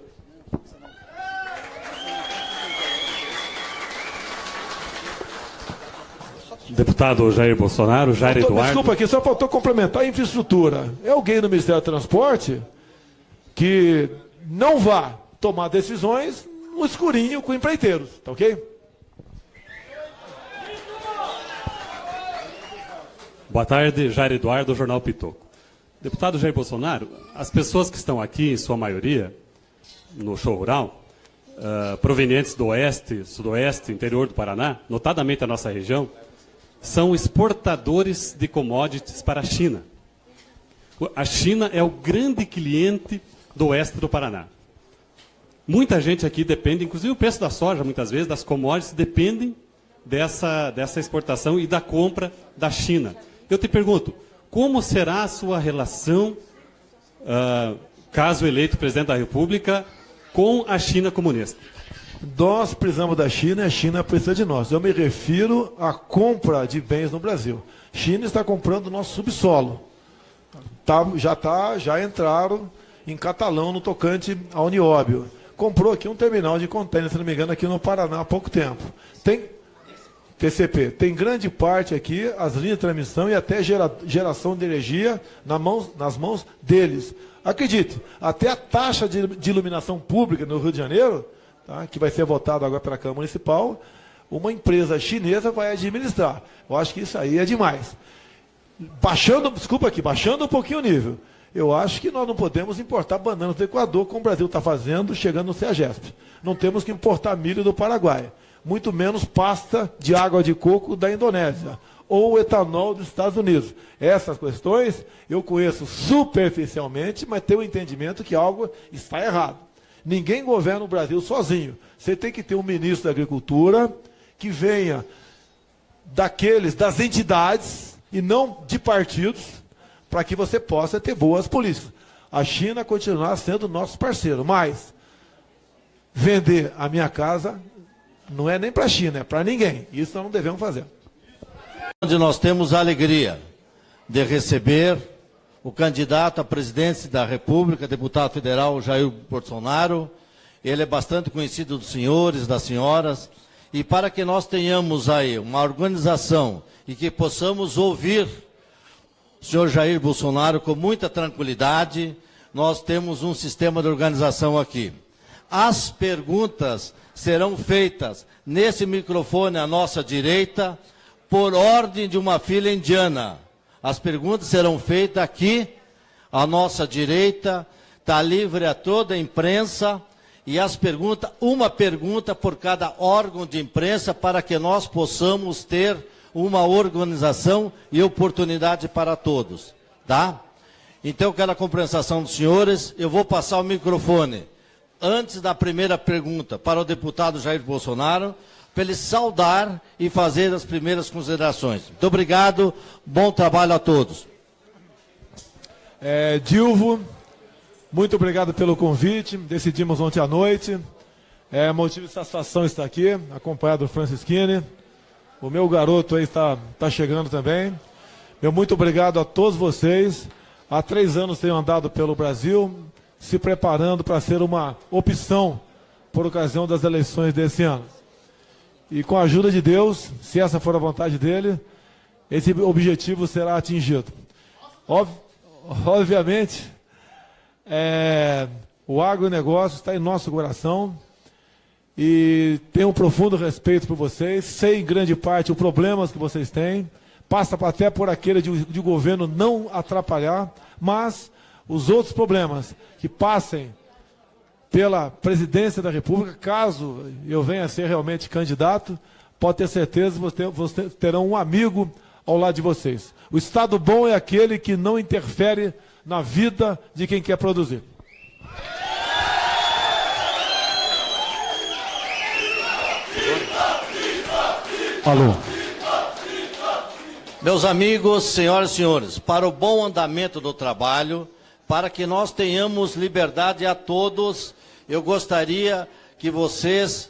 Speaker 4: Deputado Jair Bolsonaro, Jair Eduardo.
Speaker 1: Desculpa aqui, só faltou complementar a infraestrutura. É alguém no Ministério do Transporte que não vá tomar decisões no escurinho com empreiteiros, tá ok?
Speaker 4: Boa tarde, Jair Eduardo, Jornal Pitoco. Deputado Jair Bolsonaro, as pessoas que estão aqui, em sua maioria, no show rural, provenientes do oeste, sudoeste, interior do Paraná, notadamente a nossa região, são exportadores de commodities para a China. A China é o grande cliente do oeste do Paraná. Muita gente aqui depende, inclusive o preço da soja, muitas vezes, das commodities, dependem dessa exportação e da compra da China. Eu te pergunto, como será a sua relação, caso eleito presidente da República, com a China comunista?
Speaker 1: Nós precisamos da China e a China precisa de nós. Eu me refiro à compra de bens no Brasil. A China está comprando o nosso subsolo. Já entraram em Catalão no tocante à Unióbio. Comprou aqui um terminal de contêiner, se não me engano, aqui no Paraná há pouco tempo. Tem TCP, tem grande parte aqui, as linhas de transmissão e até geração de energia nas mãos deles. Acredite, até a taxa de iluminação pública no Rio de Janeiro, tá, que vai ser votada agora pela Câmara Municipal, uma empresa chinesa vai administrar. Eu acho que isso aí é demais. Baixando um pouquinho o nível. Eu acho que nós não podemos importar bananas do Equador, como o Brasil está fazendo, chegando no CEAGESP. Não temos que importar milho do Paraguai. Muito menos pasta de água de coco da Indonésia. Ou etanol dos Estados Unidos. Essas questões eu conheço superficialmente, mas tenho o entendimento que algo está errado. Ninguém governa o Brasil sozinho. Você tem que ter um ministro da Agricultura que venha das entidades e não de partidos, para que você possa ter boas políticas. A China continuará sendo nosso parceiro, mas vender a minha casa não é nem para a China, é para ninguém. Isso nós não devemos fazer.
Speaker 5: Onde nós temos a alegria de receber o candidato à presidência da República, deputado federal Jair Bolsonaro. Ele é bastante conhecido dos senhores, das senhoras. E para que nós tenhamos aí uma organização e que possamos ouvir o senhor Jair Bolsonaro com muita tranquilidade, nós temos um sistema de organização aqui. As perguntas serão feitas nesse microfone à nossa direita, por ordem de uma fila indiana. As perguntas serão feitas aqui à nossa direita, está livre a toda a imprensa, e as perguntas, uma pergunta por cada órgão de imprensa, para que nós possamos ter uma organização e oportunidade para todos, tá? Então, eu quero a compreensão dos senhores, eu vou passar o microfone, antes da primeira pergunta, para o deputado Jair Bolsonaro, para ele saudar e fazer as primeiras considerações. Muito obrigado, bom trabalho a todos.
Speaker 1: Dilvo, muito obrigado pelo convite, decidimos ontem à noite, motivo de satisfação estar aqui, acompanhado do Francisquini, o meu garoto aí está chegando também. Meu muito obrigado a todos vocês, há 3 anos tenho andado pelo Brasil, se preparando para ser uma opção por ocasião das eleições desse ano. E com a ajuda de Deus, se essa for a vontade dele, esse objetivo será atingido. Obviamente, o agronegócio está em nosso coração e tenho um profundo respeito por vocês, sei em grande parte os problemas que vocês têm, passa até por aquele de governo não atrapalhar, mas os outros problemas que passem pela presidência da República, caso eu venha a ser realmente candidato, pode ter certeza que vocês terão um amigo ao lado de vocês. O Estado bom é aquele que não interfere na vida de quem quer produzir.
Speaker 6: Alô.
Speaker 5: Meus amigos, senhoras e senhores, para o bom andamento do trabalho, para que nós tenhamos liberdade a todos, eu gostaria que vocês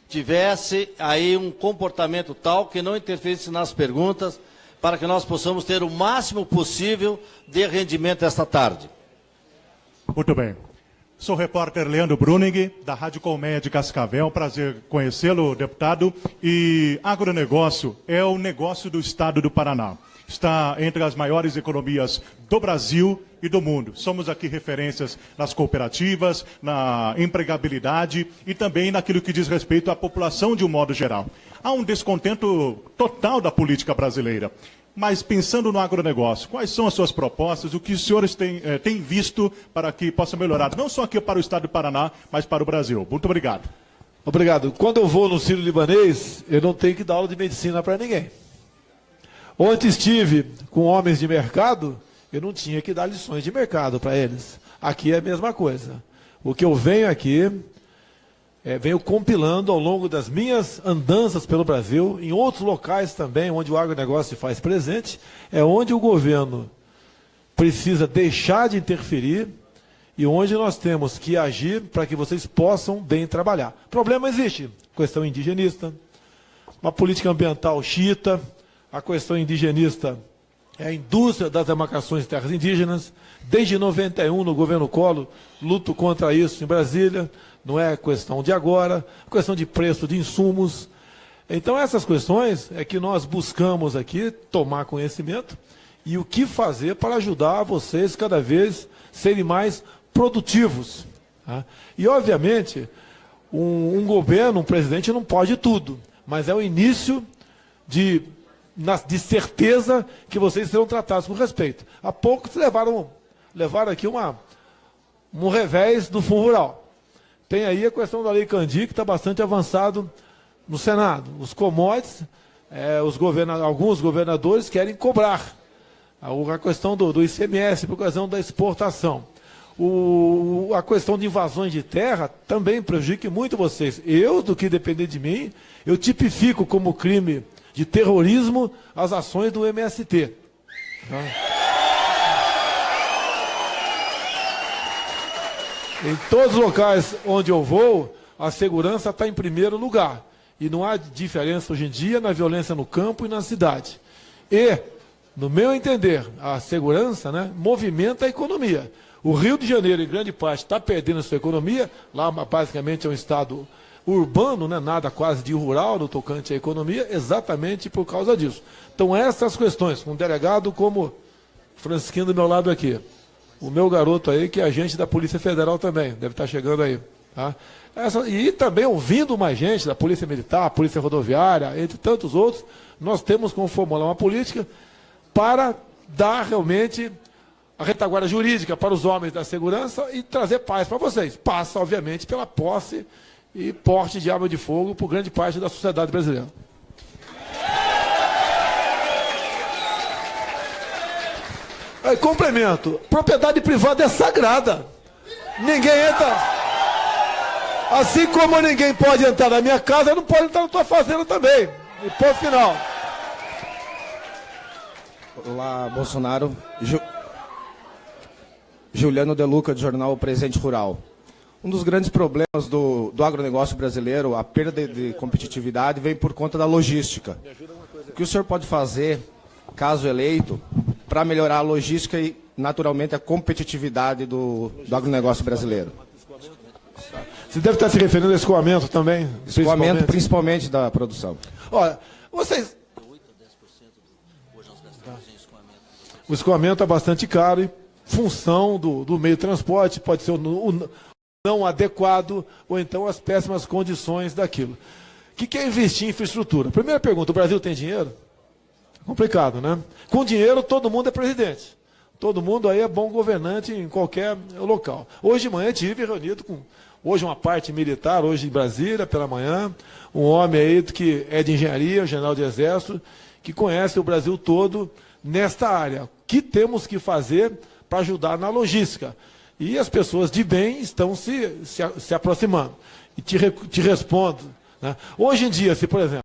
Speaker 5: tivessem aí um comportamento tal que não interferisse nas perguntas, para que nós possamos ter o máximo possível de rendimento esta tarde.
Speaker 6: Muito bem. Sou o repórter Leandro Bruning, da Rádio Colmeia de Cascavel. É um prazer conhecê-lo, deputado. E agronegócio é o negócio do Estado do Paraná. está entre as maiores economias do Brasil e do mundo. Somos aqui referências nas cooperativas, na empregabilidade e também naquilo que diz respeito à população de um modo geral. Há um descontento total da política brasileira. Mas pensando no agronegócio, quais são as suas propostas, o que os senhores têm visto para que possa melhorar, não só aqui para o estado do Paraná, mas para o Brasil? Muito obrigado.
Speaker 1: Obrigado. Quando eu vou no Sírio-Libanês, eu não tenho que dar aula de medicina para ninguém. Onde estive com homens de mercado, eu não tinha que dar lições de mercado para eles. Aqui é a mesma coisa. O que eu venho aqui, venho compilando ao longo das minhas andanças pelo Brasil, em outros locais também, onde o agronegócio se faz presente, é onde o governo precisa deixar de interferir e onde nós temos que agir para que vocês possam bem trabalhar. Problema existe, questão indigenista, uma política ambiental xiita, a questão indigenista é a indústria das demarcações de terras indígenas. Desde 91, no governo Collor, luto contra isso em Brasília. Não é questão de agora, questão de preço de insumos. Então, essas questões é que nós buscamos aqui tomar conhecimento e o que fazer para ajudar vocês cada vez serem mais produtivos. Tá? E, obviamente, um governo, um presidente não pode tudo, mas é o início de certeza que vocês serão tratados com respeito. Há pouco levaram aqui um revés do Fundo Rural. Tem aí a questão da Lei Candir, que está bastante avançado no Senado. Os commodities, alguns governadores querem cobrar. A questão do ICMS, por questão da exportação. A questão de invasões de terra também prejudica muito vocês. Eu, do que depender de mim, eu tipifico como crime de terrorismo as ações do MST. Em todos os locais onde eu vou, a segurança está em primeiro lugar. E não há diferença hoje em dia na violência no campo e na cidade. E, no meu entender, a segurança, movimenta a economia. O Rio de Janeiro, em grande parte, está perdendo a sua economia. Lá, basicamente, é um estado urbano, nada quase de rural no tocante à economia, exatamente por causa disso. Então, essas questões, com um delegado como Francisquinho do meu lado aqui, o meu garoto aí, que é agente da Polícia Federal também, deve estar chegando aí. Tá? E também ouvindo mais gente da Polícia Militar, Polícia Rodoviária, entre tantos outros, nós temos como formular uma política para dar realmente a retaguarda jurídica para os homens da segurança e trazer paz para vocês. Passa, obviamente, pela posse e porte de arma de fogo por grande parte da sociedade brasileira. Aí, complemento, propriedade privada é sagrada. Ninguém entra. Assim como ninguém pode entrar na minha casa, não pode entrar na tua fazenda também. E ponto final.
Speaker 2: Olá, Bolsonaro. Juliano De Luca, do jornal Presente Rural. Um dos grandes problemas do agronegócio brasileiro, a perda de competitividade, vem por conta da logística. O que o senhor pode fazer, caso eleito, para melhorar a logística e, naturalmente, a competitividade do agronegócio brasileiro?
Speaker 1: Você deve estar se referindo ao escoamento também?
Speaker 2: Escoamento, principalmente da produção.
Speaker 1: Olha, vocês... O escoamento é bastante caro e função do meio de transporte, pode ser o não adequado ou então as péssimas condições daquilo. O que é investir em infraestrutura? Primeira pergunta, o Brasil tem dinheiro? Complicado, né? Com dinheiro todo mundo é presidente. Todo mundo aí é bom governante em qualquer local. Hoje de manhã estive reunido com uma parte militar, hoje em Brasília, pela manhã, um homem aí que é de engenharia, um general de exército, que conhece o Brasil todo nesta área. O que temos que fazer para ajudar na logística? E as pessoas de bem estão se aproximando. E te respondo. Né? Hoje em dia, se, por exemplo,